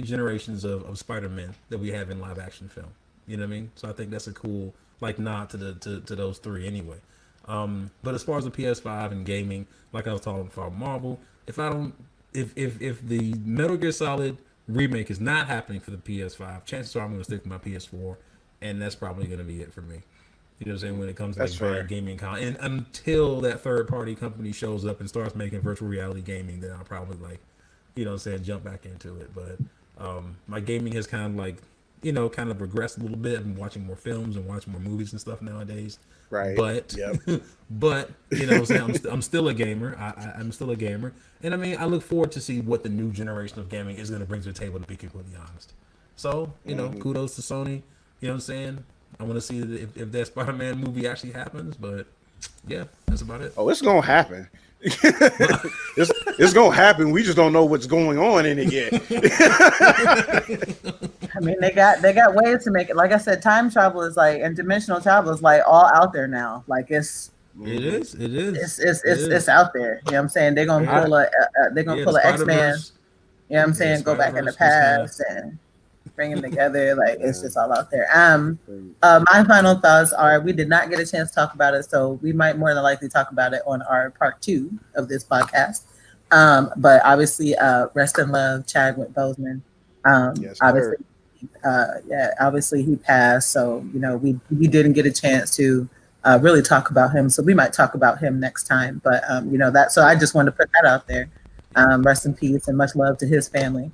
Speaker 3: generations of Spider-Men that we have in live action film. You know what I mean? So I think that's a cool like nod to those three anyway. But as far as the PS5 and gaming, like I was talking about Marvel, if the Metal Gear Solid remake is not happening for the PS5, chances are I'm going to stick with my PS4, and that's probably going to be it for me. You know what I'm saying? When it comes to
Speaker 2: That's
Speaker 3: like
Speaker 2: fair.
Speaker 3: buying gaming content, and until that third party company shows up and starts making virtual reality gaming, then I'll probably like, jump back into it. But my gaming has kind of like, kind of regressed a little bit. I'm watching more films and watching more movies and stuff nowadays.
Speaker 2: Right.
Speaker 3: But
Speaker 2: Yep.
Speaker 3: but what I'm saying, I'm still a gamer. I'm still a gamer, and I mean I look forward to see what the new generation of gaming is going to bring to the table. To be completely honest, so kudos to Sony. You know what I'm saying? I want to see if that Spider-Man movie actually happens, but yeah, that's about it.
Speaker 2: Oh, it's gonna happen. it's gonna happen. We just don't know what's going on in it yet.
Speaker 1: I mean, they got ways to make it. Like I said, time travel is like, and dimensional travel is like all out there now. Like it's out there. You know what I'm saying? They're gonna pull a
Speaker 3: Yeah,
Speaker 1: pull
Speaker 3: the
Speaker 1: a X-Man.
Speaker 3: Spider-Verse.
Speaker 1: You know what I'm
Speaker 3: Yeah,
Speaker 1: saying? Go back in the
Speaker 3: Spider-Verse was kinda-
Speaker 1: past and bring them together. Like it's just all out there. My final thoughts are: we did not get a chance to talk about it, so we might more than likely talk about it on our part 2 of this podcast. But obviously, rest in love, Chadwick Boseman.
Speaker 2: Yes,
Speaker 1: Obviously,
Speaker 2: sir.
Speaker 1: obviously he passed, so we didn't get a chance to really talk about him. So we might talk about him next time. But that. So I just wanted to put that out there. Rest in peace and much love to his family.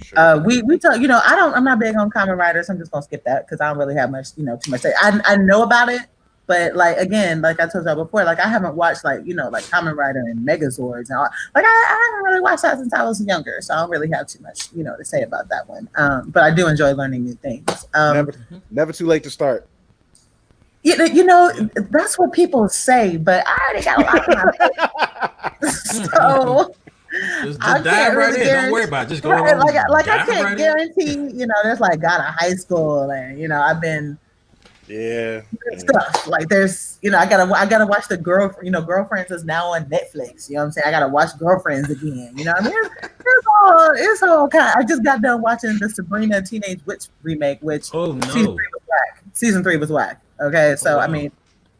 Speaker 2: Sure.
Speaker 1: We talk. I'm not big on Kamen Riders. I'm just gonna skip that because I don't really have much, too much to say. I know about it, but like again, like I told y'all before, like I haven't watched like Kamen Rider and Megazords and all. Like I haven't really watched that since I was younger, so I don't really have too much, to say about that one. But I do enjoy learning new things.
Speaker 2: Never too late to start.
Speaker 1: That's what people say, but I already got a lot of my so
Speaker 3: Just
Speaker 1: I
Speaker 3: dive
Speaker 1: can't
Speaker 3: right
Speaker 1: really
Speaker 3: in. Don't worry about it. Just go
Speaker 1: right,
Speaker 3: home.
Speaker 1: like I
Speaker 3: dive
Speaker 1: can't
Speaker 3: right in.
Speaker 1: guarantee, there's like got a high school and I've been
Speaker 2: Yeah.
Speaker 1: stuff like there's I gotta watch the Girlfriends is now on Netflix. You know what I'm saying? I gotta watch Girlfriends again. You know what I mean? It's all kind. I just got done watching the Sabrina Teenage Witch remake, which
Speaker 3: Oh no.
Speaker 1: season 3 was whack. Season 3 was whack. Okay, so
Speaker 3: wow.
Speaker 1: I mean,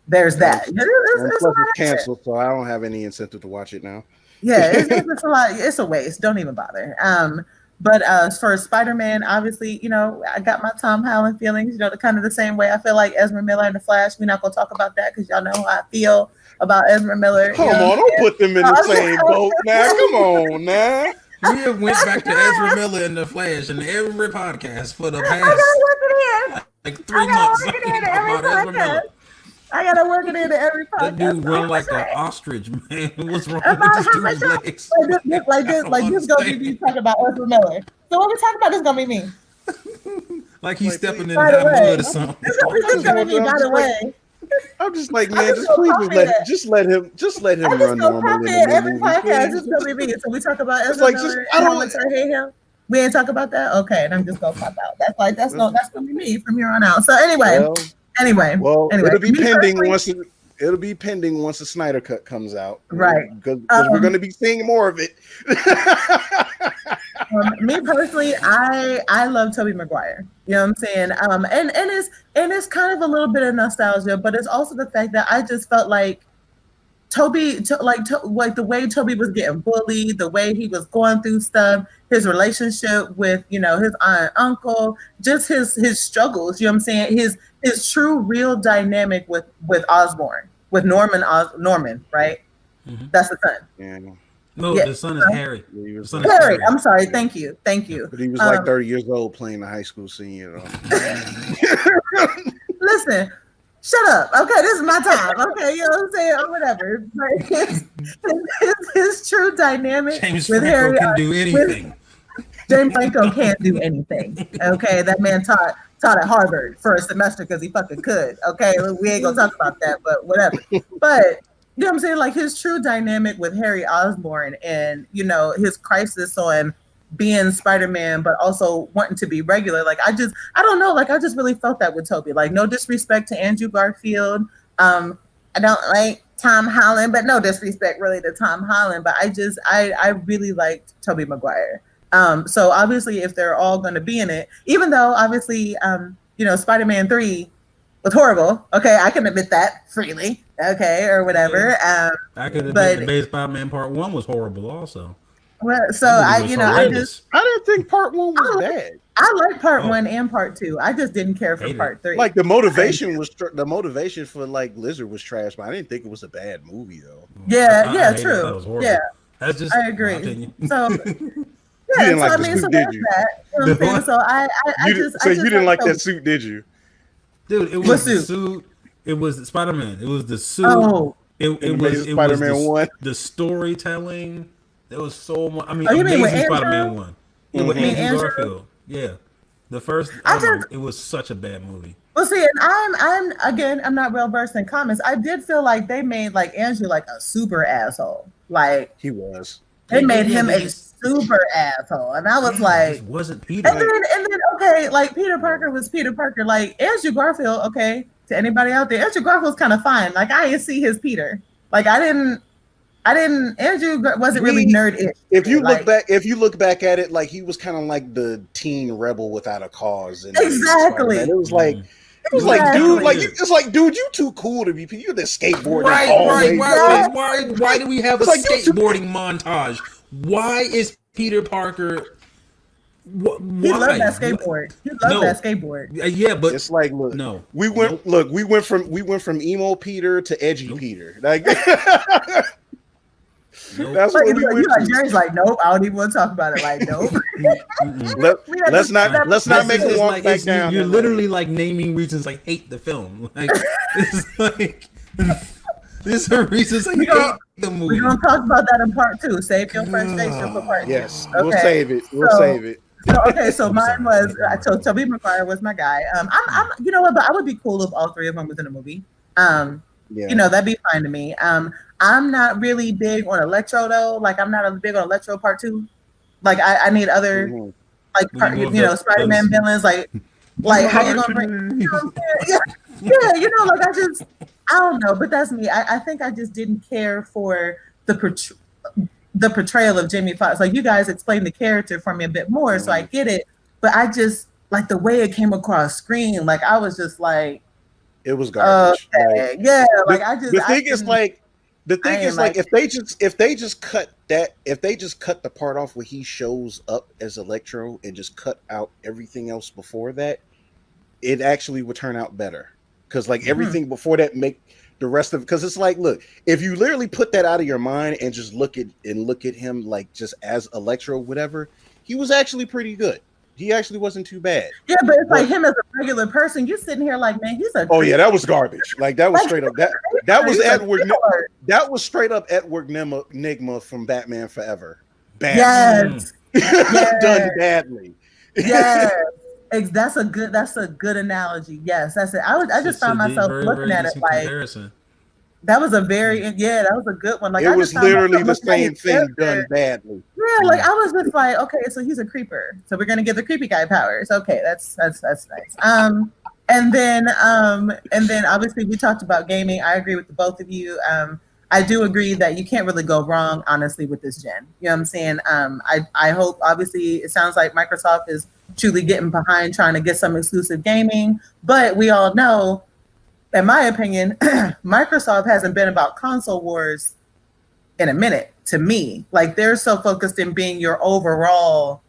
Speaker 1: there's that.
Speaker 2: And
Speaker 1: It's
Speaker 2: plus
Speaker 1: a
Speaker 2: it's
Speaker 1: lot out there.
Speaker 2: canceled, so I don't have any incentive to watch it now.
Speaker 1: Yeah, it's a lot. It's a waste. Don't even bother. But for Spider-Man, obviously, I got my Tom Holland feelings. The kind of the same way I feel like Ezra Miller in the Flash. We're not gonna talk about that because y'all know how I feel about Ezra Miller.
Speaker 2: Come on, don't put them in the same boat now. Come on now.
Speaker 3: We have went back to Ezra Miller in the Flash in every podcast for the
Speaker 1: I
Speaker 3: past
Speaker 1: gotta work it in.
Speaker 3: like 3
Speaker 1: I gotta
Speaker 3: months.
Speaker 1: work it in every
Speaker 3: About Ezra
Speaker 1: podcast.
Speaker 3: Miller.
Speaker 1: I gotta work it into every
Speaker 3: That
Speaker 1: podcast.
Speaker 3: dude run like an ostrich, man. What's wrong
Speaker 1: About
Speaker 3: with this
Speaker 1: how much
Speaker 3: dude's legs?
Speaker 1: like this gonna be me talking about Ezra Miller. So what we talking about, this gonna be me.
Speaker 3: Like he's
Speaker 2: Like,
Speaker 3: stepping in
Speaker 1: by the
Speaker 3: that
Speaker 1: way,
Speaker 3: mud or something.
Speaker 1: This gonna be me, by the way.
Speaker 2: I'm just like,
Speaker 1: I
Speaker 2: man,
Speaker 1: just
Speaker 2: just
Speaker 1: go
Speaker 2: please
Speaker 1: copy it.
Speaker 2: just let him
Speaker 1: I just
Speaker 2: run
Speaker 1: go
Speaker 2: normal
Speaker 1: copy
Speaker 2: in
Speaker 1: it
Speaker 2: the
Speaker 1: every
Speaker 2: movie.
Speaker 1: podcast.
Speaker 2: Please.
Speaker 1: It's gonna be me. So we talk about
Speaker 2: It's
Speaker 1: Ezra
Speaker 2: like, just
Speaker 1: Miller
Speaker 2: I
Speaker 1: and how
Speaker 2: don't.
Speaker 1: much I hate him. We ain't talk about that. Okay, and I'm just gonna pop out. That's gonna be me from here on out. So anyway,
Speaker 2: Well, it'll be
Speaker 1: me
Speaker 2: pending
Speaker 1: personally-
Speaker 2: once the Snyder Cut comes out,
Speaker 1: Right.
Speaker 2: Because we're going to be seeing more of it.
Speaker 1: Me personally, I love Tobey Maguire. You know what I'm saying? And it's kind of a little bit of nostalgia, but it's also the fact that I just felt like like the way Toby was getting bullied, the way he was going through stuff, his relationship with his aunt and uncle, just his struggles. You know what I'm saying? His true real dynamic with Osborn, with Norman, right?
Speaker 3: Mhm.
Speaker 1: That's the son.
Speaker 2: Yeah.
Speaker 3: No,
Speaker 1: Yeah.
Speaker 3: the son is Harry.
Speaker 2: He
Speaker 3: The
Speaker 2: was,
Speaker 3: son is
Speaker 1: Harry, I'm sorry. Thank you.
Speaker 2: but he was like 30 years old playing the high school senior.
Speaker 1: Listen, shut up. Okay, this is my time. Okay, you know what I'm saying? Or whatever. But his true dynamic
Speaker 3: James
Speaker 1: with
Speaker 3: Franco
Speaker 1: Harry
Speaker 3: can do anything.
Speaker 1: James Franco can't do anything. Okay, that man taught at Harvard for a semester because he fucking could. Okay, we ain't gonna talk about that, but whatever. But you know what I'm saying? Like his true dynamic with Harry Osborn and his crisis on being Spider-Man, but also wanting to be regular. Like I don't know. Like I just really felt that with Toby. Like no disrespect to Andrew Garfield. I don't like Tom Holland, but no disrespect really to Tom Holland. But I really liked Tobey Maguire. So obviously, if they're all going to be in it, even though obviously, Spider-Man 3 was horrible. Okay, I can admit that freely. Okay, or whatever.
Speaker 3: I could admit
Speaker 1: but-
Speaker 3: the Base Spider-Man Part 1 was horrible also.
Speaker 1: Well, so
Speaker 3: That movie was
Speaker 1: I
Speaker 3: horrendous.
Speaker 2: I didn't think part 1 was bad.
Speaker 1: I like part
Speaker 3: Oh.
Speaker 1: 1 and part 2. I just didn't care for
Speaker 3: Hated
Speaker 1: part 3.
Speaker 2: Like the motivation for like Lizard was trash, but I didn't think it was a bad movie though.
Speaker 1: Yeah,
Speaker 3: I
Speaker 1: yeah,
Speaker 3: hated it.
Speaker 1: true.
Speaker 3: I thought it was horrible.
Speaker 1: Yeah,
Speaker 3: That's just
Speaker 1: I
Speaker 3: my
Speaker 1: agree.
Speaker 3: opinion.
Speaker 1: So
Speaker 2: You
Speaker 1: yeah,
Speaker 2: didn't
Speaker 1: so
Speaker 2: like
Speaker 1: I
Speaker 2: the
Speaker 1: mean,
Speaker 2: suit,
Speaker 1: so
Speaker 2: did
Speaker 1: there's
Speaker 2: you?
Speaker 1: that. You know what I'm saying? So I just
Speaker 2: didn't like that
Speaker 1: Toby.
Speaker 2: suit, did you?
Speaker 3: Dude, it
Speaker 1: What
Speaker 3: was the
Speaker 1: suit?
Speaker 3: suit. It was Spider-Man. It was the suit.
Speaker 1: Oh,
Speaker 3: It
Speaker 2: Amazing
Speaker 3: was
Speaker 2: Spider-Man 1.
Speaker 3: the storytelling. There was so much. I mean,
Speaker 1: Oh, you mean with
Speaker 3: Amazing
Speaker 1: Andrew?
Speaker 3: Spider-Man 1. Yeah, with
Speaker 2: Mhm.
Speaker 3: Andrew
Speaker 1: Andrew?
Speaker 3: Garfield. Yeah, the first.
Speaker 1: I
Speaker 3: Oh my,
Speaker 1: just-
Speaker 3: it was such a bad movie.
Speaker 1: well, see, and I'm not well versed in comics. I did feel like they made like Andrew like a super asshole. Like
Speaker 2: He was.
Speaker 1: they
Speaker 3: Yeah,
Speaker 1: made
Speaker 3: yeah,
Speaker 1: him
Speaker 3: they
Speaker 1: a
Speaker 3: just-
Speaker 1: super asshole, and I was
Speaker 3: Yeah,
Speaker 1: like,
Speaker 3: it just wasn't Peter.
Speaker 1: and then okay, like Peter Parker was Peter Parker. Like Andrew Garfield, okay, to anybody out there, Andrew Garfield's kind of fine. Like I didn't see his Peter. Like I didn't. I didn't. Andrew wasn't really nerd-ish.
Speaker 2: If you
Speaker 1: like,
Speaker 2: look back at it, like he was kind of like the teen rebel without a cause. And
Speaker 1: exactly.
Speaker 2: It was like, dude, you too cool to be. You're the skateboarding
Speaker 3: Why do we have a skateboarding montage? Why is Peter Parker? Why?
Speaker 1: He loved that skateboard. That skateboard.
Speaker 3: Yeah, but
Speaker 2: it's like, look, we went from emo Peter to edgy Peter. Like that's what we went.
Speaker 1: Jerry's like, nope, I don't even want to talk about it. Like, nope.
Speaker 2: let's not make him walk back down.
Speaker 3: You're literally like naming reasons I hate the film. Like, it's like there's some reasons I hate the movie.
Speaker 1: We're gonna talk about that in part 2. Save your frustration for part 2.
Speaker 2: Yes, okay. We'll save it.
Speaker 1: So mine was Tobey Maguire was my guy. I'm you know what, but I would be cool if all 3 of them was in a movie. You know, that'd be fine to me. I'm not really big on Electro though. Like, I'm not big on Electro part 2. Like, I need other Spider-Man villains. Like how you gonna bring? You know like I don't know. But that's me. I think I just didn't care for the portrayal of Jamie Foxx. Like, you guys explained the character for me a bit more, so I get it. But I just like the way it came across screen. Like, I was just like,
Speaker 2: it was garbage.
Speaker 1: Okay. Yeah, like
Speaker 2: the thing is if they just cut the part off where he shows up as Electro and just cut out everything else before that, it actually would turn out better. Because like everything before that make the rest of, because it's like, look, if you literally put that out of your mind and just look at him like just as Electro, whatever, he was actually pretty good. He actually wasn't too bad.
Speaker 1: Yeah, but it's like him as a regular person. You're sitting here like, man, he's a.
Speaker 2: Oh yeah, that was garbage. Like that was straight up that was Edward. That was straight up Edward Nygma from Batman Forever. Bad.
Speaker 1: Yes.
Speaker 2: Done badly.
Speaker 1: Yes. That's a good analogy. Yes, that's it. I just found myself looking at it like that was a good one. Like,
Speaker 2: it was literally the same thing done badly.
Speaker 1: Yeah, like I was just like, okay, so he's a creeper. So we're gonna give the creepy guy powers. Okay, that's nice. And then obviously we talked about gaming. I agree with the both of you. I do agree that you can't really go wrong, honestly, with this gen. You know what I'm saying? I hope, obviously, it sounds like Microsoft is truly getting behind trying to get some exclusive gaming, but we all know, in my opinion, Microsoft hasn't been about console wars in a minute, to me. Like, they're so focused in being your overall,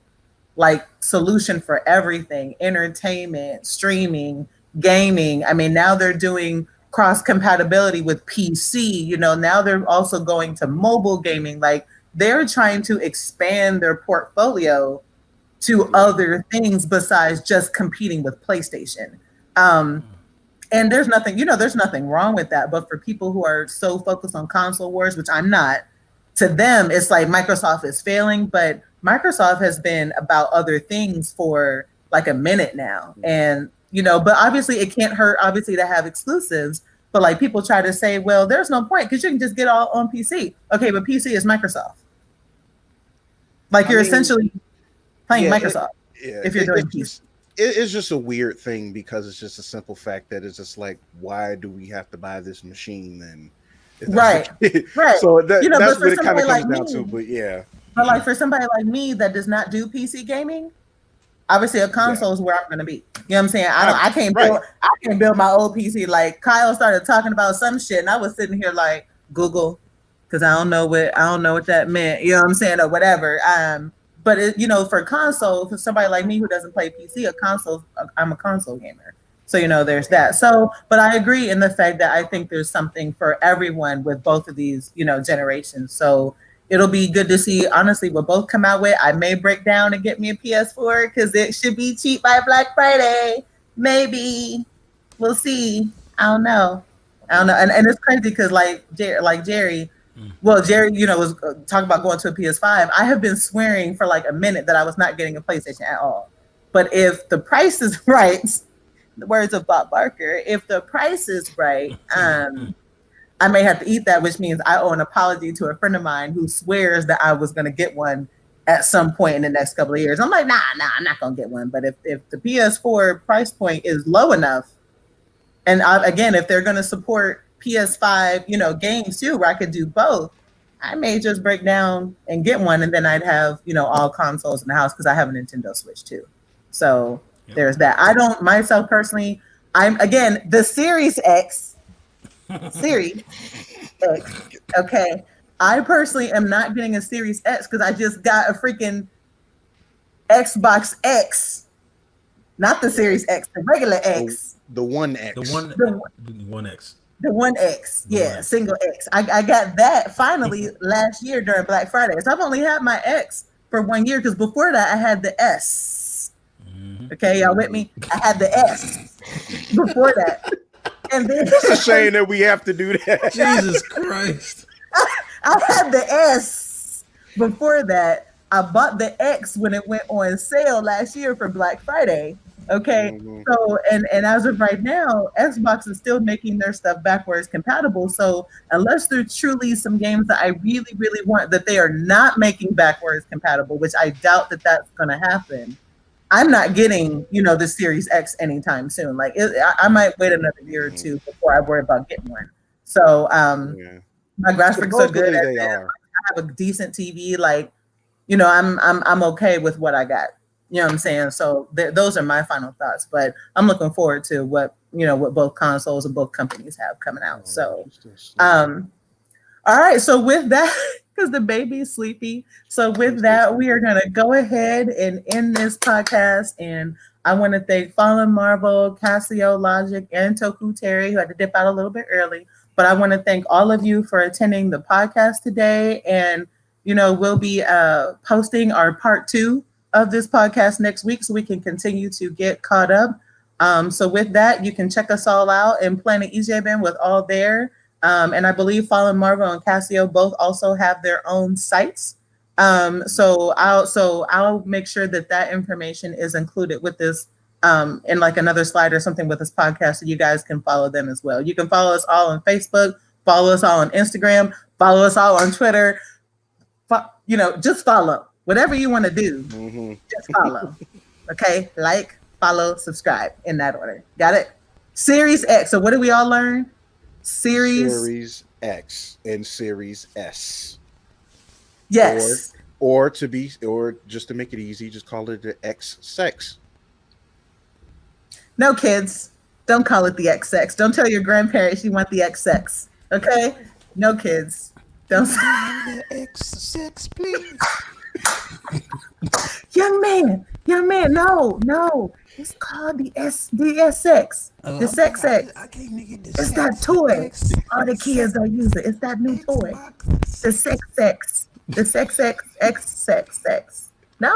Speaker 1: like, solution for everything, entertainment, streaming, gaming. I mean, now they're doing cross compatibility with PC, you know, now they're also going to mobile gaming. Like, they're trying to expand their portfolio to other things besides just competing with PlayStation. And there's nothing wrong with that. But for people who are so focused on console wars, which I'm not, to them, it's like Microsoft is failing, but Microsoft has been about other things for like a minute now. And, you know, but obviously it can't hurt, obviously, to have exclusives. But like, people try to say, well, there's no point because you can just get all on PC. Okay, but PC is Microsoft. Like, you're essentially playing Microsoft if you're doing PC.
Speaker 2: It's just a weird thing because it's just a simple fact that it's just like, why do we have to buy this machine then?
Speaker 1: Right.
Speaker 2: So that's what it kind of comes down to. But yeah.
Speaker 1: But like, for somebody like me that does not do PC gaming, obviously a console is where I'm going to be. You know what I'm saying? I can't build my old PC. Like, Kyle started talking about some shit, and I was sitting here like, Google, because I don't know what that meant. You know what I'm saying, or whatever. But it, you know, for console, for somebody like me who doesn't play PC, I'm a console gamer. So, you know, there's that. So, but I agree in the fact that I think there's something for everyone with both of these, you know, generations. So it'll be good to see, honestly, what both come out with. I may break down and get me a PS4 because it should be cheap by Black Friday. Maybe. We'll see. I don't know. And it's crazy because like Jerry, you know, was talking about going to a PS5. I have been swearing for like a minute that I was not getting a PlayStation at all. But if the price is right, the words of Bob Barker, if the price is right, I may have to eat that, which means I owe an apology to a friend of mine who swears that I was going to get one at some point in the next couple of years. I'm like, nah, I'm not going to get one. But if the PS4 price point is low enough, and again, if they're going to support PS5, you know, games too, where I could do both, I may just break down and get one, and then I'd have, all consoles in the house because I have a Nintendo Switch too. So there's that. I don't myself personally. I'm again the Series X. Series X. Okay. I personally am not getting a Series X because I just got a freaking Xbox X, not the Series X, the regular X.
Speaker 2: The One X.
Speaker 3: The One X.
Speaker 1: The One X, yeah, single X. I got that finally last year during Black Friday. So I've only had my X for 1 year because before that I had the S. Okay, y'all with me? I had the S before that. And then
Speaker 2: It's a shame that we have to do that.
Speaker 3: Jesus Christ.
Speaker 1: I had the S before that. I bought the X when it went on sale last year for Black Friday. Okay, so and as of right now, Xbox is still making their stuff backwards compatible. So unless there's truly some games that I really, really want that they are not making backwards compatible, which I doubt that that's going to happen, I'm not getting, the Series X anytime soon. Like I might wait another year or two before I worry about getting one. So my graphics are good.
Speaker 2: They
Speaker 1: I
Speaker 2: are.
Speaker 1: have a decent TV. Like, I'm okay with what I got. You know what I'm saying? So those are my final thoughts. But I'm looking forward to what both consoles and both companies have coming out. So, all right. So with that, because the baby's sleepy. So with that, we are going to go ahead and end this podcast. And I want to thank Fallen Marvel, Casio, Logic, and Toku Terry, who had to dip out a little bit early. But I want to thank all of you for attending the podcast today. And, we'll be posting our part 2 of this podcast next week so we can continue to get caught up. So with that, you can check us all out and Planet EJBen with all there. And I believe Fallen Marvel and Casio both also have their own sites. So I'll make sure that information is included with this in like another slide or something with this podcast so you guys can follow them as well. You can follow us all on Facebook, follow us all on Instagram, follow us all on Twitter. Just follow. Whatever you want to do, just follow. Okay? Like, follow, subscribe in that order. Got it? Series X. So what did we all learn? Series
Speaker 2: X and Series S.
Speaker 1: Yes.
Speaker 2: Or just to make it easy, just call it the X sex.
Speaker 1: No, kids. Don't call it the X sex. Don't tell your grandparents you want the X sex. Okay? No, kids. Don't say
Speaker 3: the X sex, please.
Speaker 1: Young man, no. It's called the SDSX. The sex sex. It's that toy. All the kids are using. It's that new toy. The sex sex. The sex sex. No?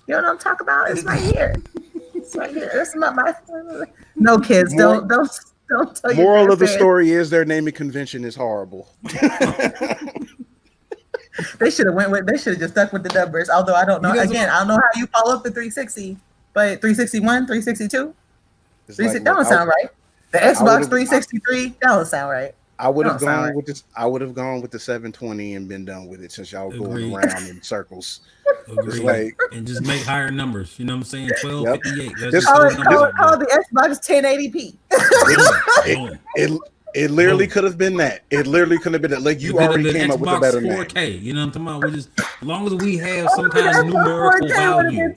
Speaker 1: You know what I'm talking about? It's right here. It's right here. It's not my. No, kids. Don't tell your
Speaker 2: Moral of the story is their naming convention is horrible.
Speaker 1: They should have just stuck with the numbers. Although I don't know. Again, I don't know how you follow up the 360, but 361, 362, that don't sound right. The Xbox 363, that don't sound right.
Speaker 2: I would have gone with this. I would have gone with the 720 and been done with it since y'all going around in circles.
Speaker 3: And just make higher numbers. You know what I'm saying? 1258.
Speaker 1: Call the Xbox 1080p.
Speaker 2: It literally could have been that. It literally could have been that. Like you already came up with a better
Speaker 3: 4K,
Speaker 2: name.
Speaker 3: You know what I'm talking about? As long as we have some kind of numerical value.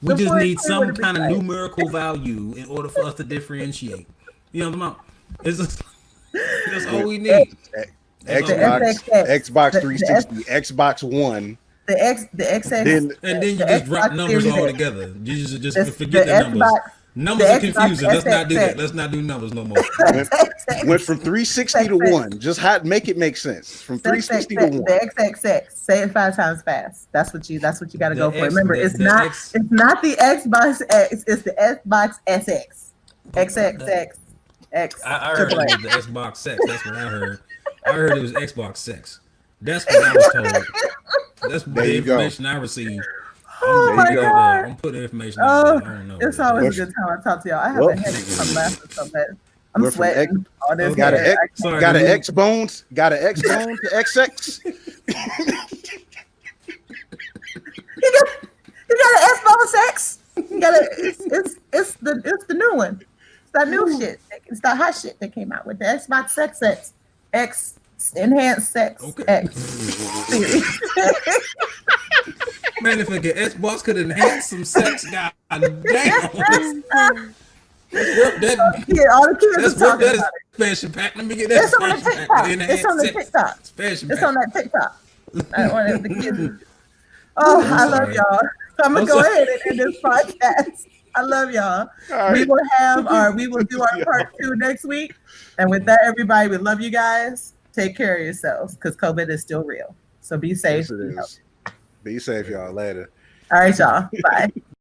Speaker 3: We just need some kind of numerical value in order for us to differentiate. You know what I'm talking about? That's all we need.
Speaker 2: Xbox 360, Xbox One.
Speaker 1: The XX.
Speaker 3: And then you just drop numbers all together. You just forget the numbers. Numbers are confusing. Let's not do that. Let's not do numbers no more.
Speaker 2: Went from 360 to 1. Just make it make sense. From 360 to 1.
Speaker 1: The XXX. Say it 5 times fast. That's what you got to go for. Remember, it's not the Xbox X. It's the Xbox SX. XXX. X.
Speaker 3: I heard it was the Xbox sex. That's what I heard. I heard it was Xbox sex. That's what I was told. That's the information I received.
Speaker 1: Oh my God.
Speaker 3: I'm putting information out there. I don't know.
Speaker 1: It's always a good time I talk to y'all. I have a headache from laughing so bad. I'm sweating.
Speaker 2: Got an X bones. Got an X bone to XX.
Speaker 1: You got an S bone sex. You got it's the new one. It's that new shit. It's that hot shit that came out with the Xbox Sex X. enhanced sex
Speaker 3: Okay.
Speaker 1: X series.
Speaker 3: Man, if an Xbox could enhance some sex, god damn. That,
Speaker 1: Yeah, all the kids
Speaker 3: that's
Speaker 1: are
Speaker 3: worth
Speaker 1: talking
Speaker 3: that
Speaker 1: about it.
Speaker 3: expansion pack. Let me get that
Speaker 1: It's on the
Speaker 3: expansion pack.
Speaker 1: TikTok.
Speaker 3: The
Speaker 1: It's
Speaker 3: enhanced
Speaker 1: on the
Speaker 3: sex
Speaker 1: TikTok.
Speaker 3: expansion
Speaker 1: It's
Speaker 3: pack.
Speaker 1: on that TikTok. One of the kids. Oh,
Speaker 3: I'm
Speaker 1: I love
Speaker 3: sorry.
Speaker 1: y'all. So I'm gonna
Speaker 3: I'm
Speaker 1: go
Speaker 3: sorry.
Speaker 1: ahead and end this podcast. I love y'all.
Speaker 2: All
Speaker 1: We
Speaker 2: right.
Speaker 1: will do our part 2 next week. And with that, everybody, we love you guys. Take care of yourselves because COVID is still real. So be safe.
Speaker 2: Yes, it is. Be safe, y'all. Later.
Speaker 1: All right, y'all. Bye.